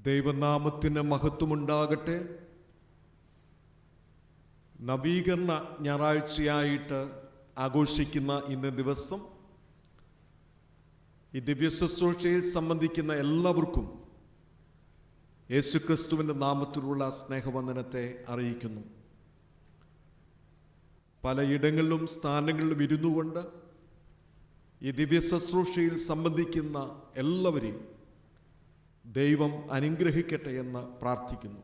ദൈവനാമത്തിന് മഹത്വമുണ്ടാകട്ടെ. നവീകരണ ഞായറാഴ്ചയായിട്ട് ആഘോഷിക്കുന്ന ഇന്ന് ദിവസം ഈ ദിവ്യശുശ്രൂഷയെ സംബന്ധിക്കുന്ന എല്ലാവർക്കും യേശുക്രിസ്തുവിൻ്റെ നാമത്തിലുള്ള സ്നേഹവന്ദനത്തെ അറിയിക്കുന്നു. പലയിടങ്ങളിലും സ്ഥാനങ്ങളിലും ഇരുന്നുകൊണ്ട് ഈ ദിവ്യശുശ്രൂഷയിൽ സംബന്ധിക്കുന്ന എല്ലാവരെയും ദൈവം അനുഗ്രഹിക്കട്ടെ എന്ന് പ്രാർത്ഥിക്കുന്നു.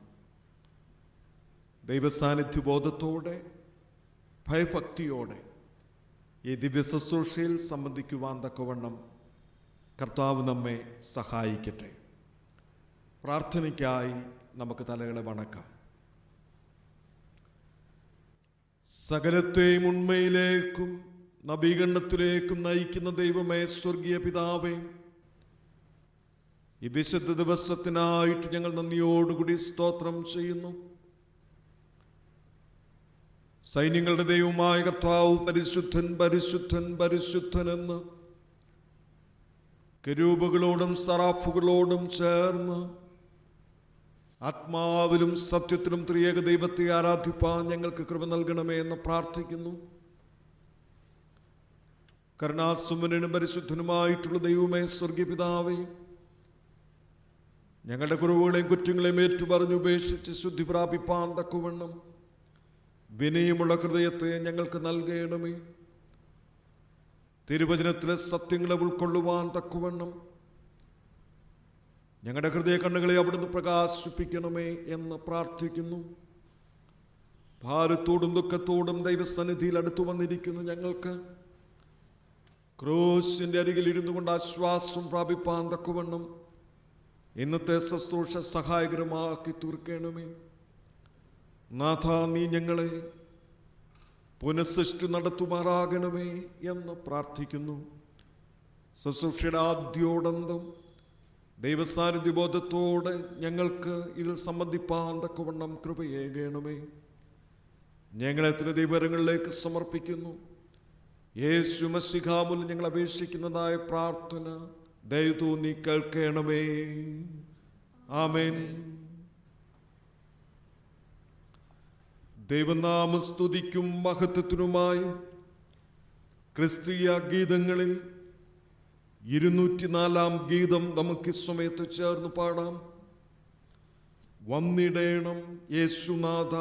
ദൈവസാന്നിധ്യബോധത്തോടെ ഭയഭക്തിയോടെ ഈ ദിവ്യശുശ്രൂഷയിൽ സംബന്ധിക്കുവാൻ തക്കവണ്ണം കർത്താവ് നമ്മെ സഹായിക്കട്ടെ. പ്രാർത്ഥനയ്ക്കായി നമുക്ക് തലകളെ വണക്കാം. സകലത്തെയും ഉണ്മയിലേക്കും നവീകരണത്തിലേക്കും നയിക്കുന്ന ദൈവമേ, സ്വർഗീയ പിതാവേ, ഈ വിശുദ്ധ ദിവസത്തിനായിട്ട് ഞങ്ങൾ നന്ദിയോടുകൂടി സ്തോത്രം ചെയ്യുന്നു. സൈന്യങ്ങളുടെ ദൈവമായ കർത്താവ് പരിശുദ്ധൻ പരിശുദ്ധൻ പരിശുദ്ധൻ എന്ന് കെരൂബുകളോടും സറാഫുകളോടും ചേർന്ന് ആത്മാവിലും സത്യത്തിലും ത്രിയേക ദൈവത്തെ ആരാധിപ്പാൻ ഞങ്ങൾക്ക് കൃപ നൽകണമേ എന്ന് പ്രാർത്ഥിക്കുന്നു. കരുണാസുമനും പരിശുദ്ധനുമായിട്ടുള്ള ദൈവമേ, സ്വർഗീയ പിതാവേ, ഞങ്ങളുടെ കുറവുകളെയും കുറ്റങ്ങളെയും ഏറ്റുപറഞ്ഞ് ഉപേക്ഷിച്ച് ശുദ്ധി പ്രാപിപ്പാൻ തക്കവണ്ണം വിനയമുള്ള ഹൃദയത്തെ ഞങ്ങൾക്ക് നൽകണമേ. തിരുവചനത്തിലെ സത്യങ്ങളെ ഉൾക്കൊള്ളുവാൻ തക്കവണ്ണം ഞങ്ങളുടെ ഹൃദയ കണ്ണുകളെ അവിടുന്ന് പ്രകാശിപ്പിക്കണമേ എന്ന് പ്രാർത്ഥിക്കുന്നു. ഭാരത്തോടും ദുഃഖത്തോടും ദൈവസന്നിധിയിൽ അടുത്തു വന്നിരിക്കുന്നു ഞങ്ങൾക്ക് ക്രൂശിന്റെ അരികിൽ ഇരുന്നു കൊണ്ട് ആശ്വാസം പ്രാപിപ്പാൻ തക്കവണ്ണം ഇന്നത്തെ ശുശ്രൂഷ സഹായകരമാക്കി തീർക്കണമേ. നാഥ, നീ ഞങ്ങളെ പുനഃസൃഷ്ടി നടത്തുമാറാകണമേ എന്ന് പ്രാർത്ഥിക്കുന്നു. ശുശ്രൂഷയുടെ ആദ്യോടന്തം ദൈവസാന്നിധ്യബോധത്തോടെ ഞങ്ങൾക്ക് ഇതിൽ സംബന്ധിപ്പാൻ തക്കവണ്ണം കൃപയേകണമേ. ഞങ്ങളെ ദൈവകരങ്ങളിലേക്ക് സമർപ്പിക്കുന്നു. യേശു മശിഹാമുൽ ഞങ്ങൾ അപേക്ഷിക്കുന്നതായ പ്രാർത്ഥന ദയതോ നീ കേൾക്കണമേ. ആമേൻ. ദൈവനാമസ്തുതിക്കും മഹത്വത്തിനുമായി ക്രിസ്തീയ ഗീതങ്ങളിൽ 204 ഗീതം നമുക്ക് ഈ സമയത്ത് ചേർന്ന് പാടാം. വന്നിടേണം യേശുനാഥ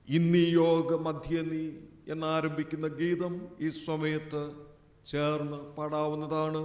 ഇന്നീ യോഗ മധ്യ നീ എന്നാരംഭിക്കുന്ന ഗീതം ഈ സമയത്ത് ചേർന്ന് പാടാവുന്നതാണ്.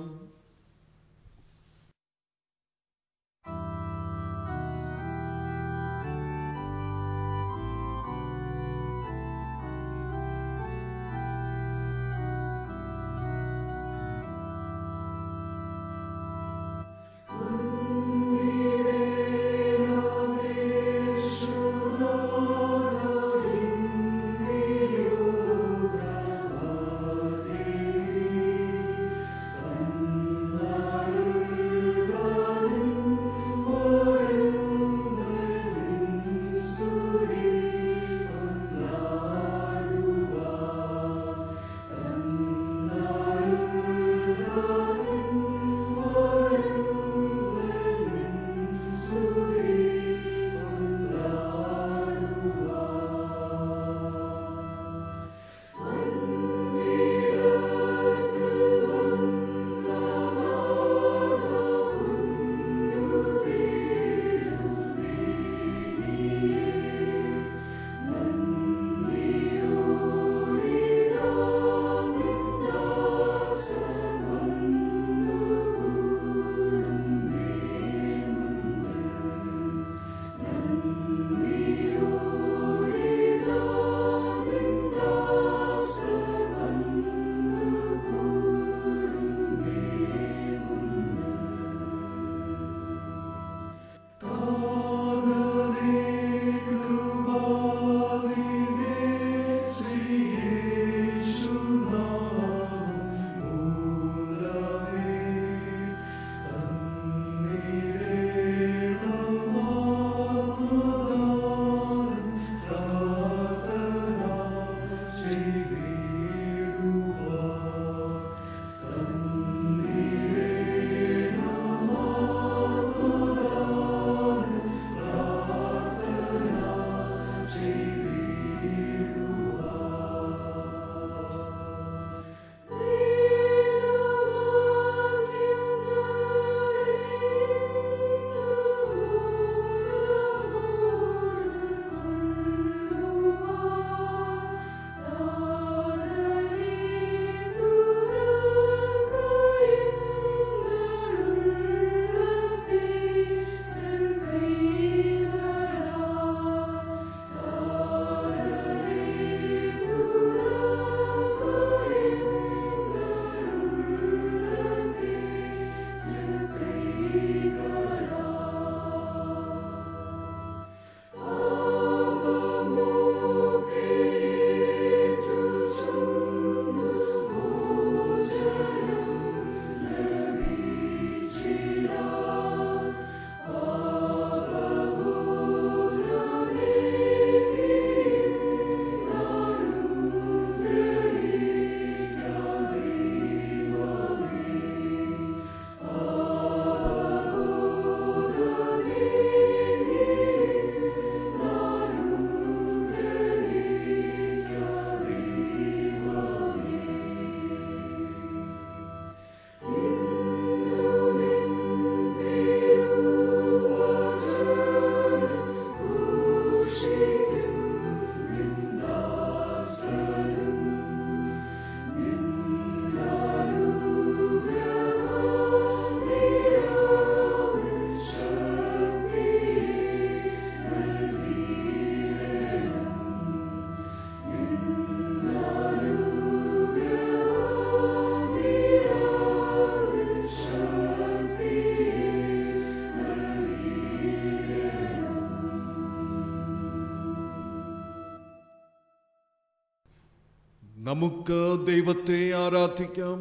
നമുക്ക് ദൈവത്തെ ആരാധിക്കാം.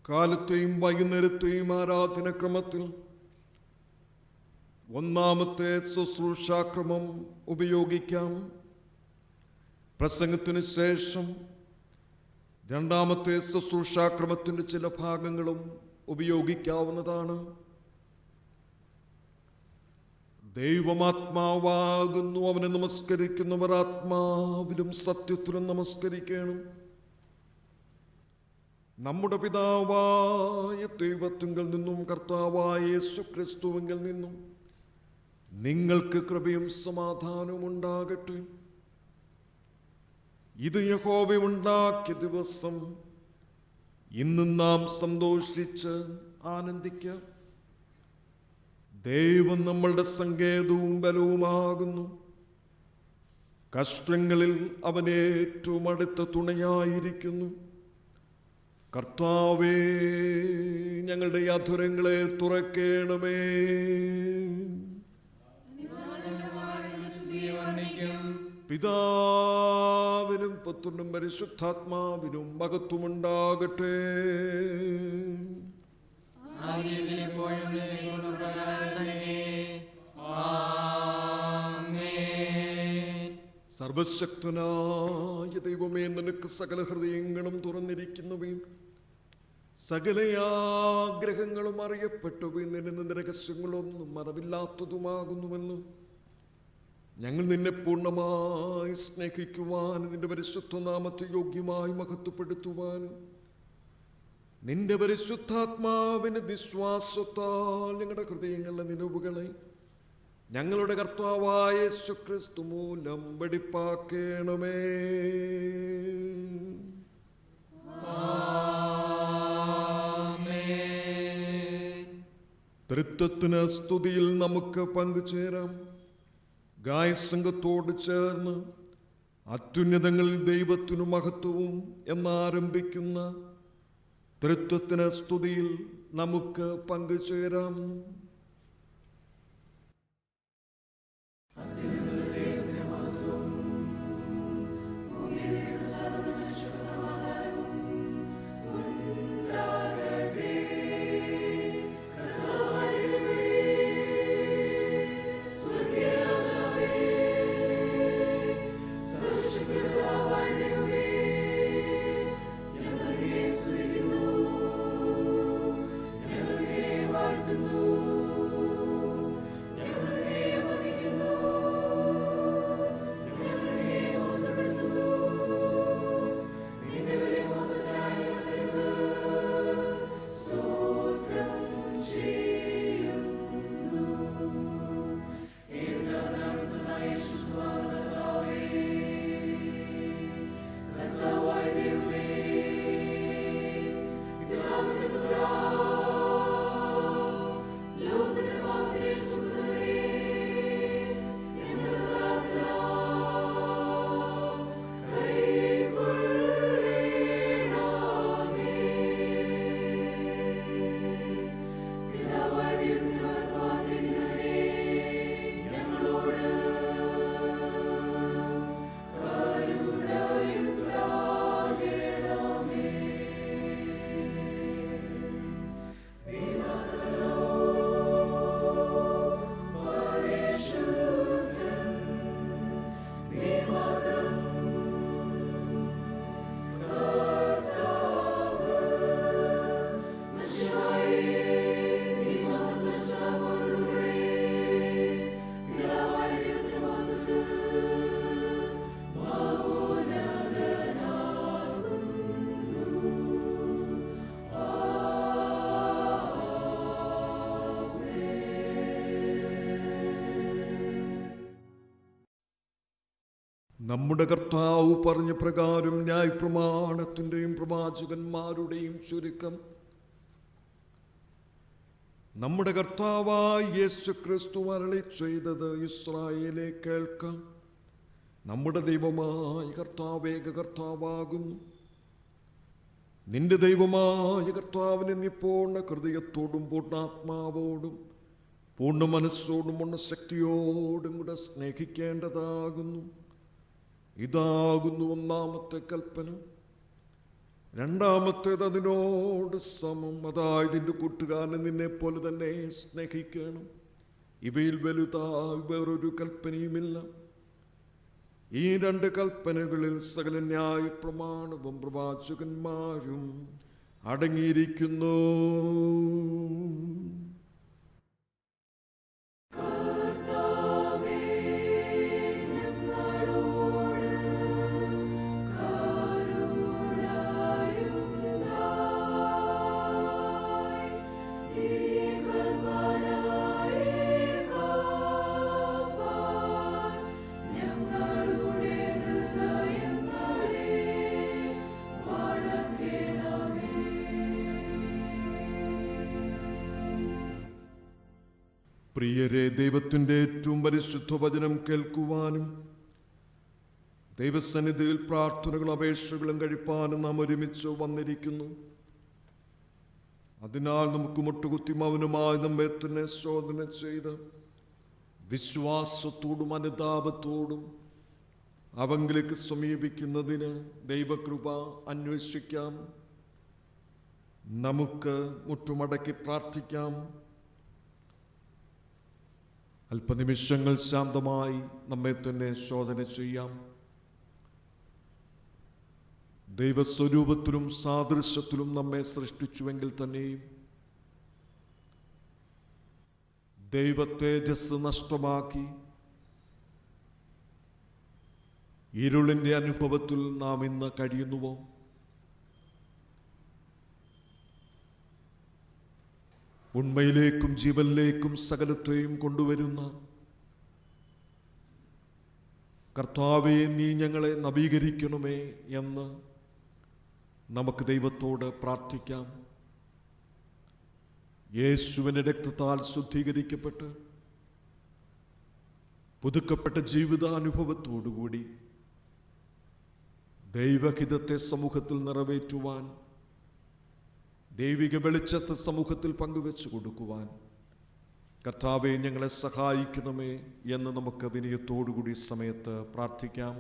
കാലത്തെയും വൈകുന്നേരത്തെയും ആരാധനക്രമത്തിൽ ഒന്നാമത്തെ ശുശ്രൂഷാക്രമം ഉപയോഗിക്കാം. പ്രസംഗത്തിന് ശേഷം രണ്ടാമത്തെ ശുശ്രൂഷാക്രമത്തിൻ്റെ ചില ഭാഗങ്ങളും ഉപയോഗിക്കാവുന്നതാണ്. ദൈവമാത്മാവാകുന്നു, അവനെ നമസ്കരിക്കുന്നവർ ആത്മാവിലും സത്യത്തിലും നമസ്കരിക്കണം. നമ്മുടെ പിതാവായ ദൈവത്തിങ്കൽ നിന്നും കർത്താവായ യേശുക്രിസ്തുവിങ്കൽ നിന്നും നിങ്ങൾക്ക് കൃപയും സമാധാനവും ഉണ്ടാകട്ടെ. ഇത് യഹോവ ഉണ്ടാക്കിയ ദിവസം. ഇന്ന് നാം സന്തോഷിച്ച് ആനന്ദിക്കാം. ദൈവം നമ്മളുടെ സങ്കേതവും ബലവുമാകുന്നു. കഷ്ടങ്ങളിൽ അവൻ ഏറ്റവും അടുത്ത തുണയായിരിക്കുന്നു. കർത്താവേ, ഞങ്ങളുടെ അധരങ്ങളെ തുറക്കേണമേ. പിതാവിനും പുത്രനും പരിശുദ്ധാത്മാവിനും മഹത്വമുണ്ടാകട്ടെ. സർവശക്തനായ ദൈവമേ, നിനക്ക് സകല ഹൃദയങ്ങളും തുറന്നിരിക്കുന്നവയും സകല ആഗ്രഹങ്ങളും അറിയപ്പെട്ടവയും നിന്റെ രഹസ്യങ്ങളൊന്നും മറവില്ലാത്തതുമാകുന്നുവെന്നും ഞങ്ങൾ നിന്നെ പൂർണ്ണമായി സ്നേഹിക്കുവാനും നിന്റെ പരിശുദ്ധ നാമത്തെ യോഗ്യമായി മഹത്വപ്പെടുത്തുവാനും നിന്റെ പരിശുദ്ധാത്മാവിന് വിശ്വാസത്താൽ ഞങ്ങളുടെ ഹൃദയങ്ങളിലെ നിലവുകളെ ഞങ്ങളുടെ കർത്താവായ യേശുക്രിസ്തു മൂലം വെടിപ്പാക്കേണമേ. ത്രിത്വത്തിന് സ്തുതിയിൽ നമുക്ക് പങ്കുചേരാം. ഗായസംഘത്തോട് ചേർന്ന് അത്യുന്നതങ്ങളിൽ ദൈവത്തിനു മഹത്വവും എന്നാരംഭിക്കുന്ന ത്രിത്വത്തിന് സ്തുതിയിൽ നമുക്ക് പങ്കുചേരാം. നമ്മുടെ കർത്താവ് പറഞ്ഞ പ്രകാരം ന്യായപ്രമാണത്തിൻ്റെയും പ്രവാചകന്മാരുടെയും ചുരുക്കം നമ്മുടെ കർത്താവായ യേശുക്രിസ്തു അരുളി ചെയ്തത് ഇസ്രായേലേ കേൾക്കാം. നമ്മുടെ ദൈവമായ കർത്താവ് ഏക കർത്താവാകുന്നു. നിന്റെ ദൈവമായ കർത്താവിനെ നീ പൂർണ്ണ ഹൃദയത്തോടും പൂർണ്ണാത്മാവോടും പൂർണ്ണ മനസ്സോടും പൂർണ്ണ ശക്തിയോടും കൂടെ സ്നേഹിക്കേണ്ടതാകുന്നു. ഇതാകുന്നു ഒന്നാമത്തെ കൽപ്പന. രണ്ടാമത്തേത് അതിനോട് സമം, അതായത് നിന്റെ കൂട്ടുകാരനെ നിന്നെ പോലെ തന്നെ സ്നേഹിക്കണം. ഇവയിൽ വലുതായി വേറൊരു കൽപ്പനയുമില്ല. ഈ രണ്ട് കൽപ്പനകളിൽ സകല ന്യായ പ്രമാണവും പ്രവാചകന്മാരും അടങ്ങിയിരിക്കുന്നു. പ്രിയരെ, ദൈവത്തിൻ്റെ ഏറ്റവും പരിശുദ്ധ വചനം കേൾക്കുവാനും ദൈവസന്നിധിയിൽ പ്രാർത്ഥനകളും അപേക്ഷകളും കഴിപ്പാനും നാം ഒരുമിച്ച് വന്നിരിക്കുന്നു. അതിനാൽ നമുക്ക് മുട്ടുകുത്തി മൗനമായി നമ്മെ തന്നെ ശോധന ചെയ്ത് വിശ്വാസത്തോടും അനുതാപത്തോടും അവങ്കിലേക്ക് സമീപിക്കുന്നതിന് ദൈവകൃപ അന്വേഷിക്കാം. നമുക്ക് മുട്ടുമടക്കി പ്രാർത്ഥിക്കാം. അല്പനിമിഷങ്ങൾ ശാന്തമായി നമ്മെ തന്നെ ശോധന ചെയ്യാം. ദൈവസ്വരൂപത്തിലും സാദൃശ്യത്തിലും നമ്മെ സൃഷ്ടിച്ചുവെങ്കിൽ തന്നെയും ദൈവ തേജസ് നഷ്ടമാക്കി ഇരുളിൻ്റെ അനുഭവത്തിൽ നാം ഇന്ന് കഴിയുന്നുവോ? ഉണ്മയിലേക്കും ജീവനിലേക്കും സകലത്തെയും കൊണ്ടുവരുന്ന കർത്താവേ, നീ ഞങ്ങളെ നവീകരിക്കണമേ എന്ന് നമുക്ക് ദൈവത്തോട് പ്രാർത്ഥിക്കാം. യേശുവിൻ്റെ രക്തത്താൽ ശുദ്ധീകരിക്കപ്പെട്ട് പുതുക്കപ്പെട്ട ജീവിതാനുഭവത്തോടുകൂടി ദൈവഹിതത്തെ സമൂഹത്തിൽ നിറവേറ്റുവാൻ, ദൈവിക വെളിച്ചത്തെ സമൂഹത്തിൽ പങ്കുവെച്ചു കൊടുക്കുവാൻ കർത്താവേ ഞങ്ങളെ സഹായിക്കണമേ എന്ന് നമുക്ക് വിനയത്തോടുകൂടി സമയത്ത് പ്രാർത്ഥിക്കാം.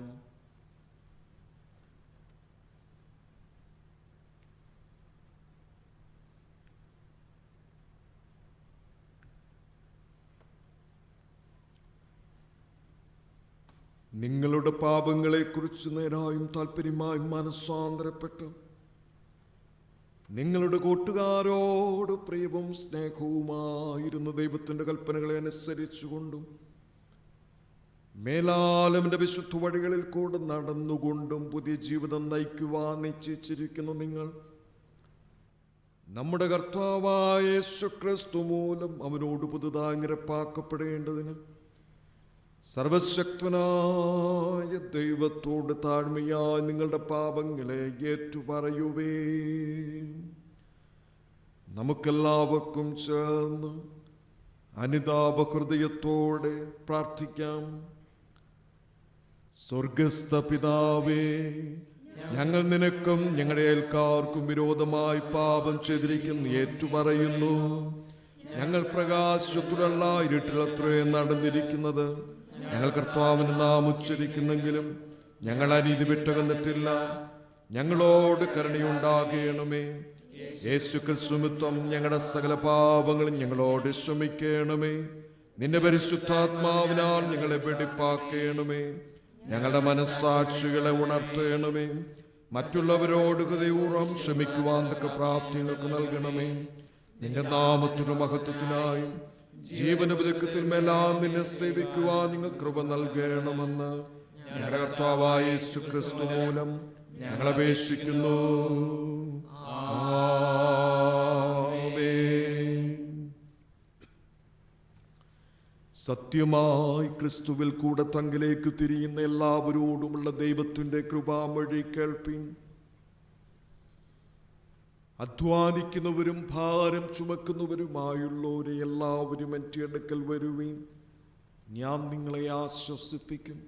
നിങ്ങളുടെ പാപങ്ങളെക്കുറിച്ച് നേരായും താല്പര്യമായും മനസ്സാന്തരപ്പെട്ട് നിങ്ങളുടെ കൂട്ടുകാരോട് പ്രിയവും സ്നേഹവുമായിരുന്ന ദൈവത്തിൻ്റെ കൽപ്പനകളെ അനുസരിച്ചുകൊണ്ടും മേലാലമിൻ്റെ വിശുദ്ധ വഴികളിൽ കൂടെ നടന്നുകൊണ്ടും പുതിയ ജീവിതം നയിക്കുവാൻ നിശ്ചയിച്ചിരിക്കുന്ന നിങ്ങൾ നമ്മുടെ കർത്താവായ യേശുക്രിസ്തു മൂലം അവനോട് പുതുതായി നിരപ്പാക്കപ്പെടേണ്ടതിന് സർവശക്തനായ ദൈവത്തോട് താഴ്മയായി നിങ്ങളുടെ പാപങ്ങളെ ഏറ്റുപറയുവേ. നമുക്കെല്ലാവർക്കും ചേർന്ന് അനുതാപഹൃദയത്തോടെ പ്രാർത്ഥിക്കാം. സ്വർഗസ്ഥ പിതാവേ, ഞങ്ങൾ നിനക്കും ഞങ്ങളുടെ അയൽക്കാർക്കും വിരോധമായി പാപം ചെയ്തിരിക്കുന്നു ഏറ്റുപറയുന്നു. ഞങ്ങൾ പ്രകാശത്തിലല്ല ഇരുട്ടിലത്രേ നടന്നിരിക്കുന്നത്. ഞങ്ങൾ കർത്താവിന് നാം ഉച്ചരിക്കുന്നെങ്കിലും ഞങ്ങൾ അനീതി വിട്ടകന്നിട്ടില്ല. ഞങ്ങളോട് കരുണയുണ്ടാകണമേ. യേശുക്രിസ്തു നിമിത്തം ഞങ്ങളുടെ സകല പാപങ്ങളും ഞങ്ങളോട് ക്ഷമിക്കണമേ. നിന്റെ പരിശുദ്ധാത്മാവിനാൽ ഞങ്ങളെ വെടിപ്പാക്കണമേ. ഞങ്ങളുടെ മനസ്സാക്ഷികളെ ഉണർത്തണമേ. മറ്റുള്ളവരോട് ഹൃദയപൂർവ്വം ക്ഷമിക്കുവാൻ തക്ക പ്രാപ്തി ഞങ്ങൾക്ക് നൽകണമേ. നിന്റെ നാമത്തിനും മഹത്വത്തിനായും ജീവനുപദക്കത്തിന്മേലാം നിന്നെ സേവിക്കുവാൻ നിങ്ങൾ കൃപ നൽകണമെന്ന് ഞങ്ങളുടെ കർത്താവായ യേശുക്രിസ്തു മൂലം ഞങ്ങൾ അപേക്ഷിക്കുന്നു. സത്യമായി ക്രിസ്തുവിൽ കൂടെ തങ്കിലേക്ക് തിരിയുന്ന എല്ലാവരോടുമുള്ള ദൈവത്തിൻ്റെ കൃപാമൊഴി കേൾപ്പിൻ. അധ്വാനിക്കുന്നവരും ഭാരം ചുമക്കുന്നവരുമായുള്ളവരെ എല്ലാവരും എൻ്റെ അടുക്കൽ വരുവീൻ, ഞാൻ നിങ്ങളെ ആശ്വസിപ്പിക്കും.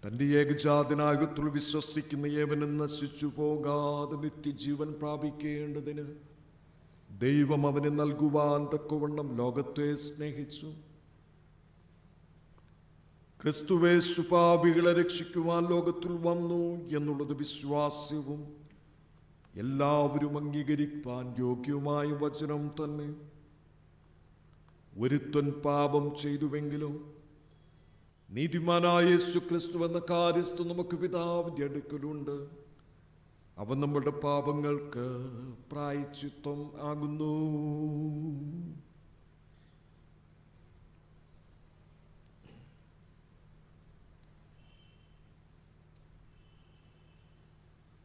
തൻ്റെ ഏകജാതനായത്തിൽ വിശ്വസിക്കുന്ന ഏവനും നശിച്ചു പോകാതെ നിത്യജീവൻ പ്രാപിക്കേണ്ടതിന് ദൈവം അവന് നൽകുവാൻ തക്കവണ്ണം ലോകത്തെ സ്നേഹിച്ചു. ക്രിസ്തുവേശു പാപികളെ രക്ഷിക്കുവാൻ ലോകത്തിൽ വന്നു എന്നുള്ളത് വിശ്വാസ്യവും എല്ലാവരും അംഗീകരിക്കാൻ യോഗ്യവുമായ വചനം തന്നെ. ഒരുത്തൻ പാപം ചെയ്തുവെങ്കിലും നീതിമാനായ യേശു ക്രിസ്തു എന്ന കാര്യസ്ഥ നമുക്ക് പിതാവിൻ്റെ അടുക്കലുണ്ട്. അവൻ നമ്മുടെ പാപങ്ങൾക്ക് പ്രായശ്ചിത്തം ആകുന്നു.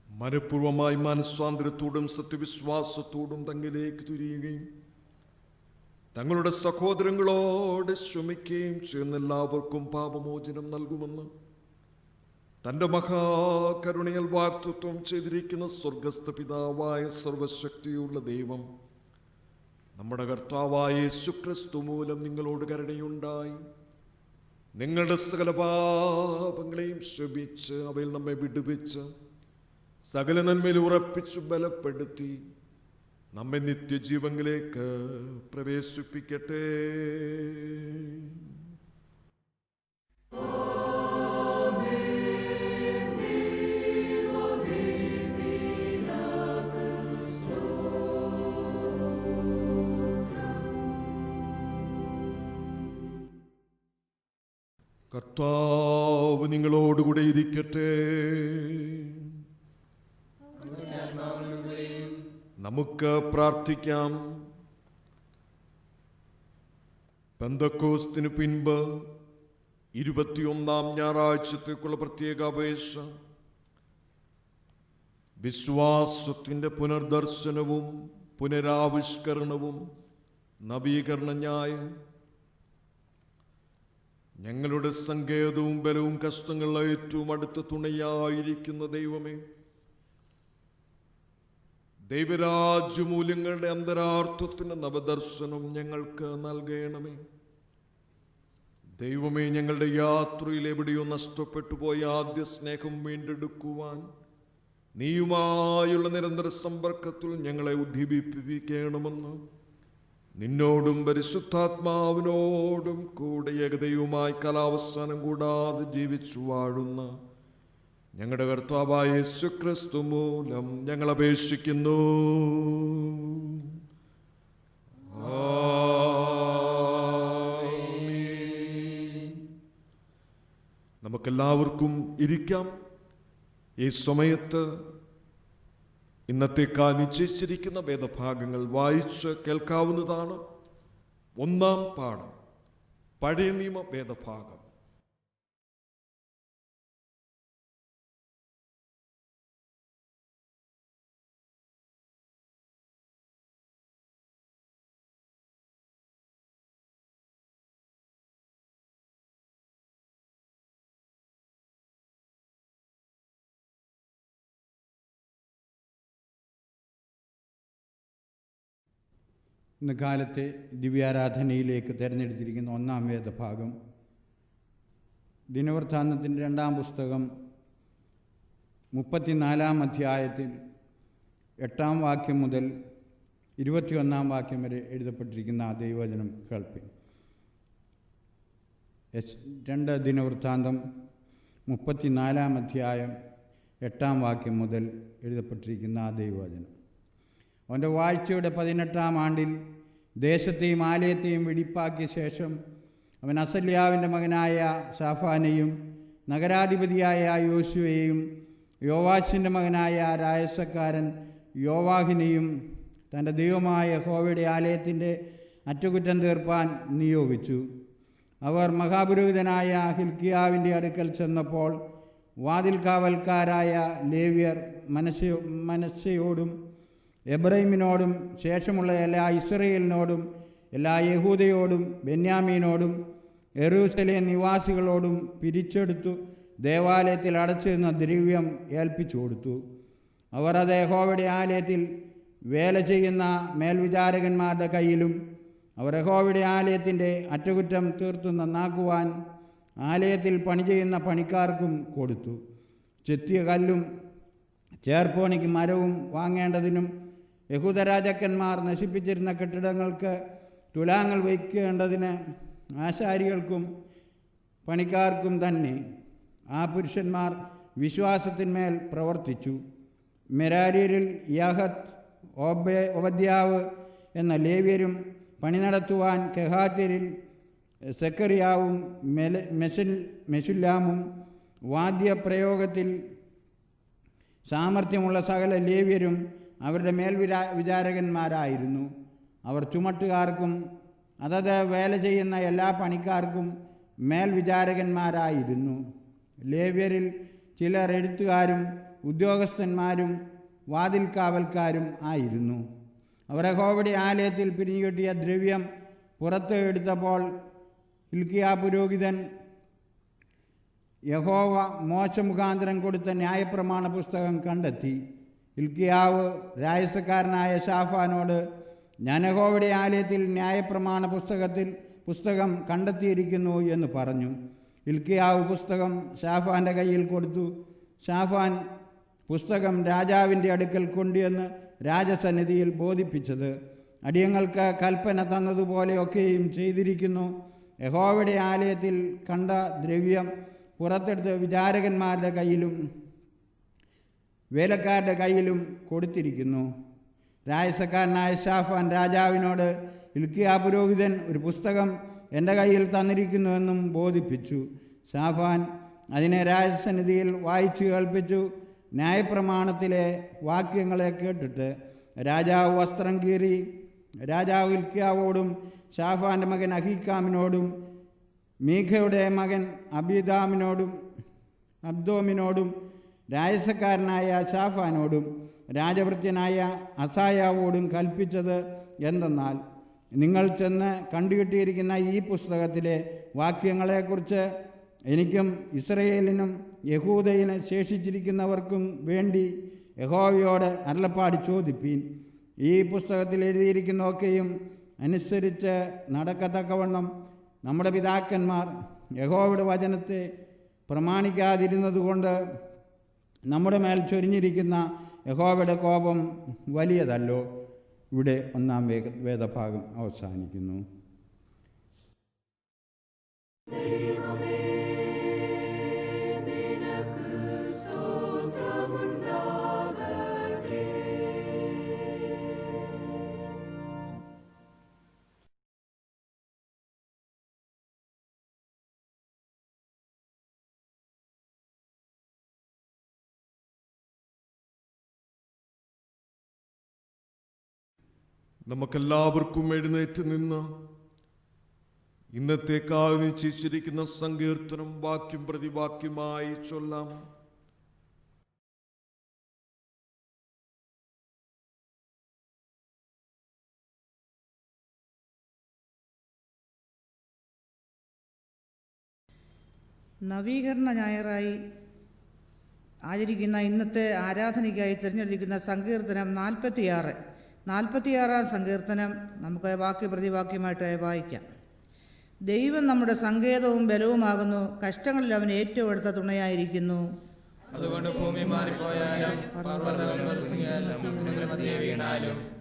മനഃപൂർവമായി മനസ്സാന്തരത്തോടും സത്യവിശ്വാസത്തോടും തങ്ങളിലേക്ക് തിരിയുകയും തങ്ങളുടെ സഹോദരങ്ങളോട് ക്ഷമിക്കുകയും ചെയ്യുന്ന എല്ലാവർക്കും പാപമോചനം നൽകുമെന്ന് തൻ്റെ മഹാകരുണയാൽ വാഗ്ദത്തം ചെയ്തിരിക്കുന്ന സ്വർഗസ്ഥ പിതാവായ സർവശക്തിയുള്ള ദൈവം നമ്മുടെ കർത്താവായ യേശുക്രിസ്തു മൂലം നിങ്ങളോട് കരുണയുണ്ടായി നിങ്ങളുടെ സകല പാപങ്ങളെയും ക്ഷമിച്ച് അവയിൽ നമ്മെ വിടുവിച്ച് സകല നന്മയിൽ ഉറപ്പിച്ചു ബലപ്പെടുത്തി നമ്മെ നിത്യജീവങ്ങളിലേക്ക് പ്രവേശിപ്പിക്കട്ടെ. കർത്താവ് നിങ്ങളോടുകൂടെ ഇരിക്കട്ടെ. നമുക്ക് പ്രാർത്ഥിക്കാം. പെന്തക്കോസ്തിനു പിൻപ് 21-ാം ഞായറാഴ്ചത്തേക്കുള്ള പ്രത്യേക അപേക്ഷ. വിശ്വാസത്തിൻ്റെ പുനർദർശനവും പുനരാവിഷ്കരണവും നവീകരണ ന്യായം. ഞങ്ങളുടെ സങ്കേതവും ബലവും കഷ്ടങ്ങളുടെ ഏറ്റവും അടുത്ത തുണയായിരിക്കുന്ന ദൈവമേ, ദൈവരാജ്യമൂല്യങ്ങളുടെ അന്തരാർത്ഥത്തിന് നവദർശനം ഞങ്ങൾക്ക് നൽകണമേ. ദൈവമേ, ഞങ്ങളുടെ യാത്രയിൽ എവിടെയോ നഷ്ടപ്പെട്ടു പോയ ആദ്യ സ്നേഹം വീണ്ടെടുക്കുവാൻ നീയുമായുള്ള നിരന്തര സമ്പർക്കത്തിൽ ഞങ്ങളെ ഉദ്ദീപിപ്പിക്കണമെന്ന് നിന്നോടും പരിശുദ്ധാത്മാവിനോടും കൂടെ ഏകദൈവമായി കാലാവസാനം കൂടാതെ ജീവിച്ചു വാഴുന്ന ഞങ്ങളുടെ കർത്താവായ യേശുക്രിസ്തു മൂലം ഞങ്ങൾ അപേക്ഷിക്കുന്നു. നമുക്കെല്ലാവർക്കും ഇരിക്കാം. ഈ സമയത്ത് ഇന്നത്തേക്കാൾ നിശ്ചയിച്ചിരിക്കുന്ന വേദഭാഗങ്ങൾ വായിച്ച് കേൾക്കാവുന്നതാണ്. 1-ാം പാഠം, പഴയ നിയമ വേദഭാഗം. ഇന്ന് കാലത്തെ ദിവ്യാരാധനയിലേക്ക് തിരഞ്ഞെടുത്തിരിക്കുന്ന 1-ാം വേദഭാഗം ദിനവൃത്താന്തത്തിൻ്റെ 2-ാം പുസ്തകം 34-ാം അധ്യായത്തിൽ 8-ാം വാക്യം മുതൽ 21-ാം വാക്യം വരെ എഴുതപ്പെട്ടിരിക്കുന്ന ആ ദൈവവചനം കേൾപ്പിൻ. 2 ദിനവൃത്താന്തം 34-ാം അധ്യായം 8-ാം വാക്യം മുതൽ എഴുതപ്പെട്ടിരിക്കുന്ന ആ ദൈവവചനം. അവൻ്റെ വാഴ്ചയുടെ 18-ാം ആണ്ടിൽ ദേശത്തെയും ആലയത്തെയും വെടിപ്പാക്കിയ ശേഷം അവൻ അസല്യാവിൻ്റെ മകനായ സാഫാനെയും നഗരാധിപതിയായ യോശുവയെയും യോവാശിൻ്റെ മകനായ രായസക്കാരൻ യോവാഹിനെയും തൻ്റെ ദൈവമായ യഹോവയുടെ ആലയത്തിൻ്റെ അറ്റകുറ്റം തീർപ്പാൻ നിയോഗിച്ചു. അവർ മഹാപുരോഹിതനായ ഹിൽക്കിയാവിൻ്റെ അടുക്കൽ ചെന്നപ്പോൾ വാതിൽ കാവൽക്കാരായ ലേവ്യർ മനശ്ശയോടും എബ്രൈമിനോടും ശേഷമുള്ള എല്ലാ ഇസ്രയേലിനോടും എല്ലാ യഹൂദയോടും ബെന്യാമീനോടും യെരൂശലേം നിവാസികളോടും പിരിച്ചെടുത്തു ദേവാലയത്തിൽ അടച്ചിരുന്ന ദ്രവ്യം ഏൽപ്പിച്ചു കൊടുത്തു. അവർ അത് യഹോവയുടെ ആലയത്തിൽ വേല ചെയ്യുന്ന മേൽവിചാരകന്മാരുടെ കയ്യിലും അവർ യഹോവയുടെ ആലയത്തിൻ്റെ അറ്റകുറ്റം തീർത്തു നന്നാക്കുവാൻ ആലയത്തിൽ പണി ചെയ്യുന്ന പണിക്കാർക്കും കൊടുത്തു. ചെത്തിയ കല്ലും ചേർപ്പോണിക്ക് മരവും വാങ്ങേണ്ടതിനും യഹൂദരാജാക്കന്മാർ നശിപ്പിച്ചിരുന്ന കെട്ടിടങ്ങൾക്ക് തുലാങ്ങൾ വയ്ക്കേണ്ടതിന് ആശാരികൾക്കും പണിക്കാർക്കും തന്നെ. ആ പുരുഷന്മാർ വിശ്വാസത്തിന്മേൽ പ്രവർത്തിച്ചു. മെരാര്യരിൽ യാഹത്ത്, ഒബദ്യാവ് എന്ന ലേവ്യരും, പണി നടത്തുവാൻ കെഹാത്യരിൽ സെക്കറിയാവും മെശുല്ലാമും, വാദ്യപ്രയോഗത്തിൽ സാമർഥ്യമുള്ള സകല ലേവ്യരും അവരുടെ വിചാരകന്മാരായിരുന്നു. അവർ ചുമട്ടുകാർക്കും അതത് വേല ചെയ്യുന്ന എല്ലാ പണിക്കാർക്കും മേൽവിചാരകന്മാരായിരുന്നു. ലേവ്യരിൽ ചിലർ എഴുത്തുകാരും ഉദ്യോഗസ്ഥന്മാരും വാതിൽ കാവൽക്കാരും ആയിരുന്നു. അവർ യഹോവയുടെ ആലയത്തിൽ പിരിഞ്ഞുകിട്ടിയ ദ്രവ്യം പുറത്ത് എടുത്തപ്പോൾ ഹില്ക്കിയാ പുരോഹിതൻ യഹോവ മോശ മുഖാന്തരം കൊടുത്ത ന്യായപ്രമാണ പുസ്തകം കണ്ടെത്തി. ഹില്ക്കിയാവ് രായസക്കാരനായ ശാഫാനോട്, ഞാൻ യഹോവയുടെ ആലയത്തിൽ ന്യായപ്രമാണ പുസ്തകം കണ്ടെത്തിയിരിക്കുന്നു എന്ന് പറഞ്ഞു. ഹില്ക്കിയാവ് പുസ്തകം ശാഫാൻ്റെ കയ്യിൽ കൊടുത്തു. ശാഫാൻ പുസ്തകം രാജാവിൻ്റെ അടുക്കൽ കൊണ്ടുവന്ന് രാജസന്നിധിയിൽ ബോധിപ്പിച്ചത്, അടിയങ്ങൾക്ക് കൽപ്പന തന്നതുപോലെയൊക്കെയും ചെയ്തിരിക്കുന്നു. യഹോവയുടെ ആലയത്തിൽ കണ്ട ദ്രവ്യം പുറത്തെടുത്ത് വിചാരകന്മാരുടെ കയ്യിലും വേലക്കാരുടെ കയ്യിലും കൊടുത്തിരിക്കുന്നു. രായസക്കാരനായ ശാഫാൻ രാജാവിനോട്, ഹില്ക്കിയാ പുരോഹിതൻ ഒരു പുസ്തകം എൻ്റെ കയ്യിൽ തന്നിരിക്കുന്നുവെന്നും ബോധിപ്പിച്ചു. ശാഫാൻ അതിനെ രാജസന്നിധിയിൽ വായിച്ചു കേൾപ്പിച്ചു. ന്യായപ്രമാണത്തിലെ വാക്യങ്ങളെ കേട്ടിട്ട് രാജാവ് വസ്ത്രം കീറി. രാജാവ് ഹില്ക്കിയാവോടും ശാഫാൻ്റെ മകൻ അഹീക്കാമിനോടും മീഖയുടെ മകൻ അബ്ദോമിനോടും രായസക്കാരനായ ശാഫാനോടും രാജഭൃത്യനായ അസായാവോടും കൽപ്പിച്ചത് എന്തെന്നാൽ, നിങ്ങൾ ചെന്ന് കണ്ടുകിട്ടിയിരിക്കുന്ന ഈ പുസ്തകത്തിലെ വാക്യങ്ങളെക്കുറിച്ച് എനിക്കും ഇസ്രയേലിനും യഹൂദയിന് ശേഷിച്ചിരിക്കുന്നവർക്കും വേണ്ടി യഹോവയോട് അരുളപ്പാട് ചോദിപ്പീൻ. ഈ പുസ്തകത്തിൽ എഴുതിയിരിക്കുന്നതൊക്കെയും അനുസരിച്ച് നടക്കത്തക്കവണ്ണം നമ്മുടെ പിതാക്കന്മാർ യഹോവയുടെ വചനത്തെ പ്രമാണിക്കാതിരുന്നതുകൊണ്ട് നമ്മുടെ മേൽ ചൊരിഞ്ഞിരിക്കുന്ന യഹോവയുടെ കോപം വലിയതല്ലോ. ഇവിടെ ഒന്നാം വേദഭാഗം അവസാനിക്കുന്നു. നമുക്കെല്ലാവർക്കും എഴുന്നേറ്റ് നിന്ന് ഇന്നത്തേക്കാൾ നിശ്ചയിച്ചിരിക്കുന്ന സങ്കീർത്തനം വാക്യം പ്രതിവാക്യമായി ചൊല്ലാം. നവീകരണ ഞായറായി ആചരിക്കുന്ന ഇന്നത്തെ ആരാധനയ്ക്കായി തിരഞ്ഞെടുക്കുന്ന സങ്കീർത്തനം 46 സങ്കീർത്തനം നമുക്ക് വാക്യപ്രതിവാക്യമായിട്ട് വായിക്കാം. ദൈവം നമ്മുടെ സങ്കേതവും ബലവുമാകുന്നു, കഷ്ടങ്ങളിൽ അവൻ ഏറ്റവും അടുത്ത തുണയായിരിക്കുന്നു. അതുകൊണ്ട് ഭൂമി മാറിപ്പോയാലും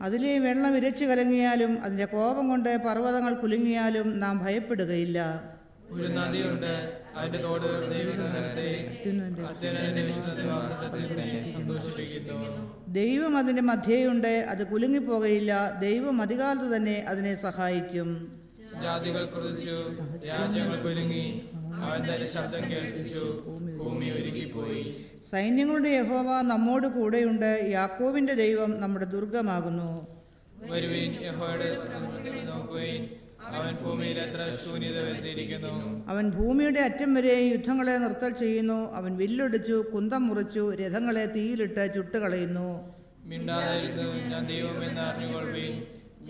അതിലെ വെള്ളം ഇരച്ചു കലങ്ങിയാലും അതിൻ്റെ കോപം കൊണ്ട് പർവ്വതങ്ങൾ കുലുങ്ങിയാലും നാം ഭയപ്പെടുകയില്ല. ഒരു നദിയുണ്ട്, അതിന്റെ തോട് സന്തോഷിപ്പിക്കുന്നു. ദൈവം അതിൻ്റെ മധ്യേയുണ്ട്, അത് കുലുങ്ങിപ്പോകയില്ല. ദൈവം അധികാലത്ത് തന്നെ അതിനെ സഹായിക്കും. ജാതികൾ ക്രുദ്ധിച്ചു, രാജ്യങ്ങൾ കുലുങ്ങി, അവൻ തന്റെ ശബ്ദം കേൾപ്പിച്ചു, ഭൂമി ഒരുങ്ങിപ്പോയി. സൈന്യങ്ങളുടെ യഹോവ നമ്മോട് കൂടെയുണ്ട്, യാക്കോബിന്റെ ദൈവം നമ്മുടെ ദുർഗമാകുന്നു. വരുവീൻ, യഹോവയുടെ നോക്കുവീൻ, അവൻ ഭൂമിയിൽ എത്ര ശൂന്യത വരുത്തിയിരിക്കുന്നു. അവൻ ഭൂമിയുടെ അറ്റം വരെ യുദ്ധങ്ങളെ നിർത്തൽ ചെയ്യുന്നു. അവൻ വില്ലൊടിച്ചു, കുന്തം മുറിച്ചു, രഥങ്ങളെ തീയിലിട്ട് ചുട്ടുകളയുന്നു. മിണ്ടാതിരുന്നു, ഞാൻ ദൈവമെന്ന് അറിഞ്ഞുകൊള്ളുവീൻ.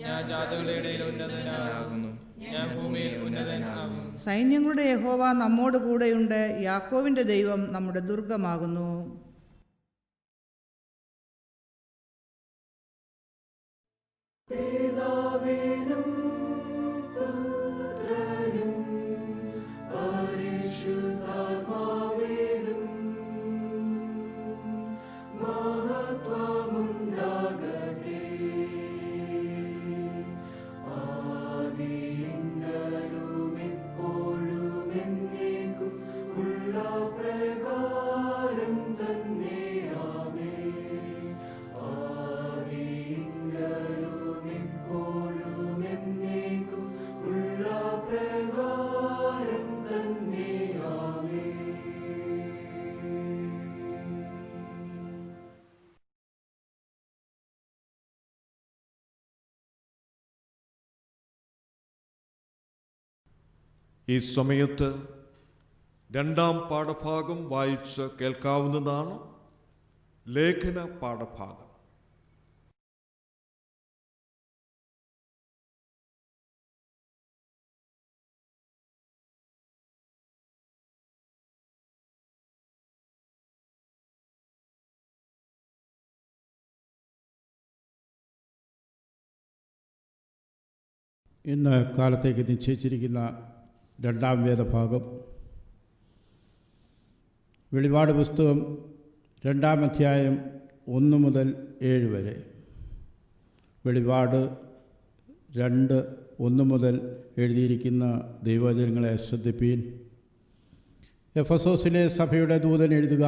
ഞാൻ ജാതികളുടെ ഇടയിൽ ഉന്നതനാകുന്നു, ഞാൻ ഭൂമിയിൽ ഉന്നതനാകും. സൈന്യങ്ങളുടെ യഹോവ നമ്മോട് കൂടെയുണ്ട്, യാക്കോബിന്റെ ദൈവം നമ്മുടെ ദുർഗമാകുന്നു. ഈ സമയത്ത് രണ്ടാം പാഠഭാഗം വായിച്ച് കേൾക്കാവുന്നതാണ്. ലേഖന പാഠഭാഗം. ഇന്ന് കാലത്തേക്ക് നിശ്ചയിച്ചിരിക്കുന്ന രണ്ടാം വേദഭാഗം വെളിപാട് പുസ്തകം 2-ാം അധ്യായം 1 മുതൽ 7 വരെ. വെളിപാട് 2:1 മുതൽ എഴുതിയിരിക്കുന്ന ദൈവവചനങ്ങളെ ശ്രദ്ധിപ്പീൻ. എഫെസോസിലെ സഭയുടെ ദൂതൻ എഴുതുക.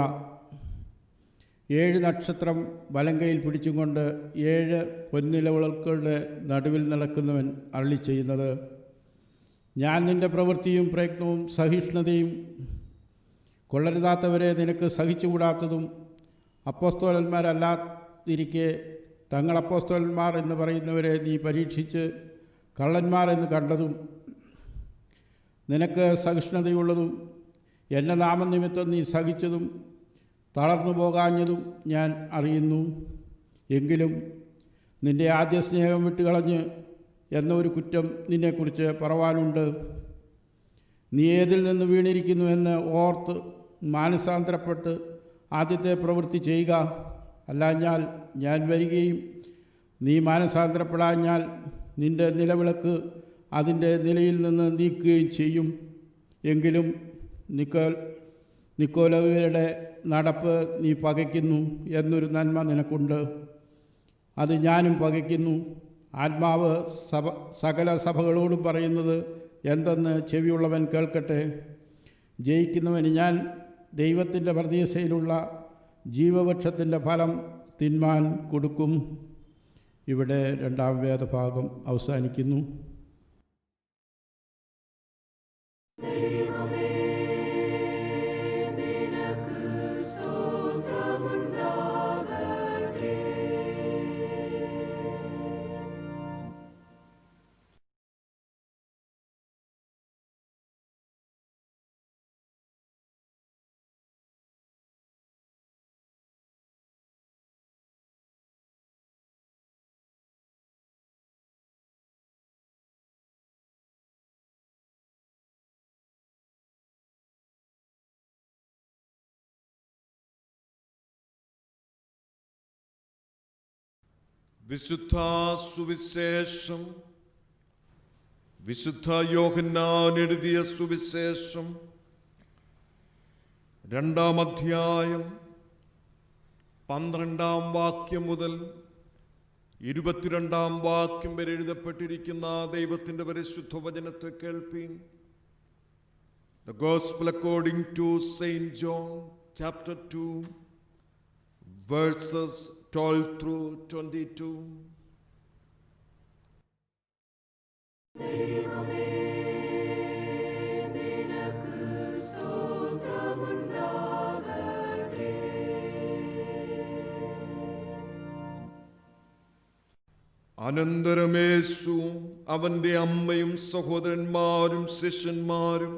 7 നക്ഷത്രം വലങ്കയിൽ പിടിച്ചുകൊണ്ട് 7 പൊൻനിലവിളക്കുകളുടെ നടുവിൽ നടക്കുന്നവൻ അരുളി ചെയ്യുന്നത്: ഞാൻ നിൻ്റെ പ്രവൃത്തിയും പ്രയത്നവും സഹിഷ്ണുതയും, കൊള്ളരുതാത്തവരെ നിനക്ക് സഹിച്ചുകൂടാത്തതും, അപ്പോസ്തലന്മാരല്ലാതിരിക്കെ തങ്ങൾ അപ്പോസ്തലന്മാർ എന്ന് പറയുന്നവരെ നീ പരീക്ഷിച്ച് കള്ളന്മാർ എന്ന് കണ്ടതും, നിനക്ക് സഹിഷ്ണുതയുള്ളതും, എൻ്റെ നാമനിമിത്തം നീ സഹിച്ചതും തളർന്നു പോകാഞ്ഞതും ഞാൻ അറിയുന്നു. എങ്കിലും നിൻ്റെ ആദ്യ സ്നേഹം വിട്ടുകളഞ്ഞ് എന്നൊരു കുറ്റം നിന്നെക്കുറിച്ച് പറവാനുണ്ട്. നീ ഏതിൽ നിന്ന് വീണിരിക്കുന്നുവെന്ന് ഓർത്ത് മാനസാന്തരപ്പെട്ട് ആദ്യത്തെ പ്രവൃത്തി ചെയ്യുക. അല്ലാഞ്ഞാൽ ഞാൻ വരികയും നീ മാനസാന്തരപ്പെടാഞ്ഞാൽ നിൻ്റെ നിലവിളക്ക് അതിൻ്റെ നിലയിൽ നിന്ന് നീക്കുകയും ചെയ്യും. എങ്കിലും നിക്കോലവരുടെ നടപ്പ് നീ പകയ്ക്കുന്നു എന്നൊരു നന്മ നിനക്കുണ്ട്. അത് ഞാനും പകയ്ക്കുന്നു. ആത്മാവ് സകല സഭകളോടും പറയുന്നത് എന്തെന്ന് ചെവിയുള്ളവൻ കേൾക്കട്ടെ. ജയിക്കുന്നവന് ഞാൻ ദൈവത്തിൻ്റെ പ്രതീക്ഷയിലുള്ള ജീവവൃക്ഷത്തിൻ്റെ ഫലം തിന്മാൻ കൊടുക്കും. ഇവിടെ 2-ാം വേദഭാഗം അവസാനിക്കുന്നു. വിശുദ്ധ സുവിശേഷം വിശുദ്ധ യോഹന്നാൻ എഴുതിയ സുവിശേഷം 2-ാം അധ്യായം 12-ാം വാക്യം മുതൽ 22-ാം വാക്യം വരെ എഴുതപ്പെട്ടിരിക്കുന്ന ദൈവത്തിൻ്റെ പരിശുദ്ധ വചനത്തെ കേൾപ്പീൻ. The Gospel according to Saint John, chapter 2, verses 12 through 22. അനന്തരം യേശു അവൻ്റെ അമ്മയും സഹോദരന്മാരും ശിഷ്യന്മാരും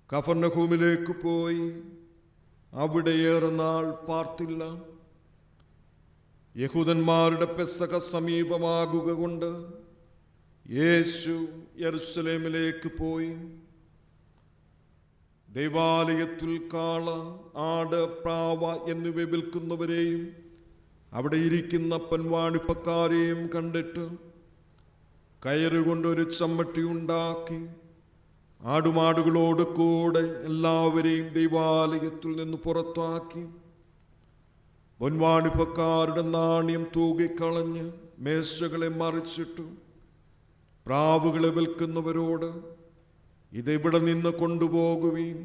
കഫർന്നഹൂമിലേക്ക് പോയി. അവിടെ ഏറെ നാൾ പാർത്തില്ല. യഹൂദന്മാരുടെ പെസഹ സമീപമാകുക കൊണ്ട് യേശു യെരുശലേമിലേക്ക് പോയി. ദൈവാലയത്തിൽ കാള, ആട്, പ്രാവ എന്നിവ വിൽക്കുന്നവരെയും അവിടെ ഇരിക്കുന്ന പൊൻവാണിപ്പക്കാരെയും കണ്ടിട്ട് കയറുകൊണ്ടൊരു ചമ്മട്ടി ഉണ്ടാക്കി ആടുമാടുകളോട് കൂടെ എല്ലാവരെയും ദൈവാലയത്തിൽ നിന്ന് പുറത്താക്കി. പൊൻവാണിപ്പക്കാരുടെ നാണ്യം തൂകിക്കളഞ്ഞ് മേശകളെ മറിച്ചിട്ടു പ്രാവുകളെ വിൽക്കുന്നവരോട്, ഇതെവിടെ നിന്ന് കൊണ്ടുപോകുവീൻ,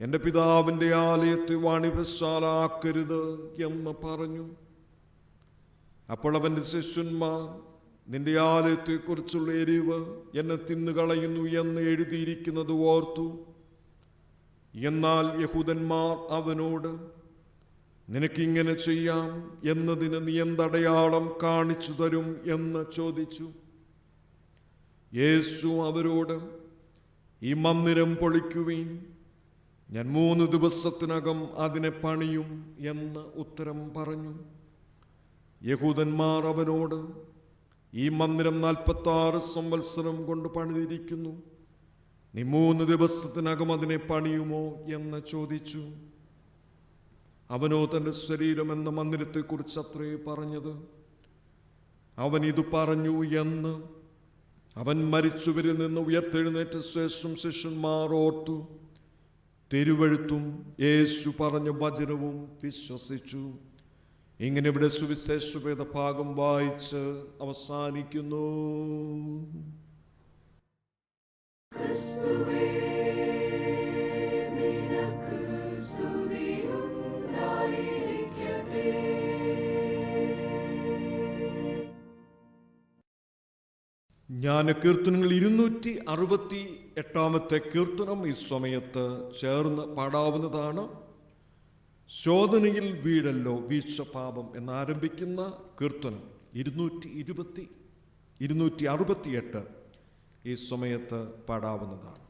എൻ്റെ പിതാവിൻ്റെ ആലയത്തെ വാണിഭശാലാക്കരുത് എന്ന് പറഞ്ഞു. അപ്പോൾ അവൻ്റെ ശിഷ്യന്മാർ, നിന്റെ ആലയത്തെക്കുറിച്ചുള്ള എരിവ് എന്നെ തിന്നുകളയുന്നു എന്ന് എഴുതിയിരിക്കുന്നത് ഓർത്തു. എന്നാൽ യഹൂദന്മാർ അവനോട്, നിനക്കിങ്ങനെ ചെയ്യാം എന്നതിന് നീ എന്തടയാളം കാണിച്ചു തരും എന്ന് ചോദിച്ചു. യേശു അവരോട്, ഈ മന്ദിരം പൊളിക്കുവീൻ, ഞാൻ 3 ദിവസത്തിനകം അതിനെ പണിയും എന്ന് ഉത്തരം പറഞ്ഞു. യഹൂദന്മാർ അവനോട്, ഈ മന്ദിരം 46 സംവത്സരം കൊണ്ട് പണിതിരിക്കുന്നു, നീ 3 ദിവസത്തിനകം അതിനെ പണിയുമോ എന്ന് ചോദിച്ചു. അവനോ തൻ്റെ ശരീരം എന്ന മന്ദിരത്തെക്കുറിച്ച് അത്രേ പറഞ്ഞത്. അവൻ ഇത് പറഞ്ഞു എന്ന് അവൻ മരിച്ചവരിൽ നിന്ന് ഉയർത്തെഴുന്നേറ്റ ശേഷം ശിഷ്യന്മാർ ഓർത്തു. തിരുവെഴുത്തും യേശു പറഞ്ഞ വചനവും വിശ്വസിച്ചു. ഇങ്ങനെ ഇവിടെ സുവിശേഷവേദ ഭാഗം വായിച്ച് അവസാനിക്കുന്നു. ജ്ഞാനകീർത്തനങ്ങൾ 268 കീർത്തനം ഈ സമയത്ത് ചേർന്ന് പാടാവുന്നതാണ്. ശോധനയിൽ വീഴല്ലോ വീഴ്ചപാപം എന്നാരംഭിക്കുന്ന കീർത്തനം 268 ഈ സമയത്ത് പാടാവുന്നതാണ്.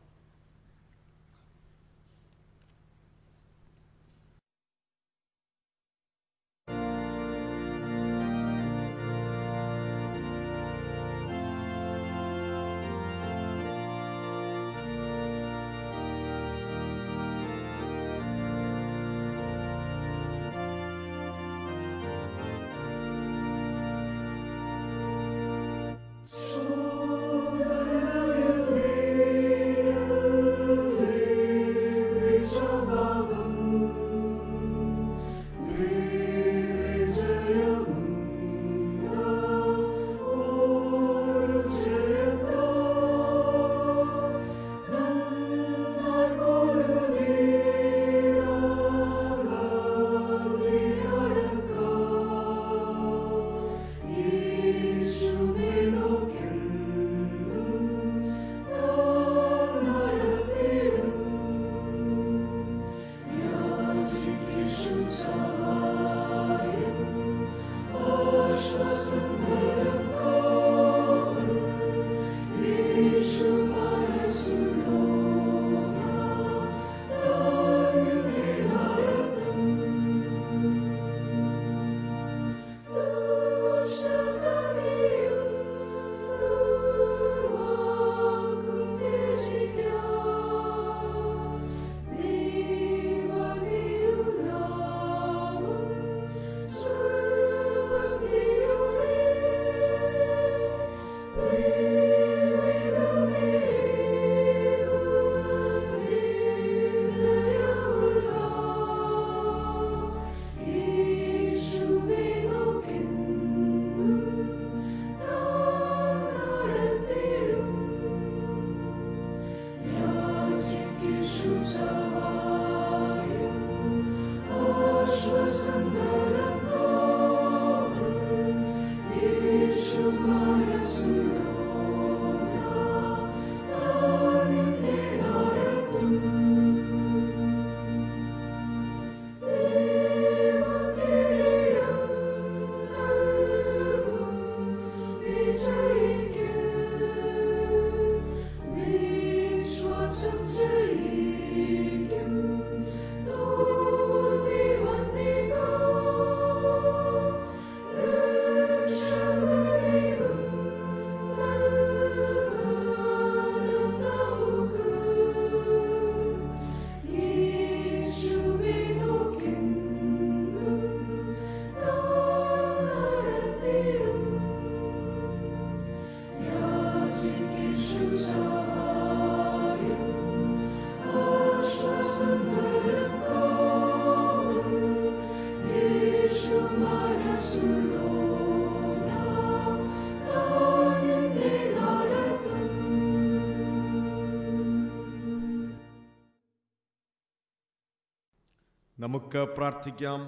നമുക്ക് പ്രാർത്ഥിക്കാം.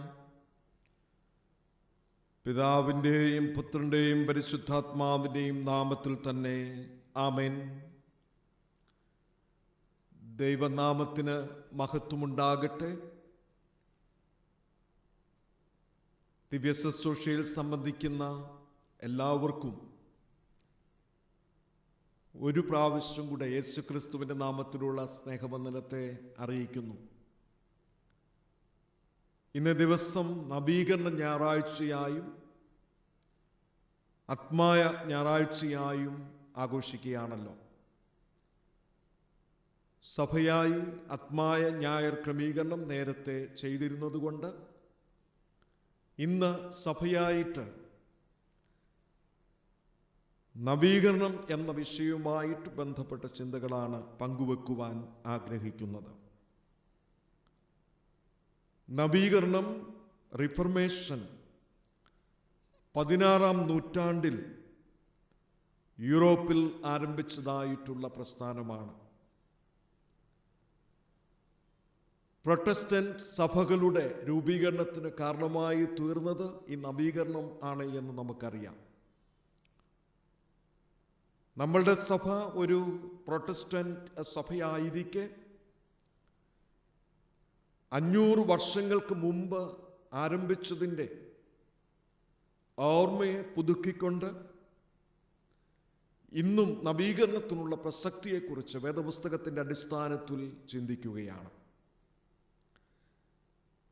പിതാവിൻ്റെയും പുത്രൻ്റെയും പരിശുദ്ധാത്മാവിൻ്റെയും നാമത്തിൽ തന്നെ ആമേൻ. ദൈവനാമത്തിന് മഹത്വമുണ്ടാകട്ടെ. ദിവ്യശുശ്രൂഷയിൽ സംബന്ധിക്കുന്ന എല്ലാവർക്കും ഒരു പ്രാവശ്യം കൂടെ യേശുക്രിസ്തുവിൻ്റെ നാമത്തിലുള്ള സ്നേഹവന്ദനത്തെ അറിയിക്കുന്നു. ഇന്നേ ദിവസം നവീകരണ ഞായറാഴ്ചയായും ആത്മായ ഞായറാഴ്ചയായും ആഘോഷിക്കുകയാണല്ലോ. സഭയായി ആത്മായ ഞായർ ക്രമീകരണം നേരത്തെ ചെയ്തിരുന്നതുകൊണ്ട് ഇന്ന് സഭയായിട്ട് നവീകരണം എന്ന വിഷയവുമായിട്ട് ബന്ധപ്പെട്ട ചിന്തകളാണ് പങ്കുവെക്കുവാൻ ആഗ്രഹിക്കുന്നത്. നവീകരണം, റിഫർമേഷൻ 16-ാം നൂറ്റാണ്ടിൽ യൂറോപ്പിൽ ആരംഭിച്ചതായിട്ടുള്ള പ്രസ്ഥാനമാണ്. പ്രൊട്ടസ്റ്റന്റ് സഭകളുടെ രൂപീകരണത്തിന് കാരണമായി തീർന്നത് ഈ നവീകരണം ആണ് എന്ന് നമുക്കറിയാം. നമ്മളുടെ സഭ ഒരു പ്രൊട്ടസ്റ്റന്റ് സഭയായിരിക്കെ 500 വർഷങ്ങൾക്ക് മുമ്പ് ആരംഭിച്ചതിൻ്റെ ഓർമ്മയെ പുതുക്കിക്കൊണ്ട് ഇന്നും നവീകരണത്തിനുള്ള പ്രസക്തിയെക്കുറിച്ച് വേദപുസ്തകത്തിൻ്റെ അടിസ്ഥാനത്തിൽ ചിന്തിക്കുകയാണ്.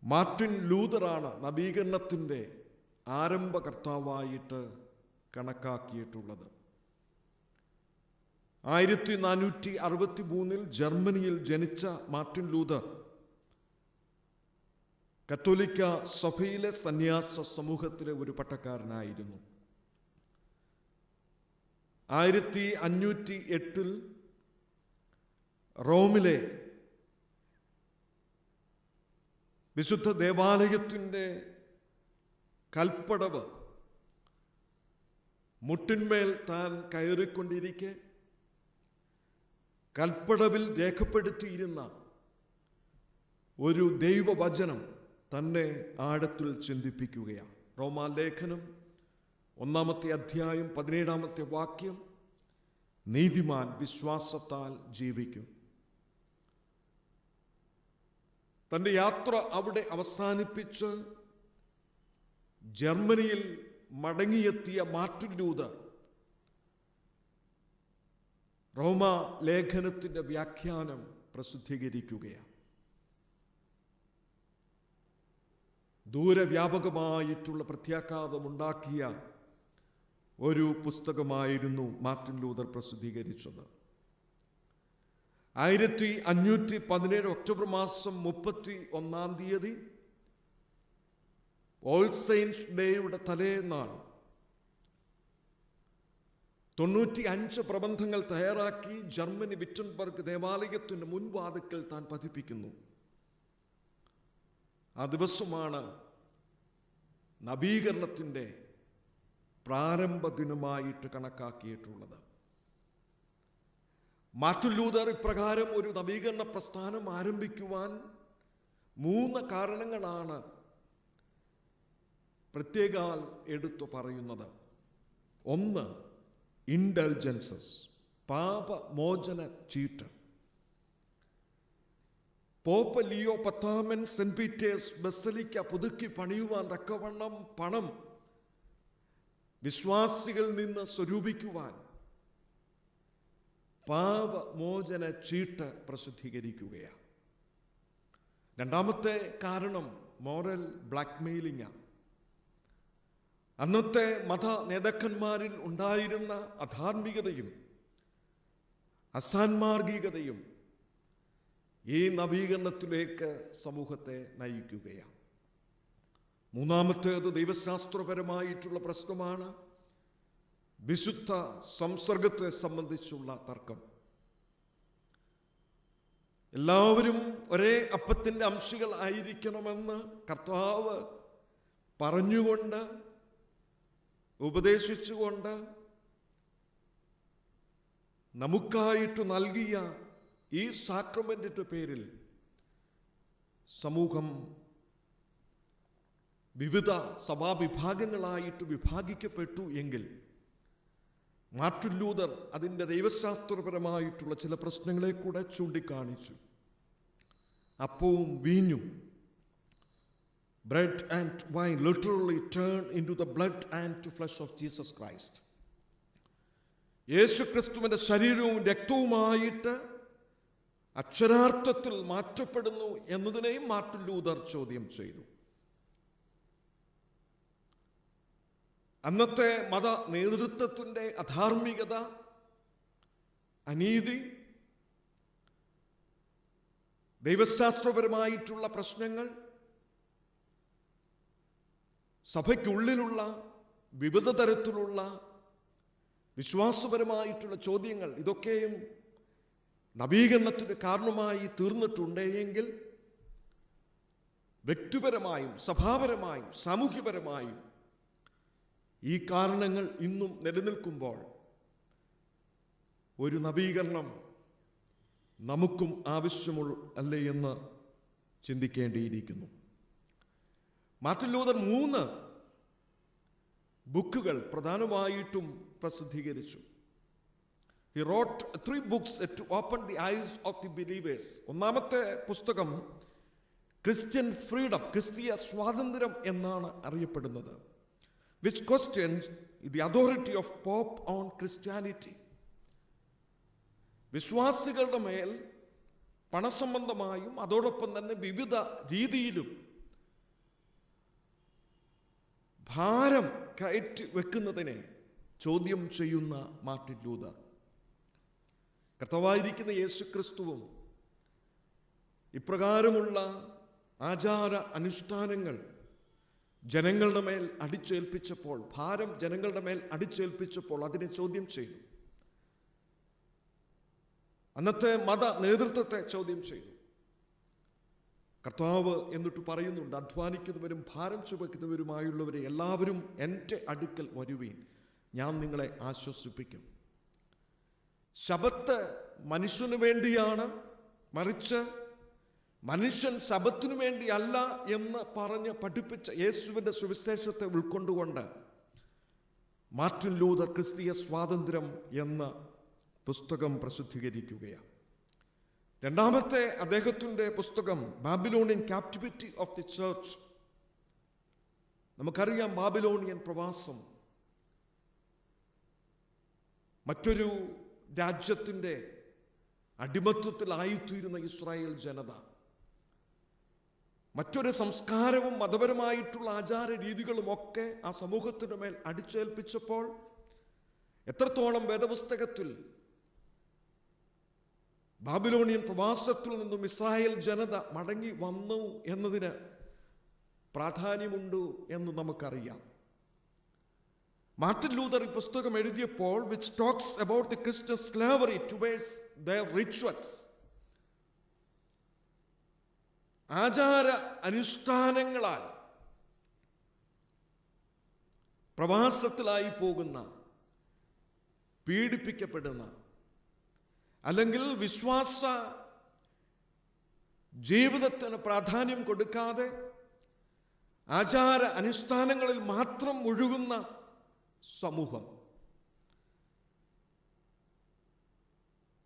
മാർട്ടിൻ ലൂതറാണ് നവീകരണത്തിൻ്റെ ആരംഭകർത്താവായിട്ട് കണക്കാക്കിയിട്ടുള്ളത്. 1463 ജർമ്മനിയിൽ ജനിച്ച മാർട്ടിൻ ലൂതർ കത്തോലിക്ക സഭയിലെ സന്യാസ സമൂഹത്തിലെ ഒരു പട്ടക്കാരനായിരുന്നു. 1508 റോമിലെ വിശുദ്ധ ദേവാലയത്തിൻ്റെ കൽപ്പടവ് മുട്ടിന്മേൽ താൻ കയറിക്കൊണ്ടിരിക്കെ കൽപ്പടവിൽ രേഖപ്പെടുത്തിയിരുന്ന ഒരു ദൈവവചനം തന്നെ ആഴത്തിൽ ചിന്തിപ്പിക്കുകയാണ്. റോമാലേഖനം 1-ാമത്തെ അധ്യായം 17-ാമത്തെ വാക്യം, നീതിമാൻ വിശ്വാസത്താൽ ജീവിക്കും. തൻ്റെ യാത്ര അവിടെ അവസാനിപ്പിച്ച് ജർമ്മനിയിൽ മടങ്ങിയെത്തിയ മാർട്ടിൻ ലൂതർ റോമ ലേഖനത്തിൻ്റെ വ്യാഖ്യാനം പ്രസിദ്ധീകരിക്കുകയാണ്. ദൂരവ്യാപകമായിട്ടുള്ള പ്രത്യാഘാതമുണ്ടാക്കിയ ഒരു പുസ്തകമായിരുന്നു മാർട്ടിൻ ലൂതർ പ്രസിദ്ധീകരിച്ചത്. 1517 ഒക്ടോബർ മാസം 31-ാം തീയതി ഓൾ സെയിൻസ് ഡേയുടെ തലേന്നാണ് 95 പ്രബന്ധങ്ങൾ തയ്യാറാക്കി ജർമ്മനി വിറ്റൻബർഗ് ദേവാലയത്തിൻ്റെ മുൻവാതിക്കൽ താൻ പതിപ്പിക്കുന്നു. ആ ദിവസമാണ് നവീകരണത്തിൻ്റെ പ്രാരംഭ ദിനമായിട്ട് കണക്കാക്കിയിട്ടുള്ളത്. മാർട്ടിൻ ലൂതർ ഇപ്രകാരം ഒരു നവീകരണ പ്രസ്ഥാനം ആരംഭിക്കുവാൻ 3 കാരണങ്ങളാണ് പ്രത്യേകാൽ എടുത്തു പറയുന്നത്. 1, ഇൻഡൽജൻസസ്, പാപമോചന ചീട്ട്. പോപ്പ് ലിയോ 10-ാമൻ സെന്റ് പീറ്റേഴ്സ് ബസലിക്ക പുതുക്കി പണിയുവാൻ തക്കവണ്ണം പണം വിശ്വാസികളിൽ നിന്ന് സ്വരൂപിക്കുവാൻ പാപമോചന ചീട്ട് പ്രസിദ്ധീകരിക്കുകയാണ്. 2-ാമത്തെ കാരണം മോറൽ ബ്ലാക്ക്മെയിലിംഗാണ്. അന്നത്തെ മത നേതാക്കന്മാരിൽ ഉണ്ടായിരുന്ന അധാർമികതയും അസാൻമാർഗികതയും ഈ നവീകരണത്തിലേക്ക് സമൂഹത്തെ നയിക്കുകയാണ്. 3-ാമത്തേത് ദൈവശാസ്ത്രപരമായിട്ടുള്ള പ്രശ്നമാണ്. വിശുദ്ധ സംസർഗത്തെ സംബന്ധിച്ചുള്ള തർക്കം. എല്ലാവരും ഒരേ അപ്പത്തിൻ്റെ അംശികൾ ആയിരിക്കണമെന്ന് കർത്താവ് പറഞ്ഞുകൊണ്ട് ഉപദേശിച്ചുകൊണ്ട് നമുക്കായിട്ട് നൽകിയ ഈ സാക്രമെന്റിന്റെ പേരിൽ സമൂഹം വിവിധ സഭാവിഭാഗങ്ങളായിട്ട് വിഭാഗിക്കപ്പെട്ടു എങ്കിൽ മാർട്ടിൻ ലൂതർ അതിൻ്റെ ദൈവശാസ്ത്രപരമായിട്ടുള്ള ചില പ്രശ്നങ്ങളെ കൂടെ ചൂണ്ടിക്കാണിച്ചു. അപ്പവും വീഞ്ഞും, bread and wine literally turn into the blood and flesh of Jesus Christ. യേശുക്രിസ്തുവിൻ്റെ ശരീരവും രക്തവുമായിട്ട് അക്ഷരാർത്ഥത്തിൽ മാറ്റപ്പെടുന്നു എന്നതിനെയും മാർട്ടിൻ ലൂതർ ചോദ്യം ചെയ്തു. അന്നത്തെ മത നേതൃത്വത്തിൻ്റെ അധാർമികത, അനീതി, ദൈവശാസ്ത്രപരമായിട്ടുള്ള പ്രശ്നങ്ങൾ, സഭയ്ക്കുള്ളിലുള്ള വിവിധ തരത്തിലുള്ള വിശ്വാസപരമായിട്ടുള്ള ചോദ്യങ്ങൾ, ഇതൊക്കെയും നവീകരണത്തിന് കാരണമായി തീർന്നിട്ടുണ്ടെങ്കിൽ വ്യക്തിപരമായും സഭാപരമായും സാമൂഹ്യപരമായും ഈ കാരണങ്ങൾ ഇന്നും നിലനിൽക്കുമ്പോൾ ഒരു നവീകരണം നമുക്കും ആവശ്യമുള്ളല്ലേ എന്ന് ചിന്തിക്കേണ്ടിയിരിക്കുന്നു. മാർട്ടിൻ ലൂതർ 3 ബുക്കുകൾ പ്രധാനമായിട്ടും പ്രസിദ്ധീകരിച്ചു. He wrote 3 books to open the eyes of the believers. ഒന്നാമത്തെ പുസ്തകം ക്രിസ്ത്യൻ ഫ്രീഡം, ക്രിസ്തീയ സ്വാതന്ത്ര്യം എന്നാണ് അറിയപ്പെടുന്നത്. Which questions the authority of Pope on Christianity. വിശ്വാസികളുടെ മേൽ പണസംബന്ധമായും അതോടൊപ്പം തന്നെ വിവിധ രീതിയിലും ഭാരം കയറ്റി വെക്കുന്നതിനെ ചോദ്യം ചെയ്യുന്ന മാർട്ടിൻ ലൂതർ. കർത്താവായിരിക്കുന്ന യേശുക്രിസ്തുവും ഇപ്രകാരമുള്ള ആചാര അനുഷ്ഠാനങ്ങൾ ജനങ്ങളുടെ മേൽ അടിച്ചേൽപ്പിച്ചപ്പോൾ, ഭാരം ജനങ്ങളുടെ മേൽ അടിച്ചേൽപ്പിച്ചപ്പോൾ അതിനെ ചോദ്യം ചെയ്തു. അന്നത്തെ മത നേതൃത്വത്തെ ചോദ്യം ചെയ്തു. കർത്താവ് എന്നിട്ട് പറയുന്നുണ്ട്, അധ്വാനിക്കുന്നവരും ഭാരം ചുമക്കുന്നവരുമായുള്ളവരെ എല്ലാവരും എൻ്റെ അടുക്കൽ വരുവീൻ, ഞാൻ നിങ്ങളെ ആശ്വസിപ്പിക്കും. ശബത്ത് മനുഷ്യന് വേണ്ടിയാണ്, മറിച്ച് മനുഷ്യൻ ശബത്തിനു വേണ്ടിയല്ല എന്ന് പറഞ്ഞ് പഠിപ്പിച്ച യേശുവിൻ്റെ സുവിശേഷത്തെ ഉൾക്കൊണ്ടുകൊണ്ട് മാർട്ടിൻ ലൂതർ ക്രിസ്തീയ സ്വാതന്ത്ര്യം എന്ന പുസ്തകം പ്രസിദ്ധീകരിക്കുകയാണ്. രണ്ടാമത്തെ അദ്ദേഹത്തിൻ്റെ പുസ്തകം Babylonian captivity of the church. നമുക്കറിയാം ബാബിലോണിയൻ പ്രവാസം, മറ്റൊരു രാജ്യത്തിൻ്റെ അടിമത്വത്തിലായിത്തീരുന്ന ഇസ്രായേൽ ജനത മറ്റൊരു സംസ്കാരവും മതപരമായിട്ടുള്ള ആചാര രീതികളുമൊക്കെ ആ സമൂഹത്തിൻ്റെ മേൽ അടിച്ചേൽപ്പിച്ചപ്പോൾ എത്രത്തോളം വേദപുസ്തകത്തിൽ ബാബിലോണിയൻ പ്രവാസത്തിൽ നിന്നും ഇസ്രായേൽ ജനത മടങ്ങി വന്നു എന്നതിന് പ്രാധാന്യമുണ്ട് എന്ന് നമുക്കറിയാം. മാർട്ടിൻ ലൂതർ ഈ പുസ്തകം എഴുതിയപ്പോൾ, which talks about the Christian slavery towards their rituals, ആചാര അനുഷ്ഠാനങ്ങളാൽ പ്രവാസത്തിലായി പോകുന്ന, പീഡിപ്പിക്കപ്പെടുന്ന, അല്ലെങ്കിൽ വിശ്വാസ ജീവിതത്തിന് പ്രാധാന്യം കൊടുക്കാതെ ആചാര അനുഷ്ഠാനങ്ങളിൽ മാത്രം ഒഴുകുന്ന സമൂഹം.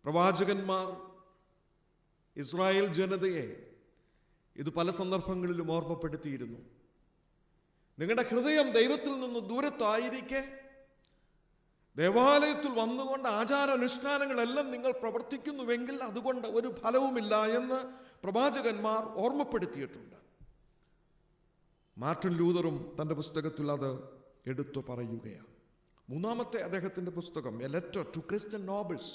പ്രവാചകന്മാർ ഇസ്രായേൽ ജനതയെ ഇത് പല സന്ദർഭങ്ങളിലും ഓർമ്മപ്പെടുത്തിയിരുന്നു. നിങ്ങളുടെ ഹൃദയം ദൈവത്തിൽ നിന്ന് ദൂരത്തായിരിക്കെ ദേവാലയത്തിൽ വന്നുകൊണ്ട് ആചാരാനുഷ്ഠാനങ്ങളെല്ലാം നിങ്ങൾ പ്രവർത്തിക്കുന്നുവെങ്കിൽ അതുകൊണ്ട് ഒരു ഫലവുമില്ല എന്ന് പ്രവാചകന്മാർ ഓർമ്മപ്പെടുത്തിയിട്ടുണ്ട്. മാർട്ടിൻ ലൂതറും തൻ്റെ പുസ്തകത്തിൽ അത് എടുത്തു പറയുകയാണ്. മൂന്നാമത്തെ അദ്ദേഹത്തിൻ്റെ പുസ്തകം, a letter to Christian nobles.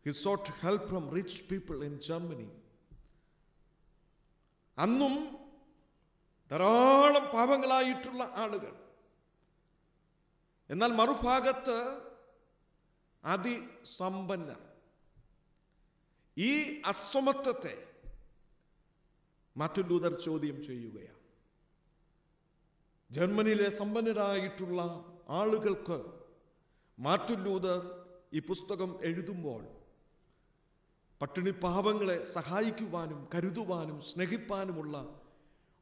He sought help from rich people in Germany. അന്നും ധാരാളം പാവങ്ങളായിട്ടുള്ള ആളുകൾ, എന്നാൽ മറുഭാഗത്ത് അതിസമ്പന്നർ. ഈ അസമത്വത്തെ മാർട്ടിൻ ലൂതർ ചോദ്യം ചെയ്യുകയാണ്. ജർമ്മനിയിലെ സമ്പന്നരായിട്ടുള്ള ആളുകൾക്ക് മാർട്ടിൻ ലൂതർ ഈ പുസ്തകം എഴുതുമ്പോൾ പട്ടിണി പാവങ്ങളെ സഹായിക്കുവാനും കരുതുവാനും സ്നേഹിപ്പാനുമുള്ള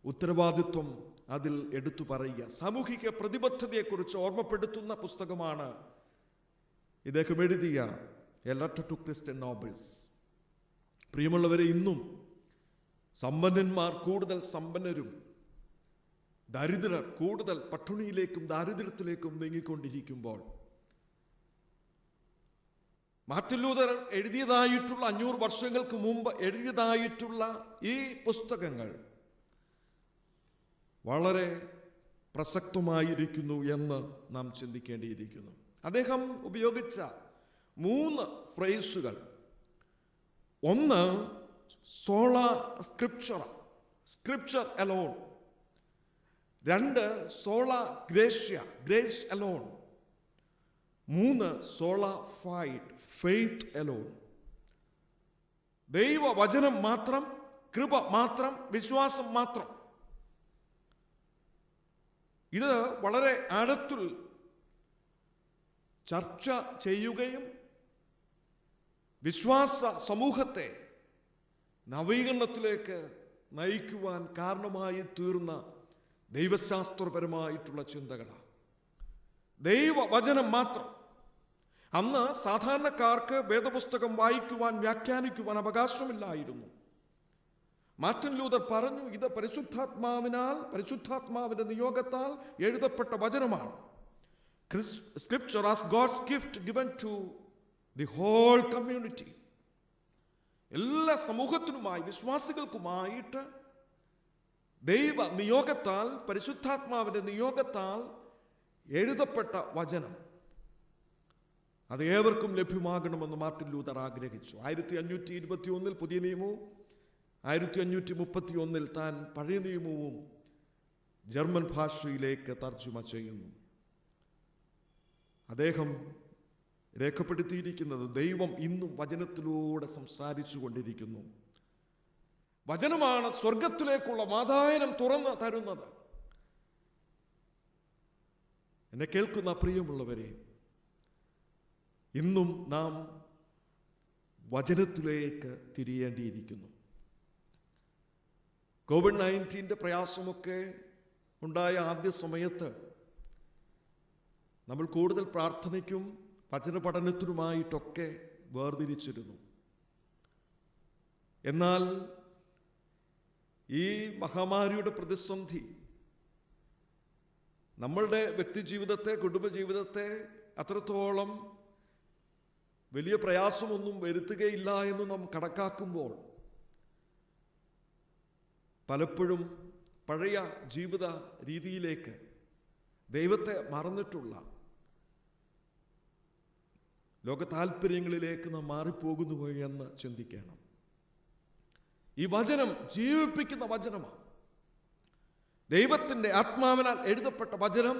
ഉത്തരവാദിത്വം അതിൽ എടുത്തു പറയുക. സാമൂഹിക പ്രതിബദ്ധതയെക്കുറിച്ച് ഓർമ്മപ്പെടുത്തുന്ന പുസ്തകമാണ് ഇദ്ദേഹം എഴുതിയ a letter to Christian nobles. പ്രിയമുള്ളവരെ, ഇന്നും സമ്പന്നന്മാർ കൂടുതൽ സമ്പന്നരും ദരിദ്രർ കൂടുതൽ പട്ടിണിയിലേക്കും ദാരിദ്ര്യത്തിലേക്കും നീങ്ങിക്കൊണ്ടിരിക്കുമ്പോൾ മാർട്ടിൻ ലൂതർ എഴുതിയതായിട്ടുള്ള 500 വർഷങ്ങൾക്ക് മുമ്പ് എഴുതിയതായിട്ടുള്ള ഈ പുസ്തകങ്ങൾ വളരെ പ്രസക്തമായിരിക്കുന്നു എന്ന് നാം ചിന്തിക്കേണ്ടിയിരിക്കുന്നു. അദ്ദേഹം ഉപയോഗിച്ച 3 ഫ്രേസുകൾ, ഒന്ന് sola scripture, scripture alone. 2 sola gratia, grace alone. 3 sola fide, faith alone. ദൈവവചനം മാത്രം, കൃപ മാത്രം, വിശ്വാസം മാത്രം. ഇത് വളരെ ആഴത്തിൽ ചർച്ച ചെയ്യുകയും വിശ്വാസ സമൂഹത്തെ നവീകരണത്തിലേക്ക് നയിക്കുവാൻ കാരണമായി തീർന്ന ദൈവശാസ്ത്രപരമായിട്ടുള്ള ചിന്തകളാണ്. ദൈവവചനം മാത്രം. അന്ന് സാധാരണക്കാർക്ക് വേദപുസ്തകം വായിക്കുവാൻ, വ്യാഖ്യാനിക്കുവാൻ അവകാശമില്ലായിരുന്നു. മാർട്ടിൻ ലൂതർ പറഞ്ഞു, ഇത് പരിശുദ്ധാത്മാവിന്റെ നിയോഗത്താൽ എഴുതപ്പെട്ട വചനമാണ്. Scripture as God's gift given to the whole community. എല്ലാ സമൂഹത്തിനുമായി, വിശ്വാസികൾക്കുമായിട്ട് ദൈവ നിയോഗത്താൽ, പരിശുദ്ധാത്മാവിന്റെ നിയോഗത്താൽ എഴുതപ്പെട്ട വചനം അത് ഏവർക്കും ലഭ്യമാകണമെന്ന് മാർട്ടിൻ ലൂതർ ആഗ്രഹിച്ചു. 1521 പുതിയ നിയമവും 1531 താൻ പഴയ നിയമവും ജർമ്മൻ ഭാഷയിലേക്ക് തർജ്ജമ ചെയ്യുന്നു. അദ്ദേഹം രേഖപ്പെടുത്തിയിരിക്കുന്നത്, ദൈവം ഇന്നും വചനത്തിലൂടെ സംസാരിച്ചു കൊണ്ടിരിക്കുന്നു. വചനമാണ് സ്വർഗത്തിലേക്കുള്ള വാതായനം തുറന്ന് തരുന്നത്. എന്നെ കേൾക്കുന്ന പ്രിയമുള്ളവരെ, ഇന്നും നാം വചനത്തിലേക്ക് തിരിയേണ്ടിയിരിക്കുന്നു. COVID-19 പ്രയാസമൊക്കെ ഉണ്ടായ ആദ്യ സമയത്ത് നമ്മൾ കൂടുതൽ പ്രാർത്ഥനയ്ക്കും വചന പഠനത്തിനുമായിട്ടൊക്കെ വേർതിരിച്ചിരുന്നു. എന്നാൽ ഈ മഹാമാരിയുടെ പ്രതിസന്ധി നമ്മളുടെ വ്യക്തിജീവിതത്തെ, കുടുംബജീവിതത്തെ അത്രത്തോളം വലിയ പ്രയാസമൊന്നും വരുത്തുകയില്ല എന്ന് നാം കണക്കാക്കുമ്പോൾ പലപ്പോഴും പഴയ ജീവിത രീതിയിലേക്ക്, ദൈവത്തെ മറന്നിട്ടുള്ള ലോക താല്പര്യങ്ങളിലേക്ക് നാം മാറിപ്പോകുന്നു എന്ന് ചിന്തിക്കണം. ഈ വചനം ജീവിപ്പിക്കുന്ന വചനമാണ്. ദൈവത്തിൻ്റെ ആത്മാവിനാൽ എഴുതപ്പെട്ട വചനം,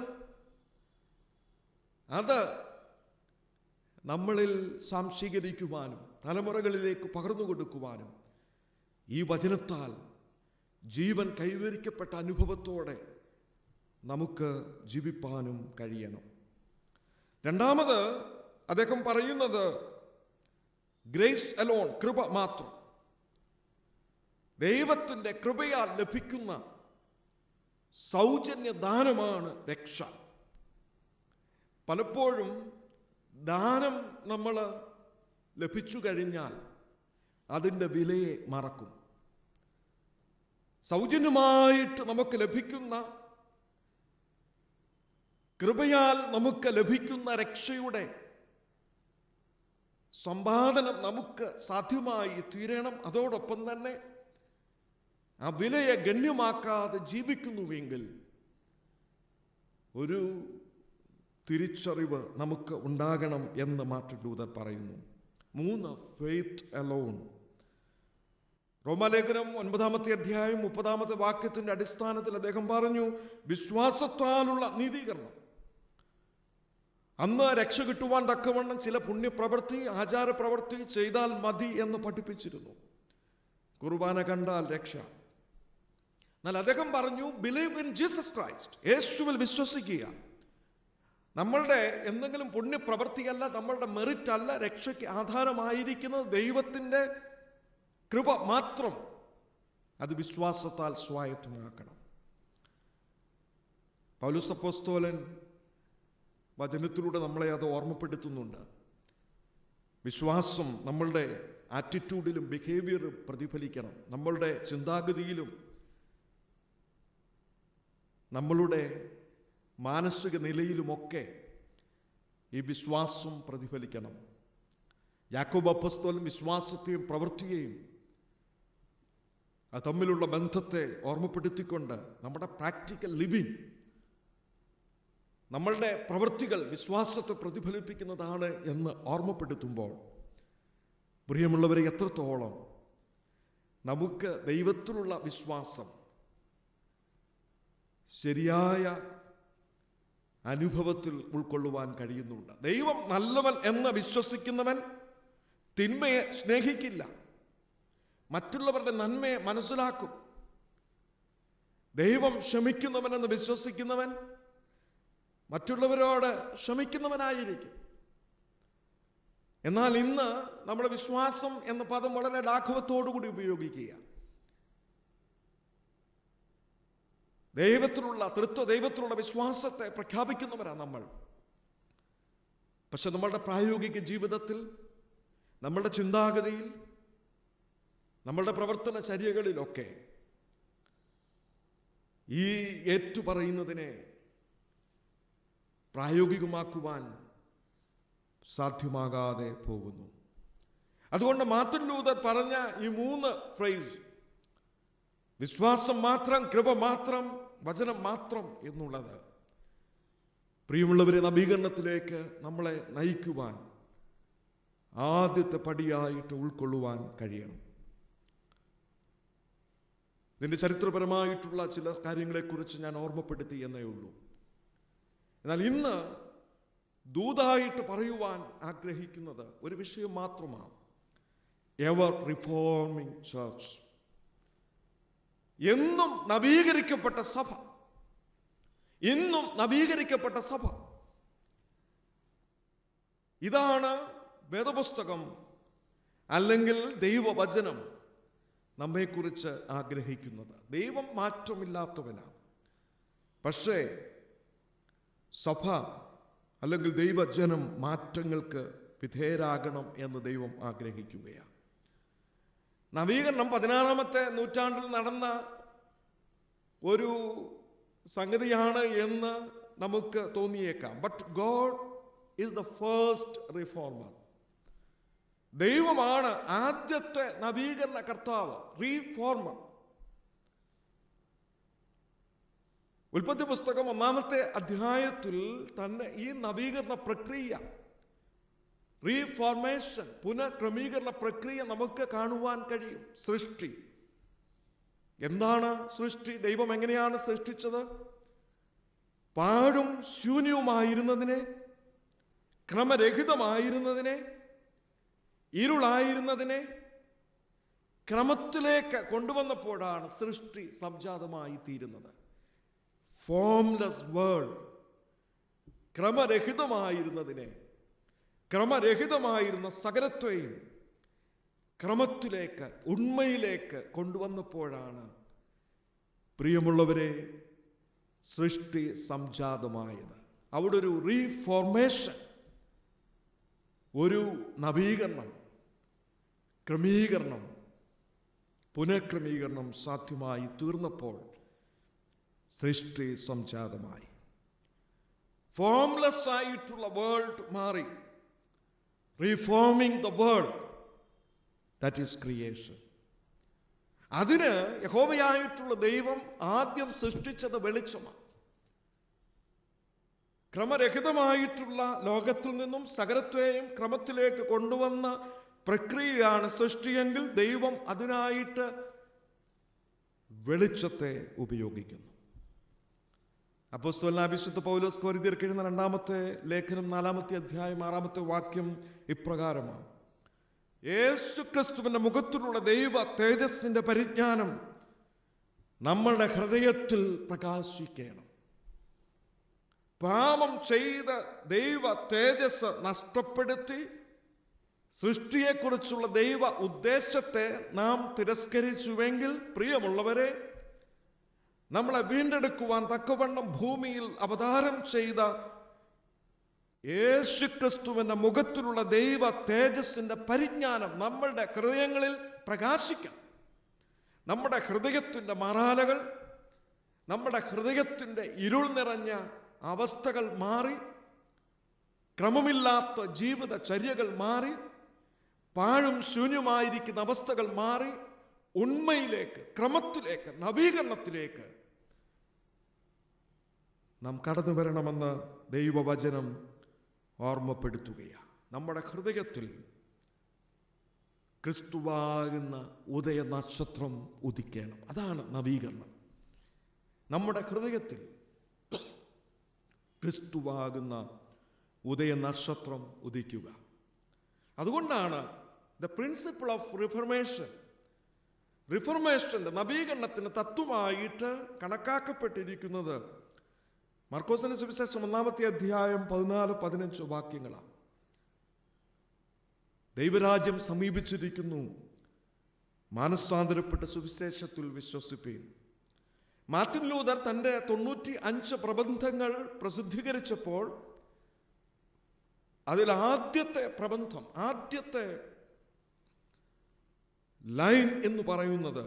അത് നമ്മളിൽ സാംശീകരിക്കുവാനും തലമുറകളിലേക്ക് പകർന്നു കൊടുക്കുവാനും ഈ വചനത്താൽ ജീവൻ കൈവരിക്കപ്പെട്ട അനുഭവത്തോടെ നമുക്ക് ജീവിപ്പാനും കഴിയണം. രണ്ടാമത് അദ്ദേഹം പറയുന്നത് ഗ്രേസ് അലോൺ, കൃപ മാത്രം. ദൈവത്തിൻ്റെ കൃപയാൽ ലഭിക്കുന്ന സൗജന്യദാനമാണ് രക്ഷ. പലപ്പോഴും ദാനം നമ്മൾ ലഭിച്ചു കഴിഞ്ഞാൽ അതിൻ്റെ വിലയെ മറക്കും. സൗജന്യമായിട്ട് നമുക്ക് ലഭിക്കുന്ന, കൃപയാൽ നമുക്ക് ലഭിക്കുന്ന രക്ഷയുടെ സമ്പാദനം നമുക്ക് സാധ്യമായി തീരണം. അതോടൊപ്പം തന്നെ ആ വിലയെ ഗണ്യമാക്കാതെ ജീവിക്കുന്നുവെങ്കിൽ ഒരു തിരിച്ചറിവ് നമുക്ക് ഉണ്ടാകണം എന്ന് മാർട്ടിൻ ലൂതർ പറയുന്നു. 3 ഫെയ്ത്ത് അലോൺ. റോമാലേഖനം 9-ാമത്തെ അധ്യായം 30-ാമത്തെ വാക്യത്തിന്റെ അടിസ്ഥാനത്തിൽ അദ്ദേഹം പറഞ്ഞു, വിശ്വാസത്താലുള്ള നീതീകരണം. അന്ന് രക്ഷ കിട്ടുവാൻ തക്കവണ്ണം ചില പുണ്യപ്രവൃത്തി, ആചാരപ്രവൃത്തി ചെയ്താൽ മതി എന്ന് പഠിപ്പിച്ചിരുന്നു. കുർബാന കണ്ടാൽ രക്ഷ. എന്നാൽ അദ്ദേഹം പറഞ്ഞു, ബിലീവ് ഇൻ ജീസസ് ക്രൈസ്റ്റ്, യേശുവിൽ വിശ്വസിക്കുക. നമ്മളുടെ എന്തെങ്കിലും പുണ്യപ്രവൃത്തിയല്ല, നമ്മളുടെ മെറിറ്റ് അല്ല രക്ഷയ്ക്ക് ആധാരമായിരിക്കുന്നത് ദൈവത്തിൻ്റെ കൃപ മാത്രം. അത് വിശ്വാസത്താൽ സ്വായത്തമാക്കണം. പൗലോസ് അപ്പോസ്തലൻ വചനത്തിലൂടെ നമ്മളെ അത് ഓർമ്മപ്പെടുത്തുന്നുണ്ട്. വിശ്വാസം നമ്മളുടെ ആറ്റിറ്റ്യൂഡിലും ബിഹേവിയറും പ്രതിഫലിക്കണം. നമ്മളുടെ ചിന്താഗതിയിലും നമ്മളുടെ മാനസിക നിലയിലുമൊക്കെ ഈ വിശ്വാസം പ്രതിഫലിക്കണം. യാക്കോബ് അപ്പോസ്തലൻ വിശ്വാസത്തെയും പ്രവൃത്തിയെയും അത് തമ്മിലുള്ള ബന്ധത്തെ ഓർമ്മപ്പെടുത്തിക്കൊണ്ട് നമ്മുടെ പ്രാക്ടിക്കൽ ലിവിങ്, നമ്മളുടെ പ്രവൃത്തികൾ വിശ്വാസത്തെ പ്രതിഫലിപ്പിക്കുന്നതാണ് എന്ന് ഓർമ്മപ്പെടുത്തുമ്പോൾ, പ്രിയമുള്ളവരെ, എത്രത്തോളം നമുക്ക് ദൈവത്തിലുള്ള വിശ്വാസം ശരിയായ അനുഭവത്തിൽ ഉൾക്കൊള്ളുവാൻ കഴിയുന്നുണ്ട്. ദൈവം നല്ലവൻ എന്ന് വിശ്വസിക്കുന്നവൻ തിന്മയെ സ്നേഹിക്കില്ല, മറ്റുള്ളവരുടെ നന്മയെ മനസ്സിലാക്കും. ദൈവം ക്ഷമിക്കുന്നവനെന്ന് വിശ്വസിക്കുന്നവൻ മറ്റുള്ളവരോട് ക്ഷമിക്കുന്നവനായിരിക്കും. എന്നാൽ ഇന്ന് നമ്മൾ വിശ്വാസം എന്ന പദം വളരെ ലാഘവത്തോടുകൂടി ഉപയോഗിക്കുക. ദൈവത്തിലുള്ള ദൈവത്തിലുള്ള വിശ്വാസത്തെ പ്രഖ്യാപിക്കുന്നവരാണ് നമ്മൾ. പക്ഷെ നമ്മളുടെ പ്രായോഗിക ജീവിതത്തിൽ, നമ്മളുടെ ചിന്താഗതിയിൽ, നമ്മളുടെ പ്രവർത്തന ചര്യകളിലൊക്കെ ഈ ഏറ്റുപറയുന്നതിനെ പ്രായോഗികമാക്കുവാൻ സാധ്യമാകാതെ പോകുന്നു. അതുകൊണ്ട് മാർട്ടിൻ ലൂതർ പറഞ്ഞ ഈ 3 ഫ്രേസ്, വിശ്വാസം മാത്രം, കൃപ മാത്രം, വചനം മാത്രം എന്നുള്ളത്, പ്രിയമുള്ളവരെ, നവീകരണത്തിലേക്ക് നമ്മളെ നയിക്കുവാൻ ആദ്യത്തെ പടിയായിട്ട് ഉൾക്കൊള്ളുവാൻ കഴിയണം. ഇതിൻ്റെ ചരിത്രപരമായിട്ടുള്ള ചില കാര്യങ്ങളെക്കുറിച്ച് ഞാൻ ഓർമ്മപ്പെടുത്തി എന്നേ ഉള്ളൂ. എന്നാൽ ഇന്ന് ദൂതായിട്ട് പറയുവാൻ ആഗ്രഹിക്കുന്നത് ഒരു വിഷയം മാത്രമാണ്: എവർ റിഫോർമിംഗ് ചർച്ച്. എന്നും നവീകരിക്കപ്പെട്ട സഭ, ഇന്നും നവീകരിക്കപ്പെട്ട സഭ. ഇതാണ് വേദപുസ്തകം അല്ലെങ്കിൽ ദൈവവചനം നമ്മെക്കുറിച്ച് ആഗ്രഹിക്കുന്നത്. ദൈവം മാറ്റമില്ലാത്തവനാണ്. പക്ഷേ സഭ അല്ലെങ്കിൽ ദൈവജനം മാറ്റങ്ങൾക്ക് വിധേയരാകണം എന്ന് ദൈവം ആഗ്രഹിക്കുകയാണ്. നവീകരണം 16ാമത്തെ നൂറ്റാണ്ടിൽ നടന്ന ഒരു സംഗതിയാണ് എന്ന് നമുക്ക് തോന്നിയേക്കാം. But God is the first reformer. ദൈവമാണ് ആദ്യത്തെ നവീകരണ കർത്താവ്, റീഫോർമർ. ഉൽപ്പത്തി പുസ്തകം 1-ാമത്തെ അധ്യായത്തിൽ തന്നെ ഈ നവീകരണ പ്രക്രിയ, റീഫോർമേഷൻ, പുനഃക്രമീകരണ പ്രക്രിയ നമുക്ക് കാണുവാൻ കഴിയും. സൃഷ്ടി എന്താണ്? സൃഷ്ടി ദൈവം എങ്ങനെയാണ് സൃഷ്ടിച്ചത്? പാഴും ശൂന്യവുമായിരുന്നതിനെ, ക്രമരഹിതമായിരുന്നതിനെ, ഇരുളായിരുന്നതിനെ ക്രമത്തിലേക്ക് കൊണ്ടുവന്നപ്പോഴാണ് സൃഷ്ടി സംജാതമായി തീരുന്നത്. ഫോംലെസ് വേൾഡ്, ക്രമരഹിതമായിരുന്നതിനെ, ക്രമരഹിതമായിരുന്ന സകലത്തെയും ക്രമത്തിലേക്ക്, ഉണ്മയിലേക്ക് കൊണ്ടുവന്നപ്പോഴാണ്, പ്രിയമുള്ളവരെ, സൃഷ്ടി സംജാതമായത്. അവിടെ ഒരു റീഫോർമേഷൻ, ഒരു നവീകരണം, ക്രമീകരണം, പുനഃക്രമീകരണം സാധ്യമായി തീർന്നപ്പോൾ സൃഷ്ടി സംജാതമായി. ഫോംലെസ് ആയിട്ടുള്ള വേൾഡ് മാറി. Reforming the world, that is creation. അതിന് യഹോവയായിട്ടുള്ള ദൈവം ആദ്യം സൃഷ്ടിച്ചത് വെളിച്ചമാണ്. ക്രമരഹിതമായിട്ടുള്ള ലോകത്തിൽ നിന്നും സകലത്തെയും ക്രമത്തിലേക്ക് കൊണ്ടുവന്ന പ്രക്രിയയാണ് സൃഷ്ടിയെങ്കിൽ ദൈവം അതിനായിട്ട് വെളിച്ചത്തെ ഉപയോഗിക്കുന്നു. അപ്പോസ്തലനായ വിശുദ്ധ പൗലോസ് കൊരിന്ത്യർക്ക് എഴുതുന്ന 2-ാമത്തെ ലേഖനം 4-ാമത്തെ അധ്യായം 6-ാമത്തെ വാക്യം ഇപ്രകാരമാണ്: യേശുക്രിസ്തുവിന്റെ മുഖത്തിലുള്ള ദൈവ തേജസ്സിന്റെ പരിജ്ഞാനം നമ്മളുടെ ഹൃദയത്തിൽ പ്രകാശിക്കണം. പാപം ചെയ്ത ദൈവ തേജസ് നഷ്ടപ്പെടുത്തി സൃഷ്ടിയെക്കുറിച്ചുള്ള ദൈവ ഉദ്ദേശത്തെ നാം തിരസ്കരിച്ചുവെങ്കിൽ, പ്രിയമുള്ളവരെ, നമ്മളെ വീണ്ടെടുക്കുവാൻ തക്കവണ്ണം ഭൂമിയിൽ അവതാരം ചെയ്ത യേശുക്രിസ്തുവിന്റെ മുഖത്തിലുള്ള ദൈവ തേജസ്സിന്റെ പരിജ്ഞാനം നമ്മളുടെ ഹൃദയങ്ങളിൽ പ്രകാശിക്കണം. നമ്മുടെ ഹൃദയത്തിൻ്റെ മറാലകൾ, നമ്മുടെ ഹൃദയത്തിൻ്റെ ഇരുൾ നിറഞ്ഞ അവസ്ഥകൾ മാറി, ക്രമമില്ലാത്ത ജീവിതചര്യകൾ മാറി, പാഴും ശൂന്യമായിരിക്കുന്ന അവസ്ഥകൾ മാറി ഉണ്മയിലേക്ക്, ക്രമത്തിലേക്ക്, നവീകരണത്തിലേക്ക് നാം കടന്നു വരണമെന്ന് ദൈവവചനം ഓർമ്മപ്പെടുത്തുകയാണ്. നമ്മുടെ ഹൃദയത്തിൽ ക്രിസ്തുവാകുന്ന ഉദയ നക്ഷത്രം ഉദിക്കണം. അതാണ് നവീകരണം. നമ്മുടെ ഹൃദയത്തിൽ ക്രിസ്തുവാകുന്ന ഉദയ നക്ഷത്രം ഉദിക്കുക. അതുകൊണ്ടാണ് ദ പ്രിൻസിപ്പിൾ ഓഫ് റിഫർമേഷൻ്റെ നവീകരണത്തിന് തത്വമായിട്ട് കണക്കാക്കപ്പെട്ടിരിക്കുന്നത് മർക്കോസിന്റെ സുവിശേഷം 1-ാമത്തെ അധ്യായം 14-15 വാക്യങ്ങളാണ്. ദൈവരാജ്യം സമീപിച്ചിരിക്കുന്നു, മാനസാന്തരപ്പെട്ട സുവിശേഷത്തിൽ വിശ്വസിപ്പീൻ. മാർട്ടിൻ ലൂതർ തൻ്റെ 95 പ്രബന്ധങ്ങൾ പ്രസിദ്ധീകരിച്ചപ്പോൾ അതിൽ ആദ്യത്തെ പ്രബന്ധം, ആദ്യത്തെ ലൈൻ എന്ന് പറയുന്നത്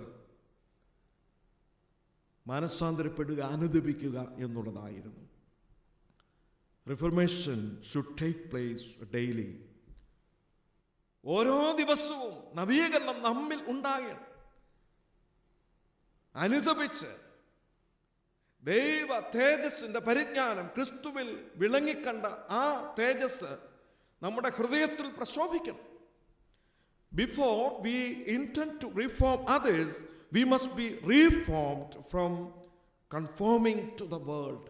മാനസാന്തരപ്പെടുക, അനുദപിക്കുക എന്നുള്ളതായിരുന്നു. Reformation should take place daily. ഓരോ ദിവസവും നവീകരണം നമ്മിൽ ഉണ്ടാകണം. അനുദപിച്ച് ദൈവ തേജസ്സിന്റെ പരിജ്ഞാനം, ക്രിസ്തുവിൽ വിളങ്ങിക്കണ്ട ആ തേജസ് നമ്മുടെ ഹൃദയത്തിൽ പ്രശോഭിക്കണം. Before we intend to reform others, we must be reformed from conforming to the world.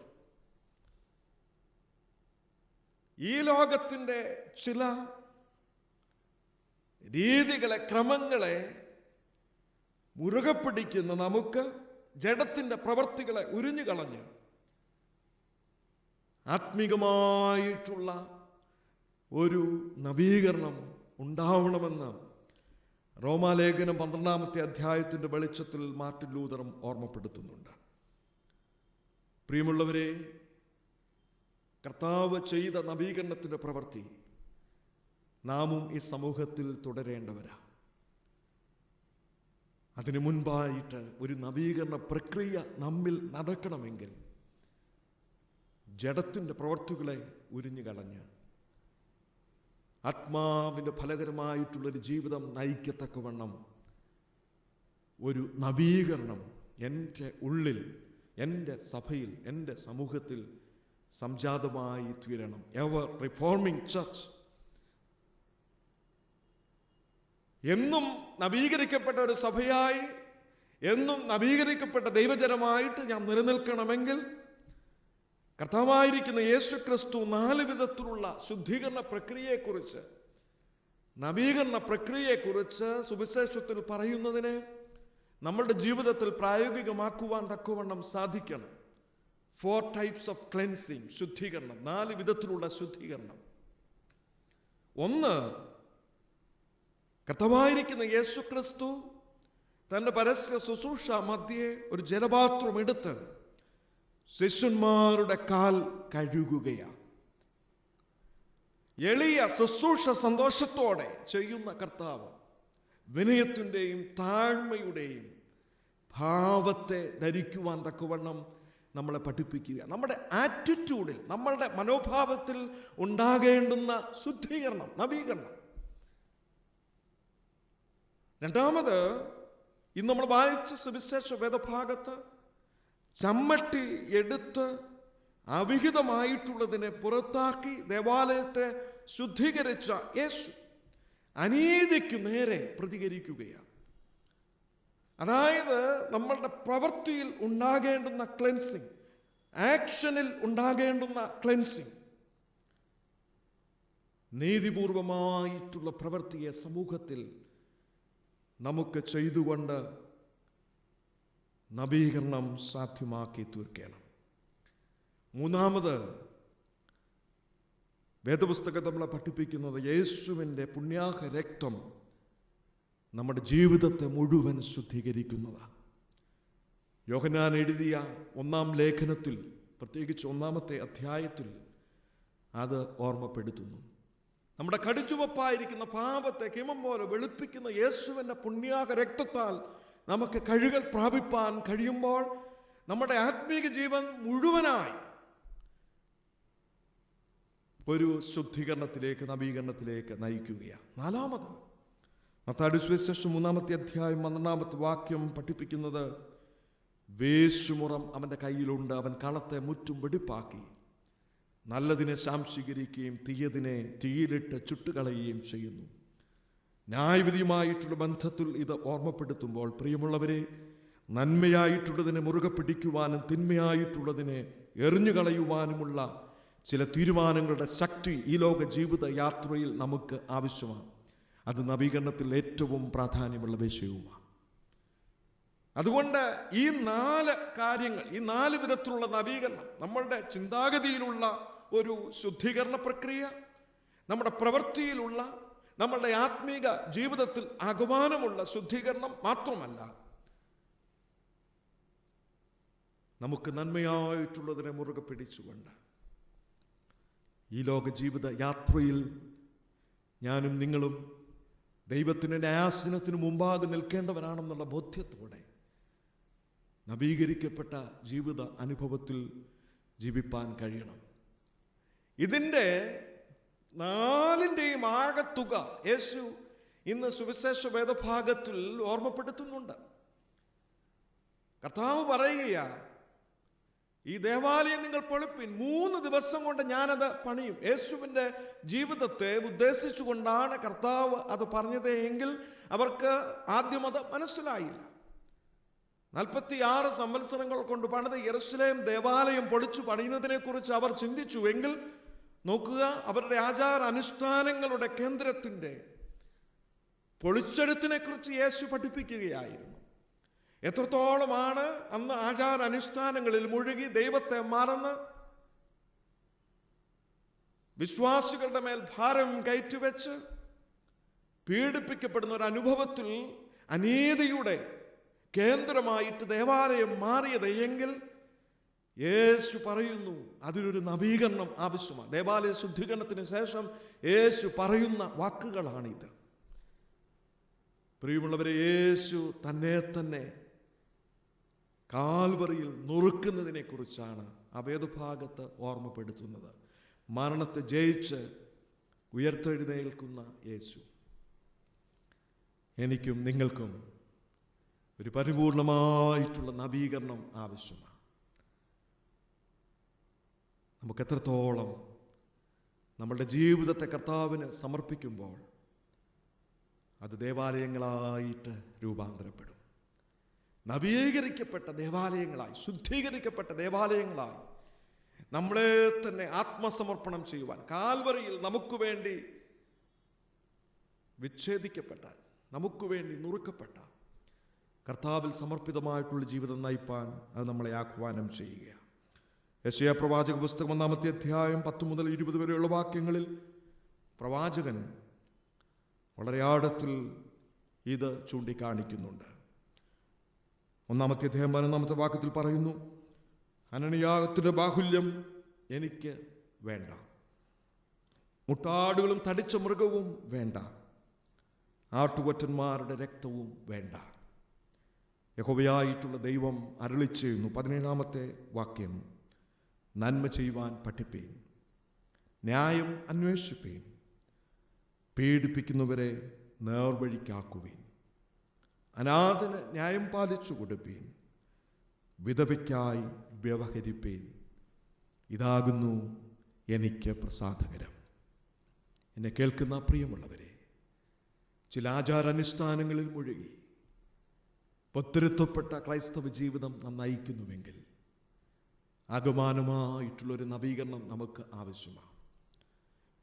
ഈ ലോകത്തിൻ്റെ ചില രീതികളെ, ക്രമങ്ങളെ മുറുകെ പിടിക്കുന്ന നമുക്ക് ജഡത്തിൻ്റെ പ്രവൃത്തികളെ ഉരിഞ്ഞു കളഞ്ഞ് ആത്മീകമായിട്ടുള്ള ഒരു നവീകരണം ഉണ്ടാവണമെന്ന് റോമാലേഖനം 12-ാമത്തെ അധ്യായത്തിൻ്റെ വെളിച്ചത്തിൽ മാർട്ടിൻ ലൂതറും ഓർമ്മപ്പെടുത്തുന്നുണ്ട്. പ്രിയമുള്ളവരെ, കർത്താവ് ചെയ്ത നവീകരണത്തിൻ്റെ പ്രവൃത്തി നാമും ഈ സമൂഹത്തിൽ തുടരേണ്ടവരാ. അതിനു മുൻപായിട്ട് ഒരു നവീകരണ പ്രക്രിയ നമ്മിൽ നടക്കണമെങ്കിൽ ജഡത്തിൻ്റെ പ്രവൃത്തികളെ ഉരിഞ്ഞു കളഞ്ഞ് ആത്മാവിൻ്റെ ഫലകരമായിട്ടുള്ളൊരു ജീവിതം നയിക്കത്തക്കവണ്ണം ഒരു നവീകരണം എൻ്റെ ഉള്ളിൽ, എൻ്റെ സഭയിൽ, എൻ്റെ സമൂഹത്തിൽ സംജാതമായി തീരണം. എവർ റിഫോർമിംഗ് ചർച്ച്, എന്നും നവീകരിക്കപ്പെട്ട ഒരു സഭയായി, എന്നും നവീകരിക്കപ്പെട്ട ദൈവജനമായിട്ട് ഞാൻ നിലനിൽക്കണമെങ്കിൽ കർത്താവായിരിക്കുന്ന യേശു ക്രിസ്തു 4 വിധത്തിലുള്ള ശുദ്ധീകരണ പ്രക്രിയയെക്കുറിച്ച്, നവീകരണ പ്രക്രിയയെക്കുറിച്ച് സുവിശേഷത്തിൽ പറയുന്നതിനെ നമ്മളുടെ ജീവിതത്തിൽ പ്രായോഗികമാക്കുവാൻ തക്കവണ്ണം സാധിക്കണം. 4 types of cleansing, ശുദ്ധീകരണം, 4 വിധത്തിലുള്ള ശുദ്ധീകരണം. ഒന്ന്, കർത്താവായിരിക്കുന്ന യേശു ക്രിസ്തു തൻ്റെ പരസ്യ ശുശ്രൂഷ മധ്യേ ഒരു ജലപാത്രം എടുത്ത് ശിഷ്യന്മാരുടെ കാൽ കഴുകുകയാണ്. എളിയ ശുശ്രൂഷ സന്തോഷത്തോടെ ചെയ്യുന്ന കർത്താവ് വിനയത്തിൻ്റെയും താഴ്മയുടെയും ഭാവത്തെ ധരിക്കുവാൻ തക്കവണ്ണം നമ്മളെ പഠിപ്പിക്കുക. നമ്മുടെ ആറ്റിറ്റ്യൂഡിൽ, നമ്മളുടെ മനോഭാവത്തിൽ ഉണ്ടാകേണ്ടുന്ന ശുദ്ധീകരണം, നവീകരണം. രണ്ടാമത്, ഇന്ന് നമ്മൾ വായിച്ച സുവിശേഷ വേദഭാഗത്ത് ചമ്മട്ടി എടുത്ത് അവിഹിതമായിട്ടുള്ളതിനെ പുറത്താക്കി ദേവാലയത്തെ ശുദ്ധീകരിച്ച യേശു അനീതിക്ക് നേരെ പ്രതികരിക്കുകയാണ്. അതായത് നമ്മളുടെ പ്രവൃത്തിയിൽ ഉണ്ടാകേണ്ടുന്ന ക്ലെൻസിങ്, ആക്ഷനിൽ ഉണ്ടാകേണ്ടുന്ന ക്ലെൻസിങ്, നീതിപൂർവമായിട്ടുള്ള പ്രവൃത്തിയെ സമൂഹത്തിൽ നമുക്ക് ചെയ്തുകൊണ്ട് നവീകരണം സാധ്യമാക്കി തീർക്കണം. മൂന്നാമത്, വേദപുസ്തകം നമ്മളെ പഠിപ്പിക്കുന്നത് യേശുവിൻ്റെ പുണ്യാഹ രക്തം നമ്മുടെ ജീവിതത്തെ മുഴുവൻ ശുദ്ധീകരിക്കുന്നതാണ്. യോഹന്നാൻ എഴുതിയ 1-ാം ലേഖനത്തിൽ, പ്രത്യേകിച്ച് 1-ാമത്തെ അധ്യായത്തിൽ അത് ഓർമ്മപ്പെടുത്തുന്നു. നമ്മുടെ കടുചുവപ്പായിരിക്കുന്ന പാപത്തെ ഹിമം പോലെ വെളുപ്പിക്കുന്ന യേശുവിൻ്റെ പുണ്യാഹ രക്തത്താൽ നമുക്ക് കഴുകൽ പ്രാപിപ്പാൻ കഴിയുമ്പോൾ നമ്മുടെ ആത്മീക ജീവൻ മുഴുവനായി ഒരു ശുദ്ധീകരണത്തിലേക്ക്, നവീകരണത്തിലേക്ക് നയിക്കുകയാണ്. നാലാമത്, മത്തായിയുടെ സുവിശേഷം 3-ാമത്തെ അധ്യായം 12-ാമത്തെ വാക്യം പഠിപ്പിക്കുന്നത്, വേശുമുറം അവൻ്റെ കയ്യിലുണ്ട്, അവൻ കളത്തെ മുറ്റും വെടിപ്പാക്കി നല്ലതിനെ ശാംശീകരിക്കുകയും തീയതിനെ തീയിലിട്ട് ചുട്ടുകളയുകയും ചെയ്യുന്നു. ന്യായവിധിയുമായിട്ടുള്ള ബന്ധത്തിൽ ഇത് ഓർമ്മപ്പെടുത്തുമ്പോൾ, പ്രിയമുള്ളവരെ, നന്മയായിട്ടുള്ളതിനെ മുറുകെ പിടിക്കുവാനും തിന്മയായിട്ടുള്ളതിനെ എറിഞ്ഞുകളയുവാനുമുള്ള ചില തീരുമാനങ്ങളുടെ ശക്തി ഈ ലോക ജീവിത യാത്രയിൽ നമുക്ക് ആവശ്യമാണ്. അത് നവീകരണത്തിൽ ഏറ്റവും പ്രാധാന്യമുള്ള വിഷയവുമാണ്. അതുകൊണ്ട് ഈ 4 കാര്യങ്ങൾ, ഈ 4 വിധത്തിലുള്ള നവീകരണം, നമ്മളുടെ ചിന്താഗതിയിലുള്ള ഒരു ശുദ്ധീകരണ പ്രക്രിയ, നമ്മുടെ പ്രവൃത്തിയിലുള്ള, നമ്മളുടെ ആത്മീക ജീവിതത്തിൽ ആഗമനമുള്ള ശുദ്ധീകരണം മാത്രമല്ല, നമുക്ക് നന്മയായിട്ടുള്ളതിനെ മുറുകെ പിടിച്ചുകൊണ്ട് ഈ ലോക ജീവിത യാത്രയിൽ ഞാനും നിങ്ങളും ദൈവത്തിൻ്റെ ന്യായാസനത്തിന് മുമ്പാകെ നിൽക്കേണ്ടവരാണെന്നുള്ള ബോധ്യത്തോടെ നവീകരിക്കപ്പെട്ട ജീവിത അനുഭവത്തിൽ ജീവിപ്പാൻ കഴിയണം. ഇതിൻ്റെ 4ൻ്റെയും ആകത്തുക യേശു ഇന്ന് സുവിശേഷ വേദഭാഗത്തിൽ ഓർമ്മപ്പെടുത്തുന്നുണ്ട്. കർത്താവ് പറയുകയാണ്, ഈ ദേവാലയം നിങ്ങൾ പൊളിപ്പിൻ, 3 ദിവസം കൊണ്ട് ഞാനത് പണിയും. യേശുവിൻ്റെ ജീവിതത്തെ ഉദ്ദേശിച്ചുകൊണ്ടാണ് കർത്താവ് അത് പറഞ്ഞത് എങ്കിൽ അവർക്ക് ആദ്യം അത് മനസ്സിലായില്ല. 46 സംവത്സരങ്ങൾ കൊണ്ട് പണിത യെരുശലേം ദേവാലയം പൊളിച്ചു പണിയുന്നതിനെക്കുറിച്ച് അവർ ചിന്തിച്ചു എങ്കിൽ നോക്കുക, അവരുടെ ആചാര അനുഷ്ഠാനങ്ങളുടെ കേന്ദ്രത്തിൻ്റെ പൊളിച്ചെഴുത്തിനെക്കുറിച്ച് യേശു പഠിപ്പിക്കുകയായിരുന്നു. എത്രത്തോളമാണ് അന്ന് ആചാര അനുഷ്ഠാനങ്ങളിൽ മുഴുകി ദൈവത്തെ മറന്ന് വിശ്വാസികളുടെ മേൽ ഭാരം കയറ്റിവെച്ച് പീഡിപ്പിക്കപ്പെടുന്ന ഒരു അനുഭവത്തിൽ അനീതിയുടെ കേന്ദ്രമായിട്ട് ദേവാലയം മാറിയത് എങ്കിൽ യേശു പറയുന്നു അതിലൊരു നവീകരണം ആവശ്യമാണ്. ദേവാലയ ശുദ്ധീകരണത്തിന് ശേഷം യേശു പറയുന്ന വാക്കുകളാണിത്. പ്രിയമുള്ളവരെ, യേശു തന്നെ കാൽവറിയിൽ നുറുക്കുന്നതിനെ കുറിച്ചാണ് ആ വേദഭാഗത്ത് ഓർമ്മപ്പെടുത്തുന്നത്. മരണത്തെ ജയിച്ച് ഉയർത്തെഴുന്നേൽക്കുന്ന യേശു എനിക്കും നിങ്ങൾക്കും ഒരു പരിപൂർണമായിട്ടുള്ള നവീകരണം ആവശ്യമാണ്. നമുക്ക് എത്രത്തോളം നമ്മളുടെ ജീവിതത്തെ കർത്താവിന് സമർപ്പിക്കുമ്പോൾ അത് ദേവാലയങ്ങളായിട്ട് രൂപാന്തരപ്പെടും. നവീകരിക്കപ്പെട്ട ദേവാലയങ്ങളായി, ശുദ്ധീകരിക്കപ്പെട്ട ദേവാലയങ്ങളായി നമ്മളെ തന്നെ ആത്മസമർപ്പണം ചെയ്യുവാൻ, കാൽവറിയിൽ നമുക്ക് വേണ്ടി വിച്ഛേദിക്കപ്പെട്ട, നമുക്ക് വേണ്ടി നുറുക്കപ്പെട്ട കർത്താവിൽ സമർപ്പിതമായിട്ടുള്ള ജീവിതം നയിപ്പാൻ അത് നമ്മളെ ആഹ്വാനം ചെയ്യുകയാണ്. യെശയ്യാ പ്രവാചക പുസ്തകം 1-ാമത്തെ അധ്യായം 10 മുതൽ 20 വരെയുള്ള വാക്യങ്ങളിൽ പ്രവാചകൻ വളരെ ആഴത്തിൽ ഇത് ചൂണ്ടിക്കാണിക്കുന്നുണ്ട്. 1-ാമത്തെ അധ്യായം 11-ാമത്തെ വാക്യത്തിൽ പറയുന്നു, ഹനനയാഗത്തിൻ്റെ ബാഹുല്യം എനിക്ക് വേണ്ട, മുട്ടാടുകളും തടിച്ച മൃഗവും വേണ്ട, ആട്ടുകൊറ്റന്മാരുടെ രക്തവും വേണ്ട. യഹോവയായിട്ടുള്ള ദൈവം അരുളിച്ചെയ്യുന്നു. 17-ാമത്തെ വാക്യം, നന്മ ചെയ്യുവാൻ പഠിപ്പീൻ, ന്യായം അന്വേഷിപ്പീൻ, പീഡിപ്പിക്കുന്നവരെ നേർവഴിക്കാക്കുവീൻ, അനാഥന് ന്യായം പാലിച്ചു കൊടുപ്പീൻ, വിധവയ്ക്കായി വ്യവഹരിപ്പീൻ, ഇതാകുന്നു എനിക്ക് പ്രസാദകരം. എന്നെ കേൾക്കുന്ന പ്രിയമുള്ളവരെ, ചില ആചാരാനുഷ്ഠാനങ്ങളിൽ മുഴുകി ഒത്തിരുത്തപ്പെട്ട ക്രൈസ്തവ ജീവിതം നാം നയിക്കുന്നുവെങ്കിൽ ആഗമനമായിട്ടുള്ളൊരു നവീകരണം നമുക്ക് ആവശ്യമാണ്.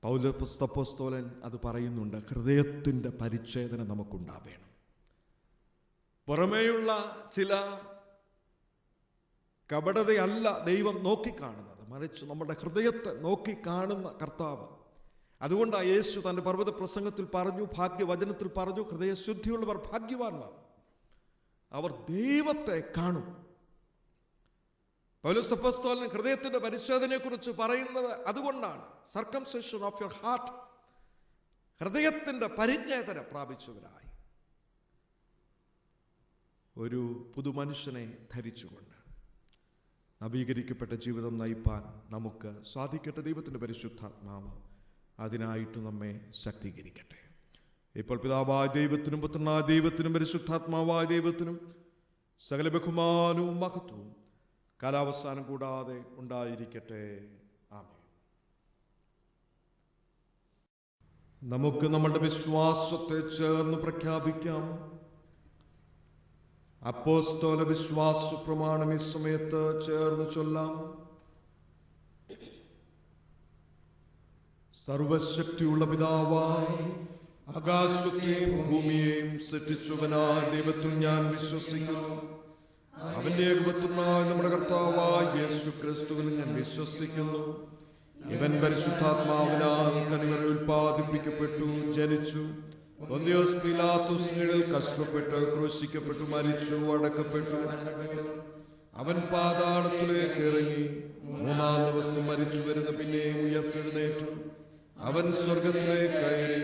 പൗലോസ് അപ്പോസ്തലൻ അത് പറയുന്നുണ്ട്, ഹൃദയത്തിൻ്റെ പരിച്ഛേദന നമുക്കുണ്ടാവേണം. പുറമേയുള്ള ചില കപടതയല്ല ദൈവം നോക്കിക്കാണുന്നത്, മറിച്ച് നമ്മുടെ ഹൃദയത്തെ നോക്കിക്കാണുന്ന കർത്താവ്. അതുകൊണ്ടാണ് യേശു തൻ്റെ പർവ്വത പ്രസംഗത്തിൽ പറഞ്ഞു, ഭാഗ്യവചനത്തിൽ പറഞ്ഞു, ഹൃദയശുദ്ധിയുള്ളവർ ഭാഗ്യവാന്മാർ, അവർ ദൈവത്തെ കാണും. പൗലോസ് അപ്പോസ്തലൻ ഹൃദയത്തിൻ്റെ പരിശോധനയെക്കുറിച്ച് പറയുന്നത് അതുകൊണ്ടാണ്. സർക്കംസിഷൻ ഓഫ് യുവർ ഹാർട്ട്, ഹൃദയത്തിൻ്റെ പരിജ്ഞേതന പ്രാപിച്ചവരായി ഒരു പുതുമനുഷ്യനെ ധരിച്ചുകൊണ്ട് നവീകരിക്കപ്പെട്ട ജീവിതം നയിപ്പാൻ നമുക്ക് സാധിക്കട്ടെ. ദൈവത്തിൻ്റെ പരിശുദ്ധാത്മാവ് അതിനായിട്ട് നമ്മെ ശക്തീകരിക്കട്ടെ. ഇപ്പോൾ പിതാവായ ദൈവത്തിനും പുത്രനായ ദൈവത്തിനും പരിശുദ്ധാത്മാവായ ദൈവത്തിനും സകല ബഹുമാനവും മഹത്വവും കാലാവസാനം കൂടാതെ ഉണ്ടായിരിക്കട്ടെ. ആമേൻ. നമുക്ക് നമ്മുടെ വിശ്വാസത്തെ ചേർന്ന് പ്രഖ്യാപിക്കാം. അപ്പോസ്തല വിശ്വാസ പ്രമാണം ഈ സമയത്ത് ചേർന്ന് ചൊല്ലാം. സർവശക്തിയുള്ള പിതാവായി ആകാശത്തെയും ഭൂമിയെയും സൃഷ്ടിച്ചവനായ ദൈവത്തിൽ ഞാൻ വിശ്വസിക്കുന്നു. അവന്റെ ഏകപുത്രനായ നമ്മുടെ കർത്താവായ യേശു ക്രിസ്തുവിൽ ഞാൻ വിശ്വസിക്കുന്നു. ഇവൻ പരിശുദ്ധാത്മാവിനാൽ കനിവരെ ഉൽപ്പാദിപ്പിക്കപ്പെട്ടു, ജനിച്ചു, പൊന്തിയോസ് പീലാത്തോസിനിൽ കഷ്ടപ്പെട്ട് ക്രൂശിക്കപ്പെട്ടു, മരിച്ചു, അടക്കപ്പെട്ടു. അവൻ പാതാളത്തിലേക്ക് ഇറങ്ങി, മൂന്നാം ദിവസം മരിച്ചു വരുന്ന പിന്നെയും ഉയർത്തെഴുന്നേറ്റു. അവൻ സ്വർഗത്തിലേക്ക് കയറി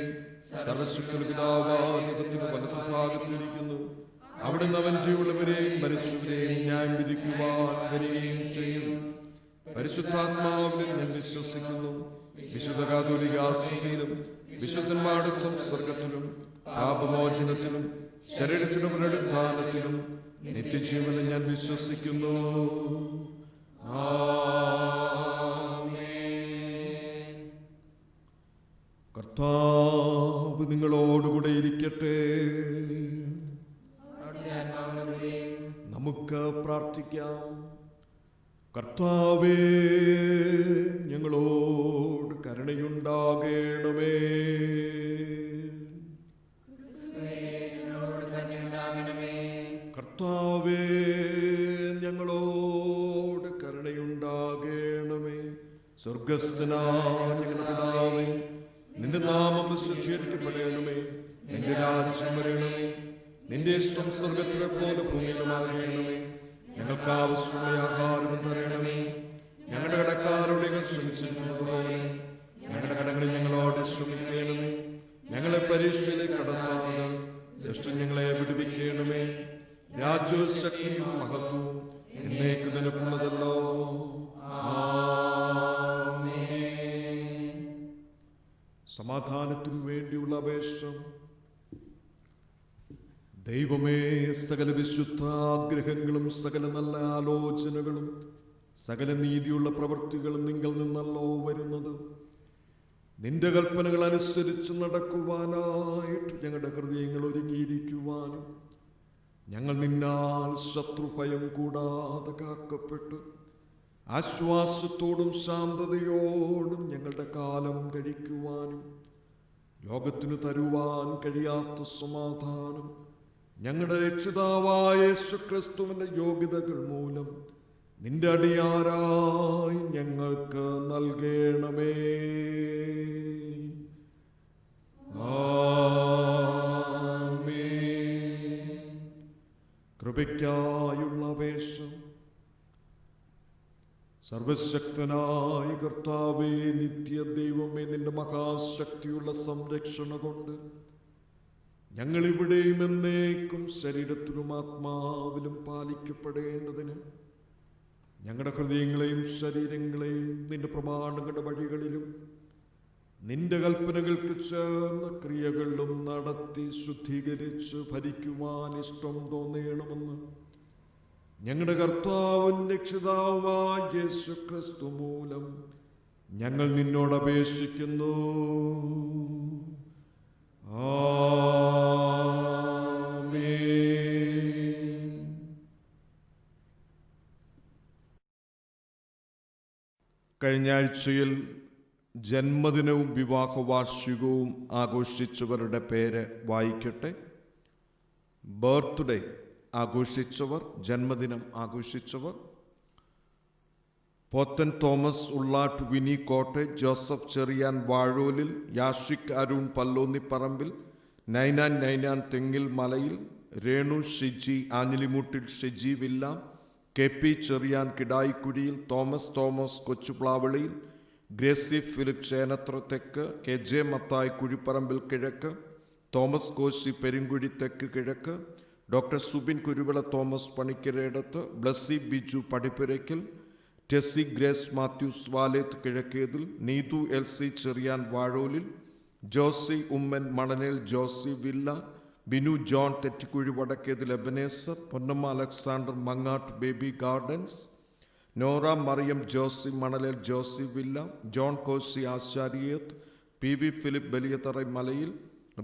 സർവശക്തിയുള്ള പിതാവാദത്തിന് വലത്തുഭാഗത്തിരിക്കുന്നു. അവിടുന്ന് അവൻ ജീവനുള്ളവരെയും മരിച്ചവരെയും ന്യായം വിധിക്കുവാൻ വരികയും ചെയ്യും. പരിശുദ്ധാത്മാവിൽ ഞാൻ വിശ്വസിക്കുന്നു. വിശുദ്ധ കാതോലിക്കാ സഭയിലും വിശുദ്ധന്മാരുടെ സംസർഗത്തിലും പാപമോചനത്തിലും ശരീരത്തിനും പുനരുത്ഥാനത്തിലും നിത്യജീവനിൽ ഞാൻ വിശ്വസിക്കുന്നു. കർത്താവ് നിങ്ങളോടുകൂടെ ഇരിക്കട്ടെ. നമുക്ക് പ്രാർത്ഥിക്കാം. കർത്താവേ, ഞങ്ങളോട് കരുണയുണ്ടാകണമേ. കർത്താവേ, ഞങ്ങളോട് കരുണയുണ്ടാകണമേ. സ്വർഗസ്ഥനായ ഞങ്ങളുടെ പിതാവേ, നിന്റെ നാമം വിശുദ്ധീകരിക്കപ്പെടണമേ. നിന്റെ രാജ്യം വരണമേ. നിന്റെ ഇഷ്ടം സ്വർഗത്തിലെ പോലെ ഭൂമിയിലുമാകണമേ. ഞങ്ങൾക്ക് ആവശ്യമായ ആഹാരം തരണമേ. ഞങ്ങളുടെ കടക്കാരോട് ഞങ്ങൾ ക്ഷമിച്ചിരിക്കുന്നത് പോലെ ഞങ്ങളുടെ കടങ്ങളിൽ ഞങ്ങളോട് ക്ഷമിക്കണമേ. ഞങ്ങളെ പരീക്ഷയിലേക്ക് കടത്താതെ ദുഷ്ടൻ ഞങ്ങളെ വിടുവിക്കണമേ. രാജ്യവും ശക്തിയും മഹത്വവും എന്നേക്ക് നിനക്കുള്ളതല്ലോ. സമാധാനത്തിനു വേണ്ടിയുള്ള അപേക്ഷ. ദൈവമേ, സകല വിശുദ്ധ ആഗ്രഹങ്ങളും സകല നല്ല ആലോചനകളും സകല നീതിയുള്ള പ്രവൃത്തികളും നിങ്ങൾ നിന്നല്ലോ വരുന്നത്. നിന്റെ കൽപ്പനകൾ അനുസരിച്ച് നടക്കുവാനായിട്ട് ഞങ്ങളുടെ ഹൃദയങ്ങൾ ഒരുങ്ങിയിരിക്കുവാനും ഞങ്ങൾ നിന്നാൽ ശത്രുഭയം കൂടാതെ കാക്കപ്പെട്ടു ആശ്വാസത്തോടും ശാന്തതയോടും ഞങ്ങളുടെ കാലം കഴിക്കുവാനും ലോകത്തിനു തരുവാൻ കഴിയാത്ത സമാധാനം ഞങ്ങളുടെ രക്ഷിതാവായ യേശുക്രിസ്തുവിന്റെ യോഗ്യതകൾ മൂലം നിന്റെ അടിയാരായി ഞങ്ങൾക്ക് നൽകണമേ. ആമേൻ. കൃപയ്ക്കായുള്ള അപേക്ഷ. സർവശക്തനായ കർത്താവേ, നിത്യ ദൈവമേ, നിന്റെ മഹാശക്തിയുള്ള സംരക്ഷണ കൊണ്ട് ഞങ്ങളിവിടെയും എന്നേക്കും ശരീരത്തിലും ആത്മാവിലും പാലിക്കപ്പെടേണ്ടതിന് ഞങ്ങളുടെ ഹൃദയങ്ങളെയും ശരീരങ്ങളെയും നിന്റെ പ്രമാണങ്ങളുടെ വഴികളിലും നിന്റെ കൽപ്പനകൾക്ക് ചേർന്ന ക്രിയകളിലും നടത്തി ശുദ്ധീകരിച്ച് ഭരിക്കുവാൻ ഇഷ്ടം തോന്നണമെന്ന് ഞങ്ങളുടെ കർത്താവും രക്ഷിതാവുമായ യേശുക്രിസ്തു മൂലം ഞങ്ങൾ നിന്നോട് അപേക്ഷിക്കുന്നു. ആമേൻ. കഴിഞ്ഞ ആഴ്ചയിൽ ജന്മദിനവും വിവാഹ വാർഷികവും ആഘോഷിച്ചവരുടെ പേര് വായിക്കട്ടെ. ബർത്ത്ഡേ ആഘോഷിച്ചവർ, ജന്മദിനം ആഘോഷിച്ചവർ: Pothan Thomas Ullattu, Vini Kottayam, Joseph Cherian Vazholil, Yashik Arun Pallonnipparambil, Ninan Thengil Malayil, Renu Shiji Anjilimoottil, Shiji villa, K P Cherian Kidayikkuzhiyil, Thomas Kochuplavaliyil, Gracy Philip Chenathra Thekku, K J Mathai Kuzhipparambil കിഴക്ക്, Thomas Koshy Perumkuzhi Thekku Kizhakku, doctor Subin Kuruvila Thomas Panikkarayidathu, Blessy Biju Padippurakkal, Tessy Grace Mathews Valethu Kizhakkethil, Neethu L C Cherian Vazholil, Josy Oommen Mananel Josy villa, Binu John Thettikkuzhi Vadakkethil Ebenezer, Ponnamma Alexander Mangattu baby gardens, Nora Mariam Josy Manalel Josy villa, John Koshy Ashariyethu, P V Philip Baliyathara Malayil,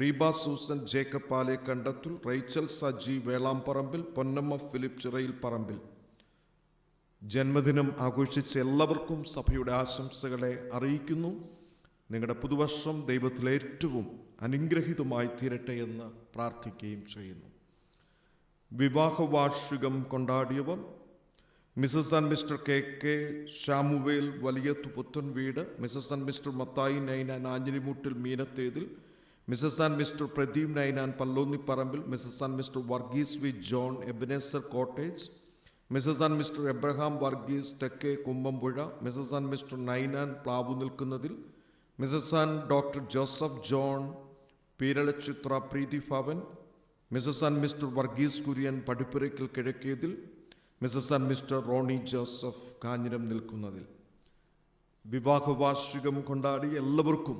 Reeba Susan Jacob Pale Kandathul, Rachel Saji Velamparambil, Ponnamma Philip Chirayil Parambil. ജന്മദിനം ആഘോഷിച്ച എല്ലാവർക്കും സഭയുടെ ആശംസകളെ അറിയിക്കുന്നു. നിങ്ങളുടെ പുതുവർഷം ദൈവത്തിൽ ഏറ്റവും അനുഗ്രഹീതമായി തീരട്ടെ എന്ന് പ്രാർത്ഥിക്കുകയും ചെയ്യുന്നു. വിവാഹ വാർഷികം കൊണ്ടാടിയവർ: Mrs and Mr K Shamuel Valiyathu Puthan Veedu, Mrs and Mr Mathai Ninan Anjilimuttil Meenathethil, Mrs and Mr Pradeep Ninan Pallonnipparambil, Mrs and Mr Varghese V John Ebenezer cottage, Mrs and Mr Abraham Varghese Thekke Kumbampuzha, Mrs and Mr Ninan Plavu Nilkkunnathil, Mrs and doctor Joseph John Peeralachithra Preethi Bhavan, Mrs and Mr Varghese Kurian Padippurakkal Kizhakkethil, Mrs and Mr Roni Joseph Kanjiram Nilkkunnathil. വിവാഹ വാർഷികം കൊണ്ടാടി എല്ലാവർക്കും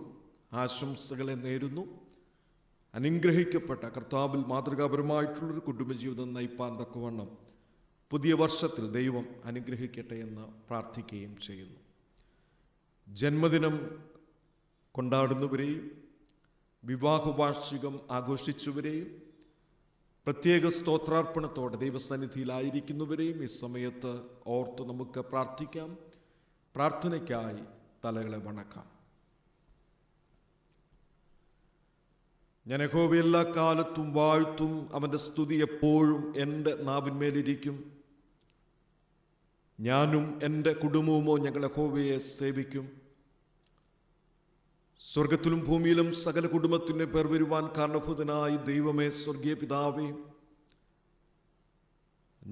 ആശംസകളെ നേരുന്നു. അനുഗ്രഹിക്കപ്പെട്ട കർത്താവിൽ മാതൃകാപരമായിട്ടുള്ളൊരു കുടുംബജീവിതം നയിപ്പാൻ തക്കവണ്ണം പുതിയ വർഷത്തിൽ ദൈവം അനുഗ്രഹിക്കട്ടെ എന്ന് പ്രാർത്ഥിക്കുകയും ചെയ്യുന്നു. ജന്മദിനം കൊണ്ടാടുന്നവരെയും വിവാഹ വാർഷികം ആഘോഷിച്ചവരെയും പ്രത്യേക സ്തോത്രാർപ്പണത്തോടെ ദൈവസന്നിധിയിലായിരിക്കുന്നവരെയും ഈ സമയത്ത് ഓർത്ത് നമുക്ക് പ്രാർത്ഥിക്കാം. പ്രാർത്ഥനയ്ക്കായി തലകളെ വണക്കാം. ഞാൻ യഹോവയെ എല്ലാ കാലത്തും വാഴ്ത്തും, അവൻ്റെ സ്തുതി എപ്പോഴും എൻ്റെ നാവിന്മേലിരിക്കും. ഞാനും എൻ്റെ കുടുംബവുമോ ഞങ്ങൾ യഹോവയെ സേവിക്കും. സ്വർഗത്തിലും ഭൂമിയിലും സകല കുടുംബത്തിന് പേർ വരുവാൻ കാരണഭൂതനായി ദൈവമേ, സ്വർഗീയ പിതാവേ,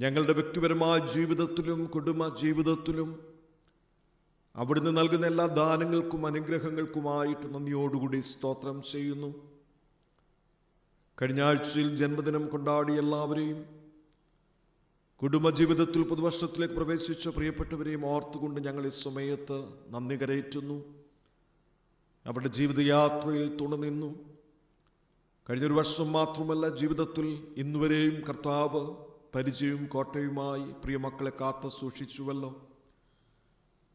ഞങ്ങളുടെ വ്യക്തിപരമായ ജീവിതത്തിലും കുടുംബ ജീവിതത്തിലും അവിടുന്ന് നൽകുന്ന എല്ലാ ദാനങ്ങൾക്കും അനുഗ്രഹങ്ങൾക്കുമായിട്ട് നന്ദിയോടുകൂടി സ്തോത്രം ചെയ്യുന്നു. കഴിഞ്ഞ ആഴ്ചയിൽ ജന്മദിനം കൊണ്ടാടിയ എല്ലാവരെയും, കുടുംബജീവിതത്തിൽ പുതുവർഷത്തിലേക്ക് പ്രവേശിച്ച പ്രിയപ്പെട്ടവരെയും ഓർത്തുകൊണ്ട് ഞങ്ങൾ ഈ സമയത്ത് നന്ദി കരയറ്റുന്നു. അവരുടെ ജീവിതയാത്രയിൽ തുണനിന്നു. കഴിഞ്ഞൊരു വർഷം മാത്രമല്ല, ജീവിതത്തിൽ ഇന്നുവരെയും കർത്താവ് പരിചയവും കോട്ടയുമായി പ്രിയമക്കളെ കാത്തു സൂക്ഷിച്ചുവല്ലോ.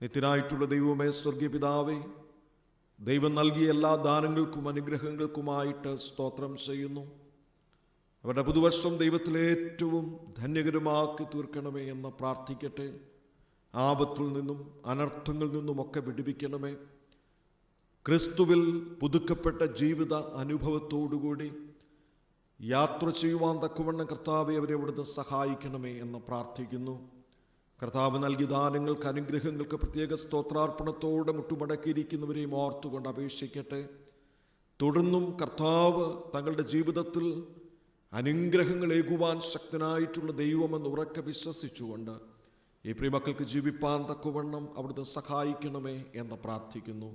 നിത്യനായിട്ടുള്ള ദൈവമേ, സ്വർഗീയ പിതാവേ, ദൈവം നൽകിയ എല്ലാ ദാനങ്ങൾക്കും അനുഗ്രഹങ്ങൾക്കുമായിട്ട് സ്തോത്രം ചെയ്യുന്നു. അവരുടെ പുതുവർഷം ദൈവത്തിലെ ഏറ്റവും ധന്യകരമാക്കി തീർക്കണമേ എന്ന് പ്രാർത്ഥിക്കട്ടെ. ആപത്തിൽ നിന്നും അനർത്ഥങ്ങളിൽ നിന്നുമൊക്കെ വിടുവിക്കണമേ. ക്രിസ്തുവിൽ പുതുക്കപ്പെട്ട ജീവിത അനുഭവത്തോടുകൂടി യാത്ര ചെയ്യുവാൻ തക്കവണ്ണം കർത്താവെ അവരെ അവിടുന്ന് സഹായിക്കണമേ എന്ന് പ്രാർത്ഥിക്കുന്നു. കർത്താവ് നൽകിയ ദാനങ്ങൾക്ക് അനുഗ്രഹങ്ങൾക്ക് പ്രത്യേക സ്തോത്രാർപ്പണത്തോടെ മുട്ടുമടക്കിയിരിക്കുന്നവരെയും ഓർത്തുകൊണ്ട് അപേക്ഷിക്കട്ടെ. തുടർന്നും കർത്താവ് തങ്ങളുടെ ജീവിതത്തിൽ അനുഗ്രഹങ്ങൾ ഏകുവാൻ ശക്തനായിട്ടുള്ള ദൈവമെന്ന് ഉറക്കെ വിശ്വസിച്ചുകൊണ്ട് ഈ പ്രിയമക്കൾക്ക് ജീവിപ്പാൻ തക്കവണ്ണം അവിടുന്ന് സഹായിക്കണമേ എന്ന് പ്രാർത്ഥിക്കുന്നു.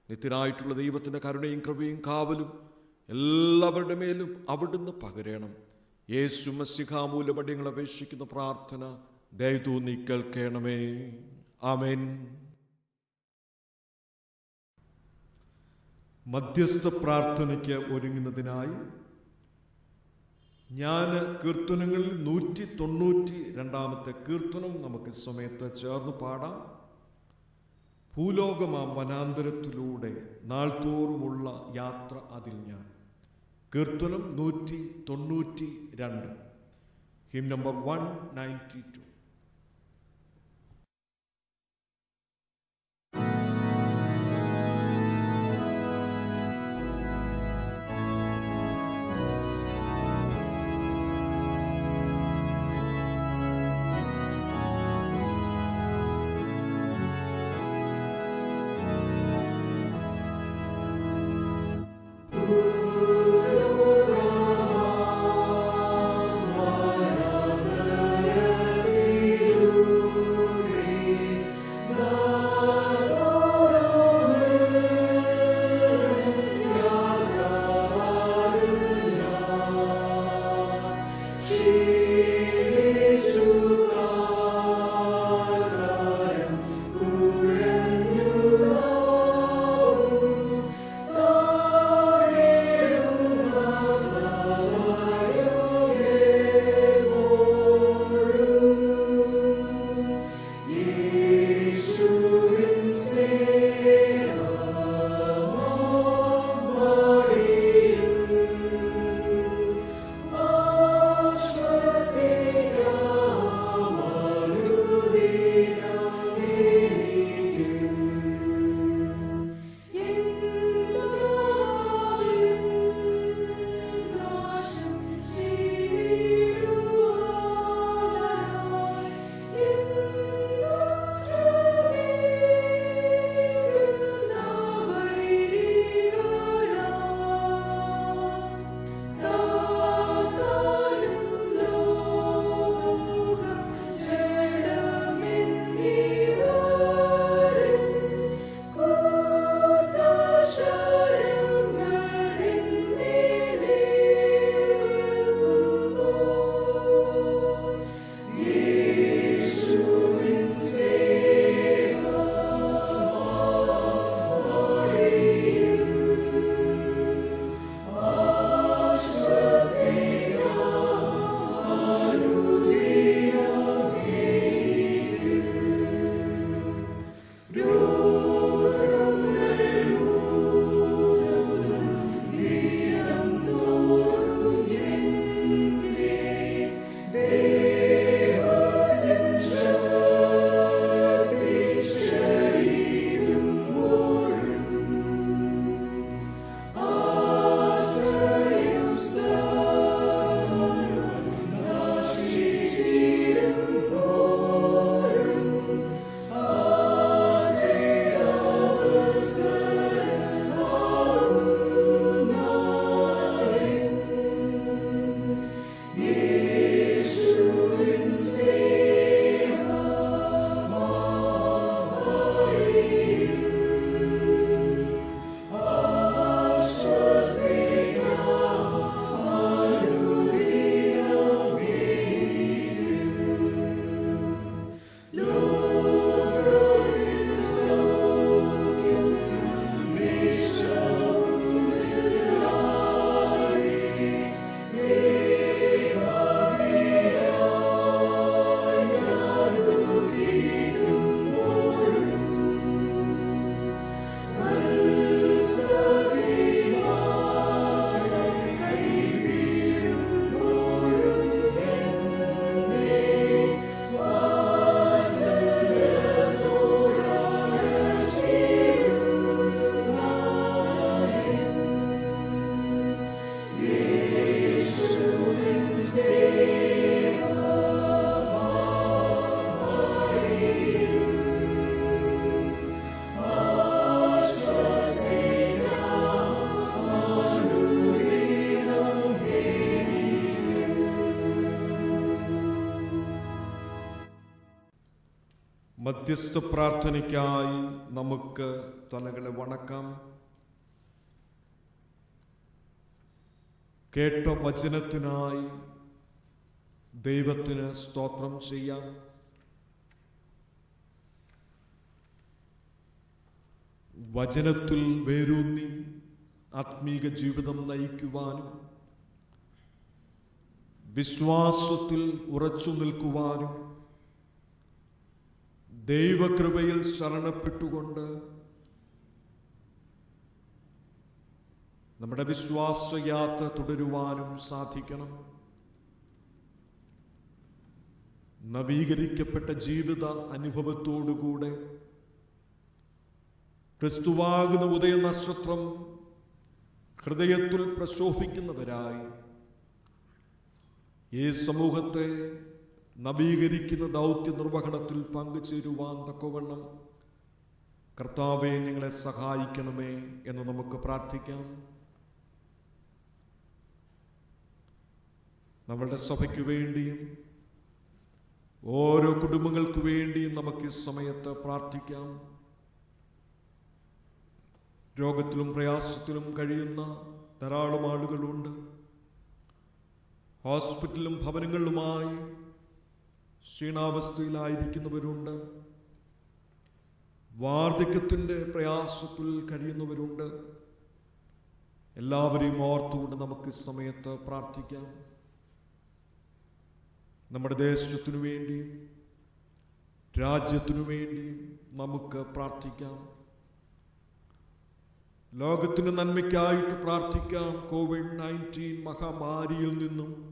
നിത്യനായിട്ടുള്ള ദൈവത്തിൻ്റെ കരുണയും കൃപയും കാവലും എല്ലാവരുടെ മേലും അവിടുന്ന് പകരണം. യേശു മശിഹാ മൂലമടിയങ്ങൾ അപേക്ഷിക്കുന്ന പ്രാർത്ഥന ദയതൂന്നി കേൾക്കണമേ. ആമേൻ. മധ്യസ്ഥ പ്രാർത്ഥനയ്ക്ക് ഒരുങ്ങുന്നതിനായി ഞാൻ കീർത്തനങ്ങളിൽ 192 കീർത്തനം നമുക്ക് സമയത്ത് ചേർന്ന് പാടാം. ഭൂലോകമാം വനാന്തരത്തിലൂടെ നാൾതോറുമുള്ള യാത്ര അതിൽ ഞാൻ. കീർത്തനം 192, ഹിം നമ്പർ 192. Oh മധ്യസ്ഥ പ്രാർത്ഥനയ്ക്കായി നമുക്ക് തലകളെ വണക്കാം. കേട്ട വചനത്തിനായി ദൈവത്തിന് സ്തോത്രം ചെയ്യാം. വചനത്തിൽ വേരൂന്നി ആത്മീക ജീവിതം നയിക്കുവാനും വിശ്വാസത്തിൽ ഉറച്ചു നിൽക്കുവാനും ദൈവകൃപയിൽ ശരണപ്പെട്ടുകൊണ്ട് നമ്മുടെ വിശ്വാസയാത്ര തുടരുവാനും സാധിക്കണം. നവീകരിക്കപ്പെട്ട ജീവിത അനുഭവത്തോടുകൂടെ ക്രിസ്തുവാകുന്ന ഉദയനക്ഷത്രം ഹൃദയത്തിൽ പ്രശോഭിക്കുന്നവരായി ഈ സമൂഹത്തെ നവീകരിക്കുന്ന ദൗത്യ നിർവഹണത്തിൽ പങ്കുചേരുവാൻ തക്കവണ്ണം കർത്താവേ ഞങ്ങളെ സഹായിക്കണമേ എന്ന് നമുക്ക് പ്രാർത്ഥിക്കാം. നമ്മളുടെ സഭയ്ക്ക് വേണ്ടിയും ഓരോ കുടുംബങ്ങൾക്ക് വേണ്ടിയും നമുക്ക് ഈ സമയത്ത് പ്രാർത്ഥിക്കാം. രോഗത്തിലും പ്രയാസത്തിലും കഴിയുന്ന ധാരാളം ആളുകളുണ്ട്. ഹോസ്പിറ്റലിലും ഭവനങ്ങളിലുമായി ക്ഷീണാവസ്ഥയിലായിരിക്കുന്നവരുണ്ട്. വാർദ്ധക്യത്തിൻ്റെ പ്രയാസത്തിൽ കഴിയുന്നവരുണ്ട്. എല്ലാവരെയും ഓർത്തുകൊണ്ട് നമുക്ക് സമയത്ത് പ്രാർത്ഥിക്കാം. നമ്മുടെ ദേശത്തിനു വേണ്ടിയും രാജ്യത്തിനു വേണ്ടിയും നമുക്ക് പ്രാർത്ഥിക്കാം. ലോകത്തിന് നന്മയ്ക്കായിട്ട് പ്രാർത്ഥിക്കാം. COVID-19 മഹാമാരിയിൽ നിന്നും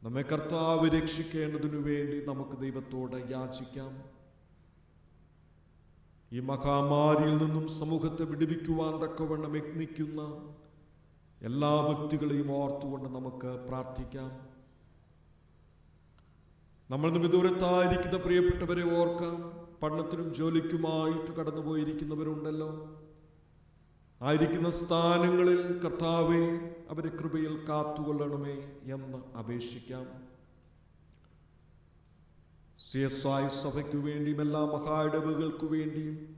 നമ്മെ കർത്താവ് രക്ഷിക്കേണ്ടതിനു വേണ്ടി നമുക്ക് ദൈവത്തോട് യാചിക്കാം. ഈ മഹാമാരിയിൽ നിന്നും സമൂഹത്തെ വിടുവിക്കുവാൻ തക്കവണ്ണം യത്നിക്കുന്ന എല്ലാ വ്യക്തികളെയും ഓർത്തുകൊണ്ട് നമുക്ക് പ്രാർത്ഥിക്കാം. നമ്മൾ വിദൂരത്തായിരിക്കുന്ന പ്രിയപ്പെട്ടവരെ ഓർക്കാം. പഠനത്തിനും ജോലിക്കുമായിട്ട് കടന്നുപോയിരിക്കുന്നവരുണ്ടല്ലോ. ആയിരിക്കുന്ന സ്ഥാനങ്ങളിൽ കർത്താവെ അവരെ കൃപയിൽ കാത്തുകൊള്ളണമേ എന്ന് അപേക്ഷിക്കാം. CSI സഭയ്ക്കു വേണ്ടിയും എല്ലാ മഹായിടവുകൾക്കു വേണ്ടിയും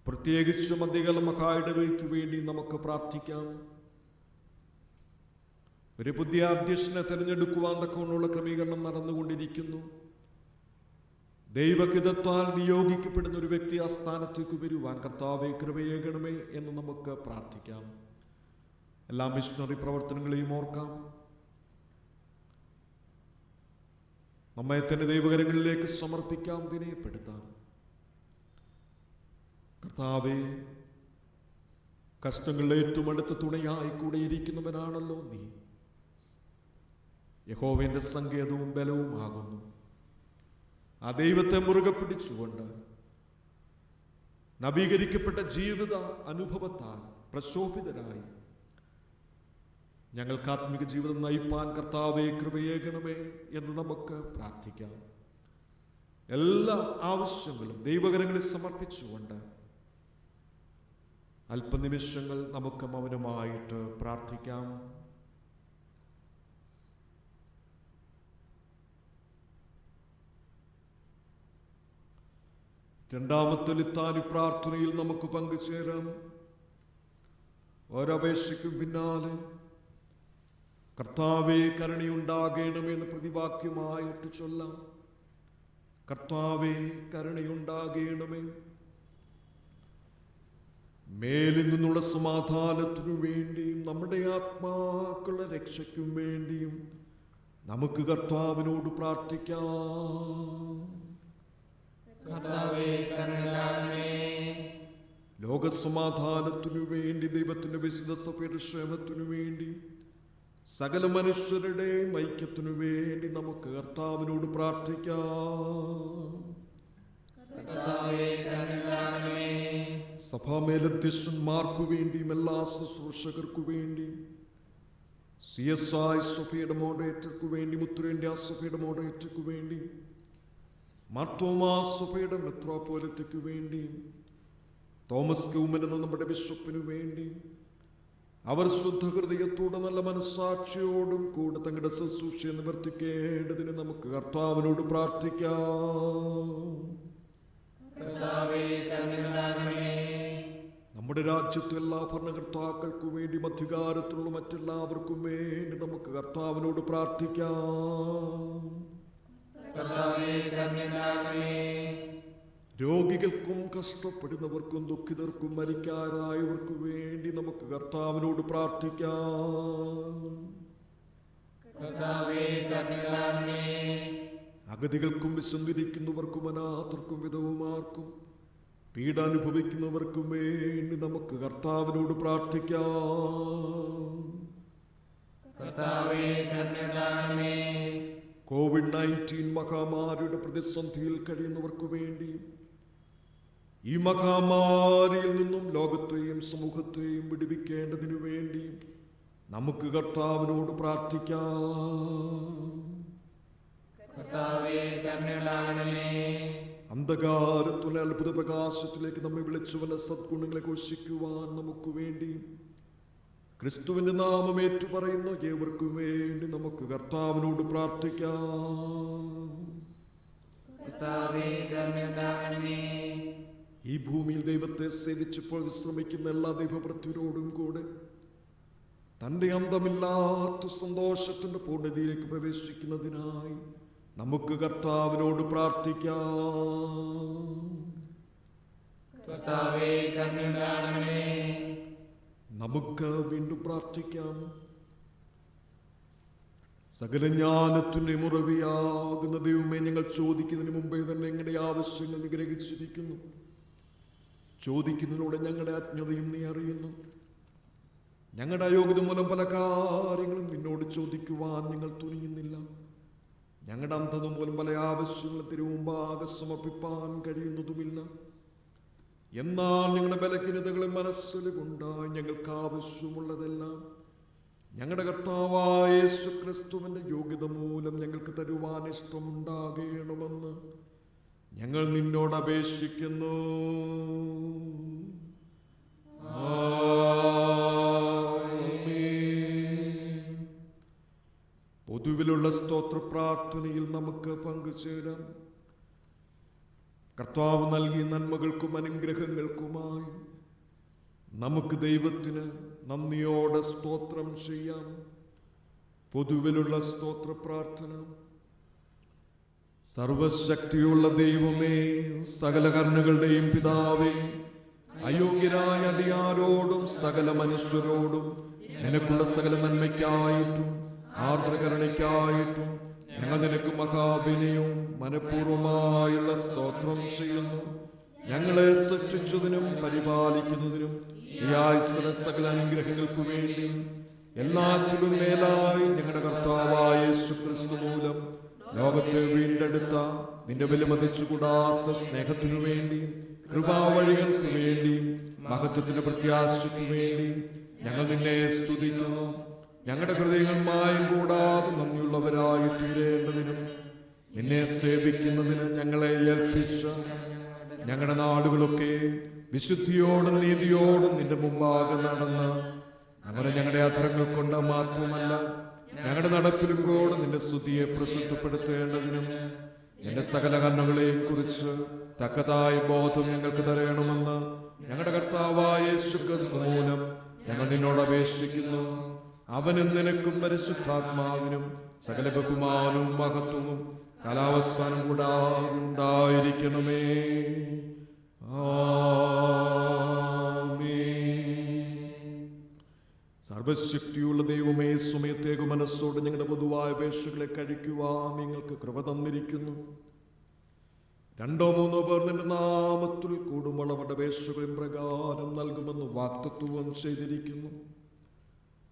പ്രത്യേകിച്ച് മധ്യകാല മഹായിടവയ്ക്കു വേണ്ടി നമുക്ക് പ്രാർത്ഥിക്കാം. ഒരു പുതിയ അധ്യക്ഷനെ തിരഞ്ഞെടുക്കുവാൻ തക്കവണ്ണമുള്ള ക്രമീകരണം നടന്നുകൊണ്ടിരിക്കുന്നു. ദൈവഹിതത്താൽ നിയോഗിക്കപ്പെടുന്ന ഒരു വ്യക്തി ആ സ്ഥാനത്തേക്ക് വരുവാൻ കർത്താവേ കൃപയേകണമേ എന്ന് നമുക്ക് പ്രാർത്ഥിക്കാം. എല്ലാ മിഷണറി പ്രവർത്തനങ്ങളെയും ഓർക്കാം. നമ്മെ തന്നെ ദൈവകരങ്ങളിലേക്ക് സമർപ്പിക്കാം, വിനയപ്പെടുത്താം. കർത്താവേ, കഷ്ടങ്ങളുടെ ഏറ്റവും അടുത്ത തുണയായി കൂടെ ഇരിക്കുന്നവനാണല്ലോ നീ. യഹോവയുടെ സങ്കേതവും ബലവുമാകുന്നു. ആ ദൈവത്തെ മുറുകെ പിടിച്ചുകൊണ്ട് നവീകരിക്കപ്പെട്ട ജീവിത അനുഭവത്താൽ പ്രശോഭിതരായി ഞങ്ങൾക്ക് ആത്മിക ജീവിതം നയിപ്പാൻ കർത്താവേ കൃപയേകണമേ എന്ന് നമുക്ക് പ്രാർത്ഥിക്കാം. എല്ലാ ആവശ്യങ്ങളും ദൈവകരങ്ങളിൽ സമർപ്പിച്ചുകൊണ്ട് അല്പനിമിഷങ്ങൾ നമുക്ക് മൗനമായിട്ട് പ്രാർത്ഥിക്കാം. രണ്ടാമത്തെ ലിത്താനി പ്രാർത്ഥനയിൽ നമുക്ക് പങ്കുചേരാം. ഒരപേക്ഷയ്ക്കും പിന്നാലെ കർത്താവേ കരുണയുണ്ടാകേണമെന്ന് പ്രതിവാക്യമായിട്ട് ചൊല്ലാം. കർത്താവേ കരുണയുണ്ടാകേണമേ. മേലിൽ നിന്നുള്ള സമാധാനത്തിനു വേണ്ടിയും നമ്മുടെ ആത്മാക്കളുടെ രക്ഷയ്ക്കും വേണ്ടിയും നമുക്ക് കർത്താവിനോട് പ്രാർത്ഥിക്കാം. ലോകസമാധാനത്തിനു വേണ്ടി, ദൈവത്തിന്റെ വിശുദ്ധ സഭയുടെ ക്ഷേമത്തിനു വേണ്ടി, സകല മനുഷ്യരുടെയും ഐക്യത്തിനു വേണ്ടി നമുക്ക് കർത്താവിനോട് പ്രാർത്ഥിക്കാം. സഭാമേലധ്യക്ഷന്മാർക്കു വേണ്ടിയും എല്ലാ ശുശ്രൂഷകർക്കു വേണ്ടിയും, CSI സഭയുടെ മോഡറേറ്റർക്കു വേണ്ടി, ഉത്തരേന്ത്യ സഭയുടെ മോഡറേറ്റർക്കു വേണ്ടി, മാർത്തോമാ സഭയുടെ മെത്രോപോലിത്തയ്ക്കു വേണ്ടി, തോമസ് ക്യൂമൻ എന്ന നമ്മുടെ ബിഷപ്പിനു വേണ്ടി, അവർ ശുദ്ധ ഹൃദയത്തോടെ നല്ല മനസ്സാക്ഷിയോടും കൂടെ തങ്ങളുടെ ശുശ്രൂഷയെ നിവർത്തിക്കേണ്ടതിന് നമുക്ക് കർത്താവിനോട് പ്രാർത്ഥിക്കാം. നമ്മുടെ രാജ്യത്തെ എല്ലാ ഭരണകർത്താക്കൾക്കു വേണ്ടിയും അധികാരത്തിലുള്ള മറ്റെല്ലാവർക്കും വേണ്ടി നമുക്ക് കർത്താവിനോട് പ്രാർത്ഥിക്കാം. രോഗികൾക്കും കഷ്ടപ്പെടുന്നവർക്കും ദുഃഖിതർക്കും മരിക്കാരായവർക്കു വേണ്ടി നമുക്ക് കർത്താവിനോട് പ്രാർത്ഥിക്കാം. അഗതികൾക്കും വിശന്നിരിക്കുന്നവർക്കും അനാഥർക്കും വിധവുമാർക്കും പീഡാനുഭവിക്കുന്നവർക്കും വേണ്ടി നമുക്ക് കർത്താവിനോട് പ്രാർത്ഥിക്കാം. COVID-19 മഹാമാരിയുടെ പ്രതിസന്ധിയിൽ കഴിയുന്നവർക്കു വേണ്ടി ഈ മഹാമാരിയിൽ നിന്നും ലോകത്തെയും സമൂഹത്തെയും വിടുവിക്കേണ്ടതിനു വേണ്ടി നമുക്ക് കർത്താവിനോട് പ്രാർത്ഥിക്കാം. അന്ധകാരത്തിലെ അത്ഭുത പ്രകാശത്തിലേക്ക് നമ്മെ വിളിച്ചുവല്ല സദ്ഗുണങ്ങളെ ഘോഷിക്കുവാൻ നമുക്ക് വേണ്ടി ക്രിസ്തുവിന്റെ നാമം ഏറ്റുപറയുന്ന ഏവർക്കും വേണ്ടി നമുക്ക് കർത്താവിനോട് പ്രാർത്ഥിക്കാം. ഈ ഭൂമിയിൽ ദൈവത്തെ സേവിച്ചപ്പോൾ വിശ്രമിക്കുന്ന എല്ലാ ദൈവഭൃത്യരോടും കൂടെ തൻ്റെ അന്തമില്ലാത്ത സന്തോഷത്തിന്റെ പൂർണ്ണതയിലേക്ക് പ്രവേശിക്കുന്നതിനായി നമുക്ക് കർത്താവിനോട് പ്രാർത്ഥിക്കാം. നമുക്ക് വീണ്ടും പ്രാർത്ഥിക്കാം. സകല ജ്ഞാനത്തിന്റെ മുറവിയാകുന്ന ദൈവമേ, ഞങ്ങൾ ചോദിക്കുന്നതിന് മുമ്പേ തന്നെ ഞങ്ങളുടെ ആവശ്യങ്ങൾ നീ ഗ്രഹിച്ചിരിക്കുന്നു. ചോദിക്കുന്നതിലൂടെ ഞങ്ങളുടെ അജ്ഞതയും നീ അറിയുന്നു. ഞങ്ങളുടെ അയോഗ്യത മൂലം പല കാര്യങ്ങളും നിന്നോട് ചോദിക്കുവാൻ ഞങ്ങൾ തുനിയുന്നില്ല. ഞങ്ങളുടെ അന്ധത മൂലം പല ആവശ്യങ്ങളും തിരുമുമ്പാകെ സമർപ്പിപ്പാൻ കഴിയുന്നതുമില്ല. എന്നാൽ ഞങ്ങളുടെ ബലഹീനതകളെ മനസ്സിൽ കൊണ്ടായി ഞങ്ങൾക്ക് ആവശ്യമുള്ളതെല്ലാം ഞങ്ങളുടെ കർത്താവായ യേശുക്രിസ്തുവിന്റെ യോഗ്യത മൂലം ഞങ്ങൾക്ക് തരുവാൻ ഇഷ്ടമുണ്ടാകണമെന്ന് ഞങ്ങൾ നിന്നോട് അപേക്ഷിക്കുന്നു. പൊതുവിലുള്ള സ്തോത്ര പ്രാർത്ഥനയിൽ നമുക്ക് പങ്കുചേരാം. കർത്താവ് നൽകിയ നന്മകൾക്കും അനുഗ്രഹങ്ങൾക്കുമായി നമുക്ക് ദൈവത്തിന് നന്ദിയോടെ സ്തോത്രം ചെയ്യാം. പൊതുവിലുള്ള സ്തോത്ര പ്രാർത്ഥന. സർവശക്തിയുള്ള ദൈവമേ, സകല കരുണകളുടെയും പിതാവേ, അയോഗ്യരായ അടിയാരോടും സകല മനുഷ്യരോടും നിനക്കുള്ള സകല നന്മയ്ക്കായിട്ടും ആർദ്രകരുണയ്ക്കായിട്ടും ഞങ്ങൾ നിനക്ക് മഹാവിനയവും മനഃപൂർവമായുള്ള സ്തോത്രം ചെയ്യുന്നു. ഞങ്ങളെ സൃഷ്ടിച്ചതിനും പരിപാലിക്കുന്നതിനും ഈ ആയുസ്സിലെ സകല അനുഗ്രഹങ്ങൾക്കു വേണ്ടി എല്ലാറ്റിലും മേലായി ഞങ്ങളുടെ കർത്താവായ യേശുക്രിസ്തു മൂലം ലോകത്തെ വീണ്ടെടുത്ത നിന്റെ വിലമതിച്ചുകൂടാത്ത സ്നേഹത്തിനു വേണ്ടി, കൃപാവഴികൾക്ക് വേണ്ടി, മഹത്വത്തിന്റെ പ്രത്യാശയ്ക്കു വേണ്ടി ഞങ്ങൾ നിന്നെ സ്തുതിക്കുന്നു. ഞങ്ങളുടെ ഹൃദയങ്ങൾ മായം കൂടാതെ നന്ദിയുള്ളവരായി തീരേണ്ടതിനും നിന്നെ സേവിക്കുന്നതിന് ഞങ്ങളെ ഏൽപ്പിച്ച ഞങ്ങളുടെ നാടുകളൊക്കെ വിശുദ്ധിയോടും നീതിയോടും നിന്റെ മുമ്പാകെ നടന്ന് അങ്ങനെ ഞങ്ങളുടെ അധരങ്ങൾ കൊണ്ട് മാത്രമല്ല ഞങ്ങളുടെ നടപ്പിലും കൂടെ നിന്റെ സ്തുതിയെ പ്രസിദ്ധപ്പെടുത്തേണ്ടതിനും നിന്റെ സകല കണ്ണുകളെയും കുറിച്ച് തക്കതായ ബോധം ഞങ്ങൾക്ക് തരയണമെന്ന് ഞങ്ങളുടെ കർത്താവായ യേശുക്രിസ്തു മൂലം ഞങ്ങൾ നിന്നോട് അപേക്ഷിക്കുന്നു. അവനും നിനക്കും പരിശുദ്ധാത്മാവിനും സകല ബഹുമാനവും മഹത്വവും കാലാവസാനം കൂടാതെ ഉണ്ടായിരിക്കണമേ. സർവശക്തിയുള്ള ദൈവമേ, സമയത്തേക്ക് മനസ്സോട് ഞങ്ങളുടെ പൊതുവായ അപേക്ഷകളെ കഴിക്കുവാൻ നിങ്ങൾക്ക് കൃപ തന്നിരിക്കുന്നു. 2 or 3 പേർ നിന്റെ നാമത്തിൽ കൂടുമ്പോൾ അവരുടെ അപേക്ഷകളും പ്രകാരം നൽകുമെന്ന് വാഗ്ദത്തവും ചെയ്തിരിക്കുന്നു.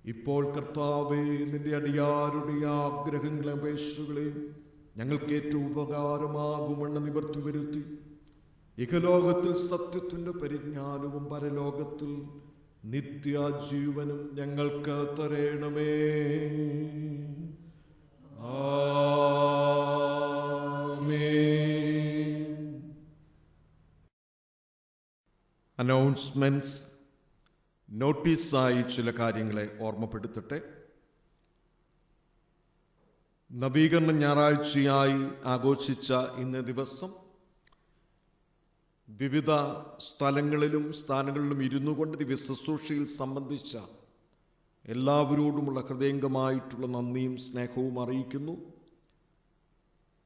ഇപ്പോൾ കർത്താവേ, നിന്റെ അടിയാരുടെ ആഗ്രഹങ്ങളെ അപേക്ഷകളെയും ഞങ്ങൾക്ക് ഏറ്റവും ഉപകാരമാകുമെന്ന് നിവർത്തി വരുത്തി ഇഹലോകത്തിൽ സത്യത്തിന്റെ പരിജ്ഞാനവും പരലോകത്തിൽ നിത്യജീവനും ഞങ്ങൾക്ക് തരേണമേ. അനൗൺസ്മെന്റ്സ്. നോട്ടീസായി ചില കാര്യങ്ങളെ ഓർമ്മപ്പെടുത്തട്ടെ. നവീകരണ ഞായറാഴ്ചയായി ആഘോഷിച്ച ഇന്നേ ദിവസം വിവിധ സ്ഥലങ്ങളിലും സ്ഥാനങ്ങളിലും ഇരുന്നു കൊണ്ട് ദിവ്യശുശ്രൂഷയിൽ സംബന്ധിച്ച എല്ലാവരോടുമുള്ള ഹൃദയംഗമായിട്ടുള്ള നന്ദിയും സ്നേഹവും അറിയിക്കുന്നു.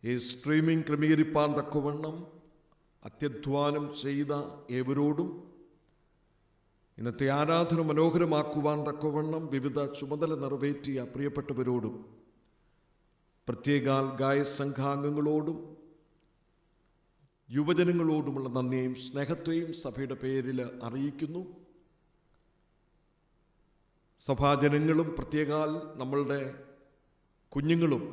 ഈ സ്ട്രീമിംഗ് ക്രമീകരിപ്പാൻ തക്കവണ്ണം അത്യധ്വാനം ചെയ്ത ഏവരോടും, ഇന്നത്തെ ആരാധന മനോഹരമാക്കുവാൻ തക്കവണ്ണം വിവിധ ചുമതല നിറവേറ്റിയ പ്രിയപ്പെട്ടവരോടും, പ്രത്യേകാൽ ഗായസംഘാംഗങ്ങളോടും യുവജനങ്ങളോടുമുള്ള നന്ദിയെയും സ്നേഹത്തെയും സഭയുടെ പേരിൽ അറിയിക്കുന്നു. സഭാജനങ്ങളും പ്രത്യേകാൽ നമ്മളുടെ കുഞ്ഞുങ്ങളും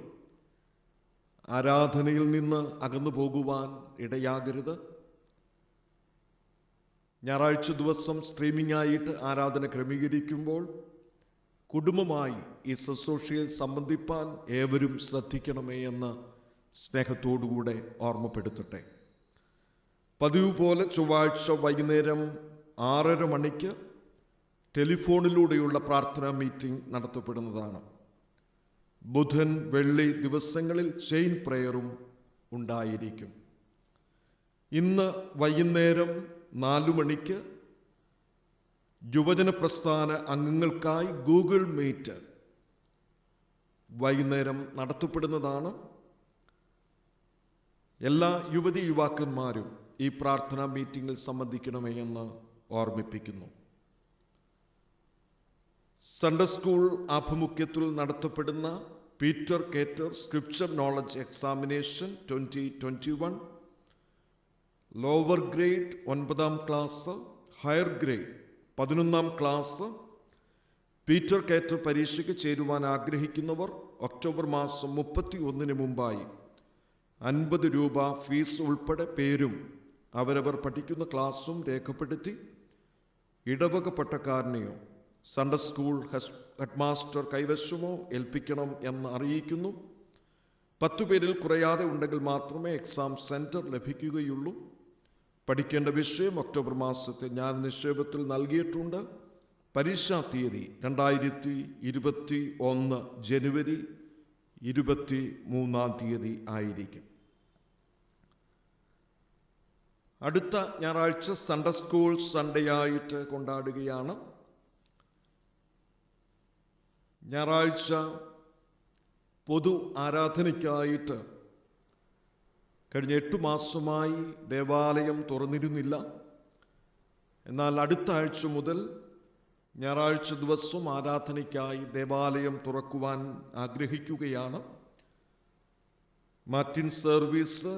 ആരാധനയിൽ നിന്ന് അകന്നു പോകുവാൻ ഇടയാകരുത്. ഞായറാഴ്ച ദിവസം സ്ട്രീമിംഗ് ആയിട്ട് ആരാധന ക്രമീകരിക്കുമ്പോൾ കുടുംബമായി ഈ ശുശ്രൂഷയിൽ സംബന്ധിപ്പാൻ ഏവരും ശ്രദ്ധിക്കണമേ എന്ന് സ്നേഹത്തോടുകൂടെ ഓർമ്മപ്പെടുത്തട്ടെ. പതിവ് പോലെ ചൊവ്വാഴ്ച വൈകുന്നേരം 6:30 മണിക്ക് ടെലിഫോണിലൂടെയുള്ള പ്രാർത്ഥനാ മീറ്റിംഗ് നടത്തപ്പെടുന്നതാണ്. ബുധൻ, വെള്ളി ദിവസങ്ങളിൽ ചെയിൻ പ്രയറും ഉണ്ടായിരിക്കും. ഇന്ന് വൈകുന്നേരം 4 മണിക്ക് യുവജന പ്രസ്ഥാന അംഗങ്ങൾക്കായി ഗൂഗിൾ മീറ്റ് വൈകുന്നേരം നടത്തപ്പെടുന്നതാണ്. എല്ലാ യുവതി യുവാക്കന്മാരും ഈ പ്രാർത്ഥനാ മീറ്റിംഗിൽ സംബന്ധിക്കണമേ എന്ന് ഓർമ്മിപ്പിക്കുന്നു. സൺഡേ സ്കൂൾ ആഭിമുഖ്യത്തിൽ നടത്തപ്പെടുന്ന Peter cater scripture knowledge examination 2021 lower grade 9ാം class, higher grade 11ാം class Peter cater പരീക്ഷയ്ക്ക് ചേരുവാൻ ആഗ്രഹിക്കുന്നവർ ഒക്ടോബർ മാസം 31 മുമ്പായി 50 രൂപ ഫീസ് ഉൾപ്പെടെ പേരും അവരവർ പഠിക്കുന്ന ക്ലാസ്സും രേഖപ്പെടുത്തി ഇടവക പട്ടക്കാരനെയോ സൺഡേ സ്കൂൾ ഹെഡ്മാസ്റ്റർ കൈവശമോ ഏൽപ്പിക്കണം എന്ന് അറിയിക്കുന്നു. 10 പേരിൽ കുറയാതെ ഉണ്ടെങ്കിൽ മാത്രമേ എക്സാം സെൻറ്റർ ലഭിക്കുകയുള്ളൂ. പഠിക്കേണ്ട വിഷയം ഒക്ടോബർ മാസത്തെ ഞാൻ നിക്ഷേപത്തിൽ നൽകിയിട്ടുണ്ട്. പരീക്ഷാ തീയതി 2021 ജനുവരി 23 ആയിരിക്കും. അടുത്ത ഞായറാഴ്ച സൺഡേ സ്കൂൾ സൺഡേ ആയിട്ട് കൊണ്ടാടുകയാണ്. ഞായറാഴ്ച പൊതു ആരാധനയ്ക്കായിട്ട് കഴിഞ്ഞ 8 മാസമായി ദേവാലയം തുറന്നിരുന്നില്ല. എന്നാൽ അടുത്ത ആഴ്ച മുതൽ ഞായറാഴ്ച ദിവസം ആരാധനയ്ക്കായി ദേവാലയം തുറക്കുവാൻ ആഗ്രഹിക്കുകയാണ്. മാറ്റിൻ സർവീസ്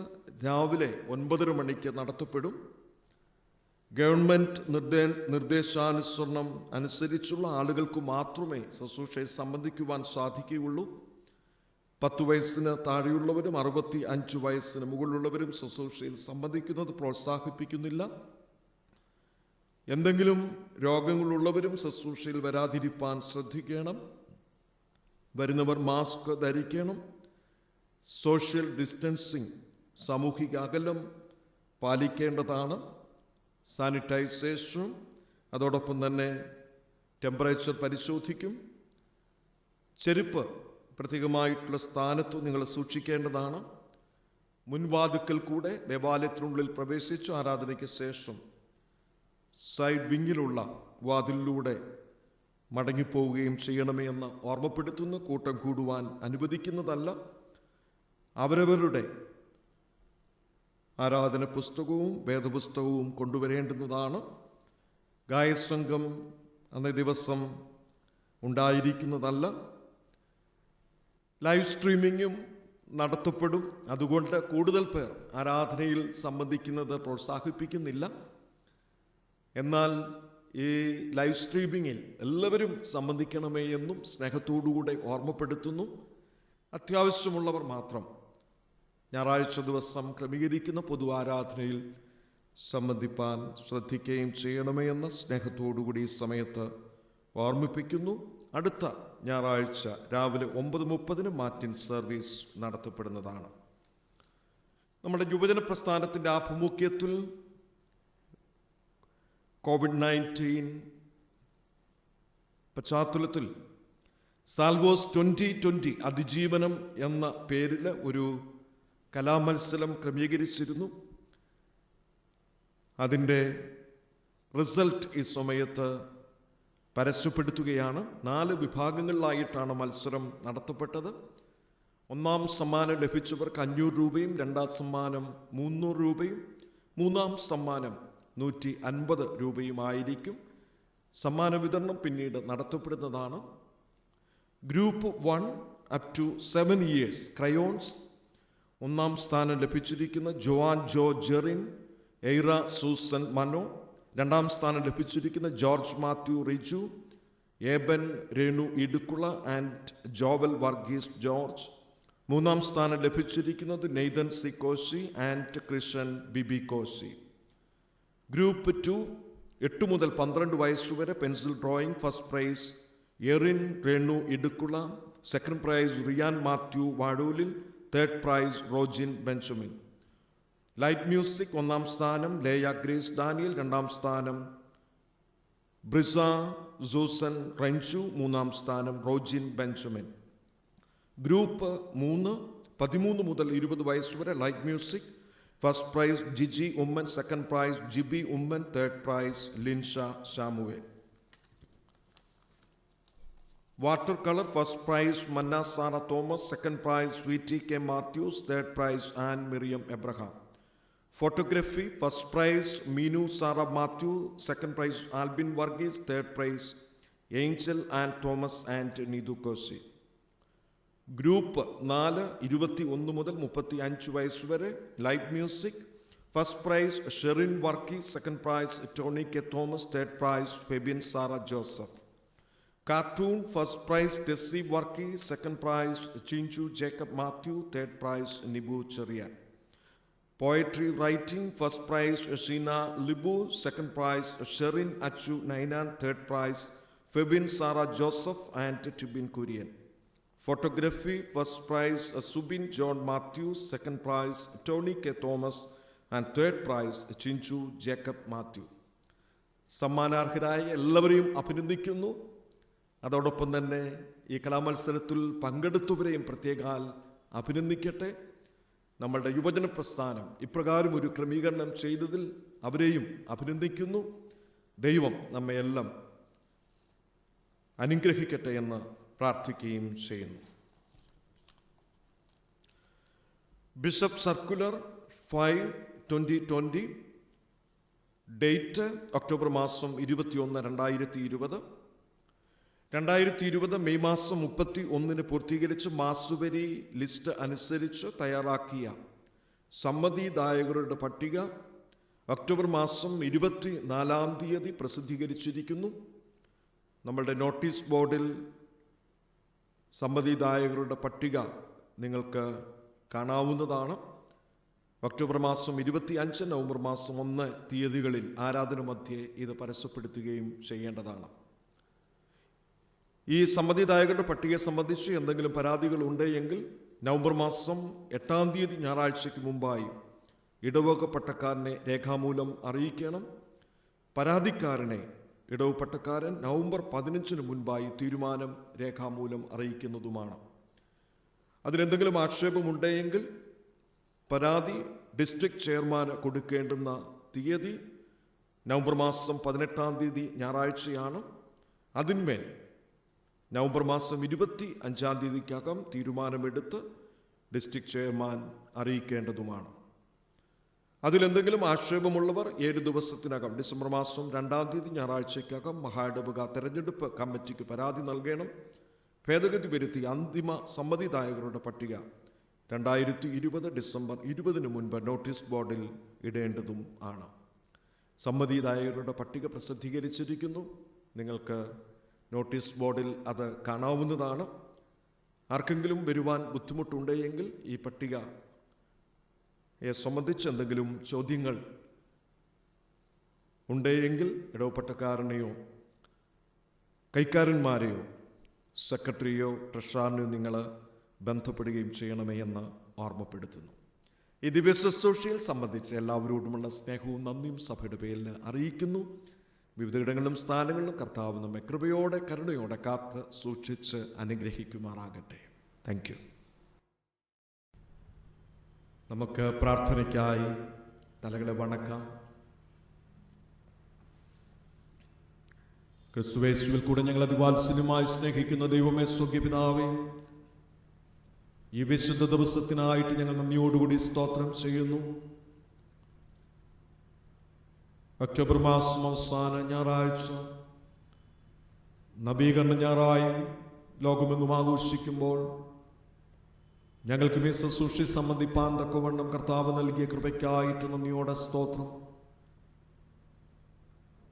രാവിലെ 9:30 മണിക്ക് നടത്തപ്പെടും. ഗവൺമെൻറ് നിർദ്ദേശാനുസരണം അനുസരിച്ചുള്ള ആളുകൾക്ക് മാത്രമേ ശുശ്രൂഷയെ സംബന്ധിക്കുവാൻ സാധിക്കുകയുള്ളൂ. 10 വയസ്സിന് താഴെയുള്ളവരും 65 വയസ്സിന് മുകളിലുള്ളവരും ശുശ്രൂഷയിൽ സംബന്ധിക്കുന്നത് പ്രോത്സാഹിപ്പിക്കുന്നില്ല. എന്തെങ്കിലും രോഗങ്ങളുള്ളവരും ശുശ്രൂഷയിൽ വരാതിരിപ്പാൻ ശ്രദ്ധിക്കണം. വരുന്നവർ മാസ്ക് ധരിക്കണം. സോഷ്യൽ ഡിസ്റ്റൻസിങ്, സാമൂഹിക അകലം പാലിക്കേണ്ടതാണ്. സാനിറ്റൈസേഷനും അതോടൊപ്പം തന്നെ ടെമ്പറേച്ചർ പരിശോധിക്കും. ചെരുപ്പ് പ്രത്യേകമായിട്ടുള്ള സ്ഥാനത്ത് നിങ്ങൾ സൂക്ഷിക്കേണ്ടതാണ്. മുൻവാതിക്കൽ കൂടെ ദേവാലയത്തിനുള്ളിൽ പ്രവേശിച്ചു ആരാധനയ്ക്ക് ശേഷം സൈഡ് വിങ്ങിലുള്ള വാതിലിലൂടെ മടങ്ങിപ്പോവുകയും ചെയ്യണമേ എന്ന് ഓർമ്മപ്പെടുത്തുന്നു. കൂട്ടം കൂടുവാൻ അനുവദിക്കുന്നതല്ല. അവരവരുടെ ആരാധന പുസ്തകവും വേദപുസ്തകവും കൊണ്ടുവരേണ്ടുന്നതാണ്. ഗായസംഘം അന്നേ ദിവസം ഉണ്ടായിരിക്കുന്നതല്ല. ലൈവ് സ്ട്രീമിങ്ങും നടത്തപ്പെടും. അതുകൊണ്ട് കൂടുതൽ പേർ ആരാധനയിൽ സംബന്ധിക്കുന്നത് പ്രോത്സാഹിപ്പിക്കുന്നില്ല. എന്നാൽ ഈ ലൈവ് സ്ട്രീമിങ്ങിൽ എല്ലാവരും സംബന്ധിക്കണമേ എന്നും സ്നേഹത്തോടുകൂടെ ഓർമ്മപ്പെടുത്തുന്നു. അത്യാവശ്യമുള്ളവർ മാത്രം ഞായറാഴ്ച ദിവസം ക്രമീകരിക്കുന്ന പൊതു ആരാധനയിൽ സംബന്ധിപ്പാൻ ശ്രദ്ധിക്കുകയും ചെയ്യണമേ എന്ന് സ്നേഹത്തോടുകൂടി ഈ സമയത്ത് ഓർമ്മിപ്പിക്കുന്നു. അടുത്ത ഞായറാഴ്ച രാവിലെ 9:30 മാറ്റിൻ സർവീസ് നടത്തപ്പെടുന്നതാണ്. നമ്മുടെ യുവജന പ്രസ്ഥാനത്തിൻ്റെ ആഭിമുഖ്യത്തിൽ COVID-19 പശ്ചാത്തലത്തിൽ സാൽവോസ് 2020 അതിജീവനം എന്ന പേരിൽ ഒരു കലാമത്സരം ക്രമീകരിച്ചിരുന്നു. അതിൻ്റെ റിസൾട്ട് ഈ സമയത്ത് പരസ്യപ്പെടുത്തുകയാണ്. 4 വിഭാഗങ്ങളിലായിട്ടാണ് മത്സരം നടത്തപ്പെട്ടത്. ഒന്നാം സമ്മാനം ലഭിച്ചവർക്ക് 500 രൂപയും, രണ്ടാം സമ്മാനം 300 രൂപയും, മൂന്നാം സമ്മാനം 150 രൂപയുമായിരിക്കും. സമ്മാന വിതരണം പിന്നീട് നടത്തപ്പെടുന്നതാണ്. Group 1 up to 7 years crayons. ഒന്നാം സ്ഥാനം ലഭിച്ചിരിക്കുന്ന ജോവാൻ ജോ ജെറിൻ, എയ്റ സൂസൻ മനോ. രണ്ടാം സ്ഥാനം ലഭിച്ചിരിക്കുന്ന ജോർജ് മാത്യു റിജു, ഏബൻ രേണു ഇടുക്കുള ആൻഡ് ജോവൽ വർഗീസ് ജോർജ്. മൂന്നാം സ്ഥാനം ലഭിച്ചിരിക്കുന്നത് Nathan C Koshy and Krishan Bibi Koshy. Group 2 8 മുതൽ 12 വയസ്സുവരെ pencil drawing. First prize Erin Renu Idukkula, second prize Riyan Mathew Vazhoolil, third prize Rojin Benjamin. Light music ഒന്നാം സ്ഥാനം ലേയ ഗ്രേസ് ഡാനിയൽ, രണ്ടാം സ്ഥാനം ബ്രിസ സൂസൻ റെഞ്ചു, മൂന്നാം സ്ഥാനം റോജിൻ ബെഞ്ചമിൻ. ഗ്രൂപ്പ് 3 13 മുതൽ 20 വയസ്സുവരെ light music. First prize Giji Oommen, second prize Jibi Oommen, third prize Linsha Shamuel. Water colour first prize Manna Sara Thomas, second prize Sweety K Mathews, third prize Ann Miriam Abraham. Photography first prize Meenu Sara Mathew, second prize Albin Varghese, third prize Angel and Thomas and Neethu Kosy. Group 4 21 മുതൽ 35 വയസ്സുവരെ light music. First prize Sherin Varkey, second prize Tony K Thomas, third prize Febin Sara Joseph. Cartoon first prize Tessy Varkey, second prize Chinchu Jacob Mathew, third prize Nibu Cherian. Poetry writing first prize Sheena Libu, second prize Sherin Achu Ninan, third prize Febin Sara Joseph and Tibin Kurian. Photography first prize Subin John Mathews, second prize Tony K Thomas and third prize Chinchu Jacob Mathew. സമ്മാനാർഹരായ എല്ലാവരെയും അഭിനന്ദിക്കുന്നു. അതോടൊപ്പം തന്നെ ഈ കലാമത്സരത്തിൽ പങ്കെടുത്തവരെയും പ്രത്യേകാൽ അഭിനന്ദിക്കട്ടെ. നമ്മളുടെ യുവജന പ്രസ്ഥാനം ഇപ്രകാരം ഒരു ക്രമീകരണം ചെയ്തതിൽ അവരെയും അഭിനന്ദിക്കുന്നു. ദൈവം നമ്മയെല്ലാം അനുഗ്രഹിക്കട്ടെ എന്ന് പ്രാർത്ഥിക്കുകയും ചെയ്യുന്നു. ബിഷപ്പ് സർക്കുലർ 5/2020, ഡേറ്റ് ഒക്ടോബർ മാസം 21, 2020 മെയ് മാസം 31 പൂർത്തീകരിച്ച് മാസുവരി ലിസ്റ്റ് അനുസരിച്ച് തയ്യാറാക്കിയ സമ്മതിദായകരുടെ പട്ടിക ഒക്ടോബർ മാസം 24 പ്രസിദ്ധീകരിച്ചിരിക്കുന്നു. നമ്മളുടെ നോട്ടീസ് ബോർഡിൽ സമ്മതിദായകരുടെ പട്ടിക നിങ്ങൾക്ക് കാണാവുന്നതാണ്. ഒക്ടോബർ മാസം 25, നവംബർ മാസം 1 തീയതികളിൽ ആരാധന മധ്യേ ഇത് പരസ്യപ്പെടുത്തുകയും ചെയ്യേണ്ടതാണ്. ഈ സമ്മതിദായകരുടെ പട്ടികയെ സംബന്ധിച്ച് എന്തെങ്കിലും പരാതികൾ ഉണ്ടെങ്കിൽ നവംബർ മാസം 8 ഞായറാഴ്ചയ്ക്ക് മുമ്പായി ഇടവക പട്ടക്കാരനെ രേഖാമൂലം അറിയിക്കണം. പരാതിക്കാരനെ ഇടവ പട്ടക്കാരൻ നവംബർ 15 മുൻപായി തീരുമാനം രേഖാമൂലം അറിയിക്കുന്നതുമാണ്. അതിലെന്തെങ്കിലും ആക്ഷേപമുണ്ടെങ്കിൽ പരാതി ഡിസ്ട്രിക്ട് ചെയർമാന് കൊടുക്കേണ്ടുന്ന തീയതി നവംബർ മാസം 18 ഞായറാഴ്ചയാണ്. അതിന്മേൽ നവംബർ മാസം 25 തീരുമാനമെടുത്ത് ഡിസ്ട്രിക്ട് ചെയർമാൻ അറിയിക്കേണ്ടതുമാണ്. അതിലെന്തെങ്കിലും ആക്ഷേപമുള്ളവർ 7 ദിവസത്തിനകം ഡിസംബർ മാസം 2 ഞായറാഴ്ചയ്ക്കകം മഹായിടവക തെരഞ്ഞെടുപ്പ് കമ്മിറ്റിക്ക് പരാതി നൽകണം. ഭേദഗതി വരുത്തിയ അന്തിമ സമ്മതിദായകരുടെ പട്ടിക 2020 ഡിസംബർ 20 മുൻപ് നോട്ടീസ് ബോർഡിൽ ഇടേണ്ടതും ആണ്. സമ്മതിദായകരുടെ പട്ടിക പ്രസിദ്ധീകരിച്ചിരിക്കുന്നു. നിങ്ങൾക്ക് നോട്ടീസ് ബോർഡിൽ അത് കാണാവുന്നതാണ്. ആർക്കെങ്കിലും വരുവാൻ ബുദ്ധിമുട്ടുണ്ടെങ്കിൽ ഈ പട്ടികയെ സംബന്ധിച്ച് എന്തെങ്കിലും ചോദ്യങ്ങൾ ഉണ്ടെങ്കിൽ ഇടവപ്പട്ടക്കാരനെയോ കൈക്കാരന്മാരെയോ സെക്രട്ടറിയോ ട്രഷററിനെയോ നിങ്ങൾ ബന്ധപ്പെടുകയും ചെയ്യണമേ എന്ന് ഓർമ്മപ്പെടുത്തുന്നു. ഈ ദിവ്യ ശുശ്രൂഷയിൽ സംബന്ധിച്ച് എല്ലാവരോടുമുള്ള സ്നേഹവും നന്ദിയും സഭയുടെ പേരിൽ അറിയിക്കുന്നു. വിവിധയിടങ്ങളിലും സ്ഥാനങ്ങളിലും കർത്താവ് നമ്മെ കൃപയോടെ കരുണയോടെ കാത്ത് സൂക്ഷിച്ച് അനുഗ്രഹിക്കുമാറാകട്ടെ. Thank you. നമുക്ക് പ്രാർത്ഥനയ്ക്കായി തലകളെ വണക്കാം. ക്രിസ്തുയേശുവിൽ കൂടെ ഞങ്ങൾ അതിവാത്സല്യമായി സ്നേഹിക്കുന്ന ദൈവമേ, സ്വർഗ്ഗപിതാവേ, ഈ വിശുദ്ധ ദിവസത്തിനായിട്ട് ഞങ്ങൾ നന്ദിയോടുകൂടി സ്തോത്രം ചെയ്യുന്നു. ഒക്ടോബർ മാസം അവസാന ഞായറാഴ്ച നവീകരണ ഞായറായി ലോകമെങ്ങും ആഘോഷിക്കുമ്പോൾ ഞങ്ങൾക്ക് ഈ ശുശ്രൂഷ സംബന്ധിപ്പാൻ തക്കവണ്ണം കർത്താവ് നൽകിയ കൃപയ്ക്കായിട്ട് നന്ദിയോടെ സ്തോത്രം.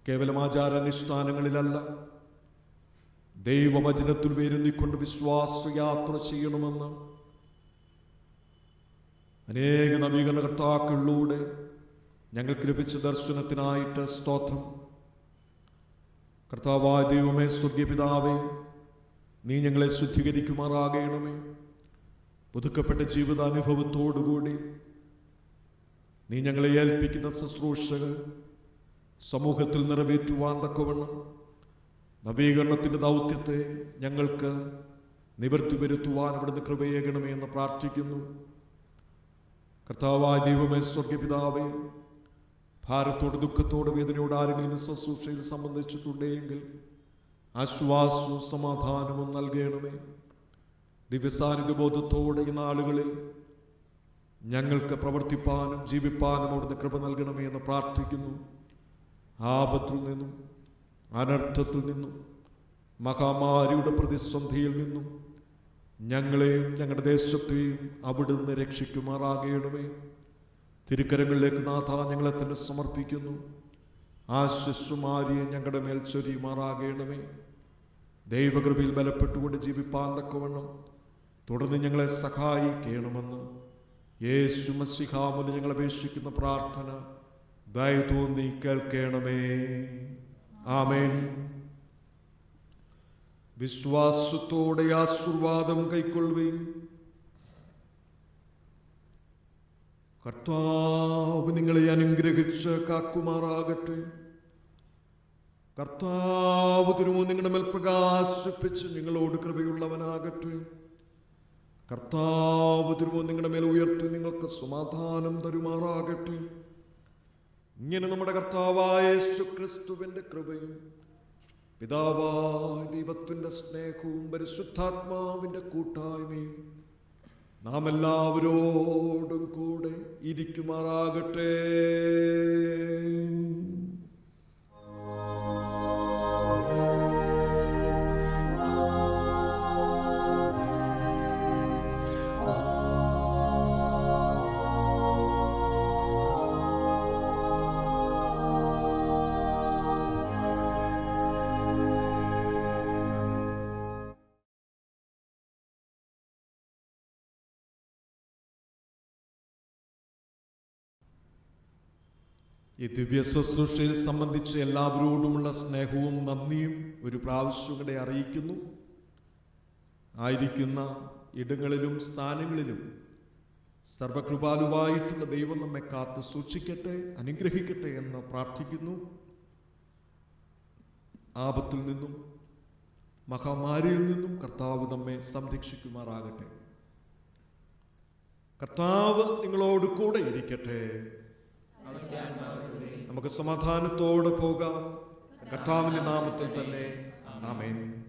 കേവലം ആചാരാനുഷ്ഠാനങ്ങളിലല്ല, ദൈവവചനത്തിൽ വേരുന്നിക്കൊണ്ട് വിശ്വാസയാത്ര ചെയ്യണമെന്ന് അനേക നവീകരണകർത്താക്കളിലൂടെ ഞങ്ങൾക്ക് ലഭിച്ച ദർശനത്തിനായിട്ട് സ്തോത്രം. കർത്താവായ ദൈവമേ, സ്വർഗ്ഗപിതാവേ, നീ ഞങ്ങളെ ശുദ്ധീകരിക്കുമാറാകണമേ. പുതുക്കപ്പെട്ട ജീവിതാനുഭവത്തോടുകൂടി നീ ഞങ്ങളെ ഏൽപ്പിക്കുന്ന ശുശ്രൂഷകൾ സമൂഹത്തിൽ നിറവേറ്റുവാൻ തക്കവണ്ണം നവീകരണത്തിൻ്റെ ദൗത്യത്തെ ഞങ്ങൾക്ക് നിവർത്തി വരുത്തുവാൻ അവിടുന്ന് കൃപയേകണമേ എന്ന് പ്രാർത്ഥിക്കുന്നു. കർത്താവായ ദൈവമേ, സ്വർഗ്ഗപിതാവേ, ഭാരത്തോട് ദുഃഖത്തോട് വേദനയോട് ആരെങ്കിലും ശുശ്രൂഷയിൽ സംബന്ധിച്ചിട്ടുണ്ടെങ്കിൽ ആശ്വാസവും സമാധാനവും നൽകണമേ. ദിവ്യസാന്നിധ്യ ബോധത്തോടെ ഈ നാളുകളിൽ ഞങ്ങൾക്ക് പ്രവർത്തിപ്പാനും ജീവിപ്പാനും അവിടുന്ന് കൃപ നൽകണമേ എന്ന് പ്രാർത്ഥിക്കുന്നു. ആപത്തിൽ നിന്നും അനർത്ഥത്തിൽ നിന്നും മഹാമാരിയുടെ പ്രതിസന്ധിയിൽ നിന്നും ഞങ്ങളെയും ഞങ്ങളുടെ ദേശത്തെയും അവിടുന്ന് രക്ഷിക്കുമാറാകണമേ. തിരുക്കരങ്ങളിലേക്ക് നാഥ ഞങ്ങളെ തന്നെ സമർപ്പിക്കുന്നു. ആശിസ്സുമാരിയെ ഞങ്ങളുടെ മേൽ ചൊരിയുമാറാകണമേ. ദൈവകൃപയിൽ ബലപ്പെട്ടുകൊണ്ട് ജീവിപ്പാൻ തക്കവണ്ണം തുടർന്ന് ഞങ്ങളെ സഹായിക്കണമെന്ന് യേശു മശിഹായിൽ ഞങ്ങൾ അപേക്ഷിക്കുന്ന പ്രാർത്ഥന ദയ തോന്നി കേൾക്കണമേ. ആമേൻ. വിശ്വാസത്തോടെ ആശീർവാദം കൈക്കൊള്ളുകയും കർത്താവ് നിങ്ങളെ അനുഗ്രഹിച്ച് കാക്കുമാറാകട്ടെ. കർത്താവ് തിരുമോ നിങ്ങളുടെ മേൽ പ്രകാശിപ്പിച്ച് നിങ്ങളോട് കൃപയുള്ളവനാകട്ടെ. കർത്താവ് തിരുമോ നിങ്ങളുടെ മേൽ ഉയർത്തി നിങ്ങൾക്ക് സമാധാനം തരുമാറാകട്ടെ. ഇങ്ങനെ നമ്മുടെ കർത്താവായ യേശുക്രിസ്തുവിന്റെ കൃപയും പിതാവായ ദൈവത്തിന്റെ സ്നേഹവും പരിശുദ്ധാത്മാവിന്റെ കൂട്ടായ്മയും നാം എല്ലാവരോടും കൂടെ ഇരിക്കുമാറാകട്ടെ. ഈ ദിവ്യ ശുശ്രൂഷയിൽ സംബന്ധിച്ച് എല്ലാവരോടുമുള്ള സ്നേഹവും നന്ദിയും ഒരു പ്രാവശ്യം കൂടെ അറിയിക്കുന്നു. ആയിരിക്കുന്ന ഇടങ്ങളിലും സ്ഥാനങ്ങളിലും സർവകൃപാലുവായിട്ടുള്ള ദൈവം നമ്മെ കാത്തു സൂക്ഷിക്കട്ടെ, അനുഗ്രഹിക്കട്ടെ എന്ന് പ്രാർത്ഥിക്കുന്നു. ആപത്തിൽ നിന്നും മഹാമാരിയിൽ നിന്നും കർത്താവ് നമ്മെ സംരക്ഷിക്കുമാറാകട്ടെ. കർത്താവ് നിങ്ങളോട് കൂടെ ഇരിക്കട്ടെ. നമുക്ക് സമാധാനത്തോടെ പോകാം. കർത്താവിന്റെ നാമത്തിൽ തന്നെ. ആമേൻ.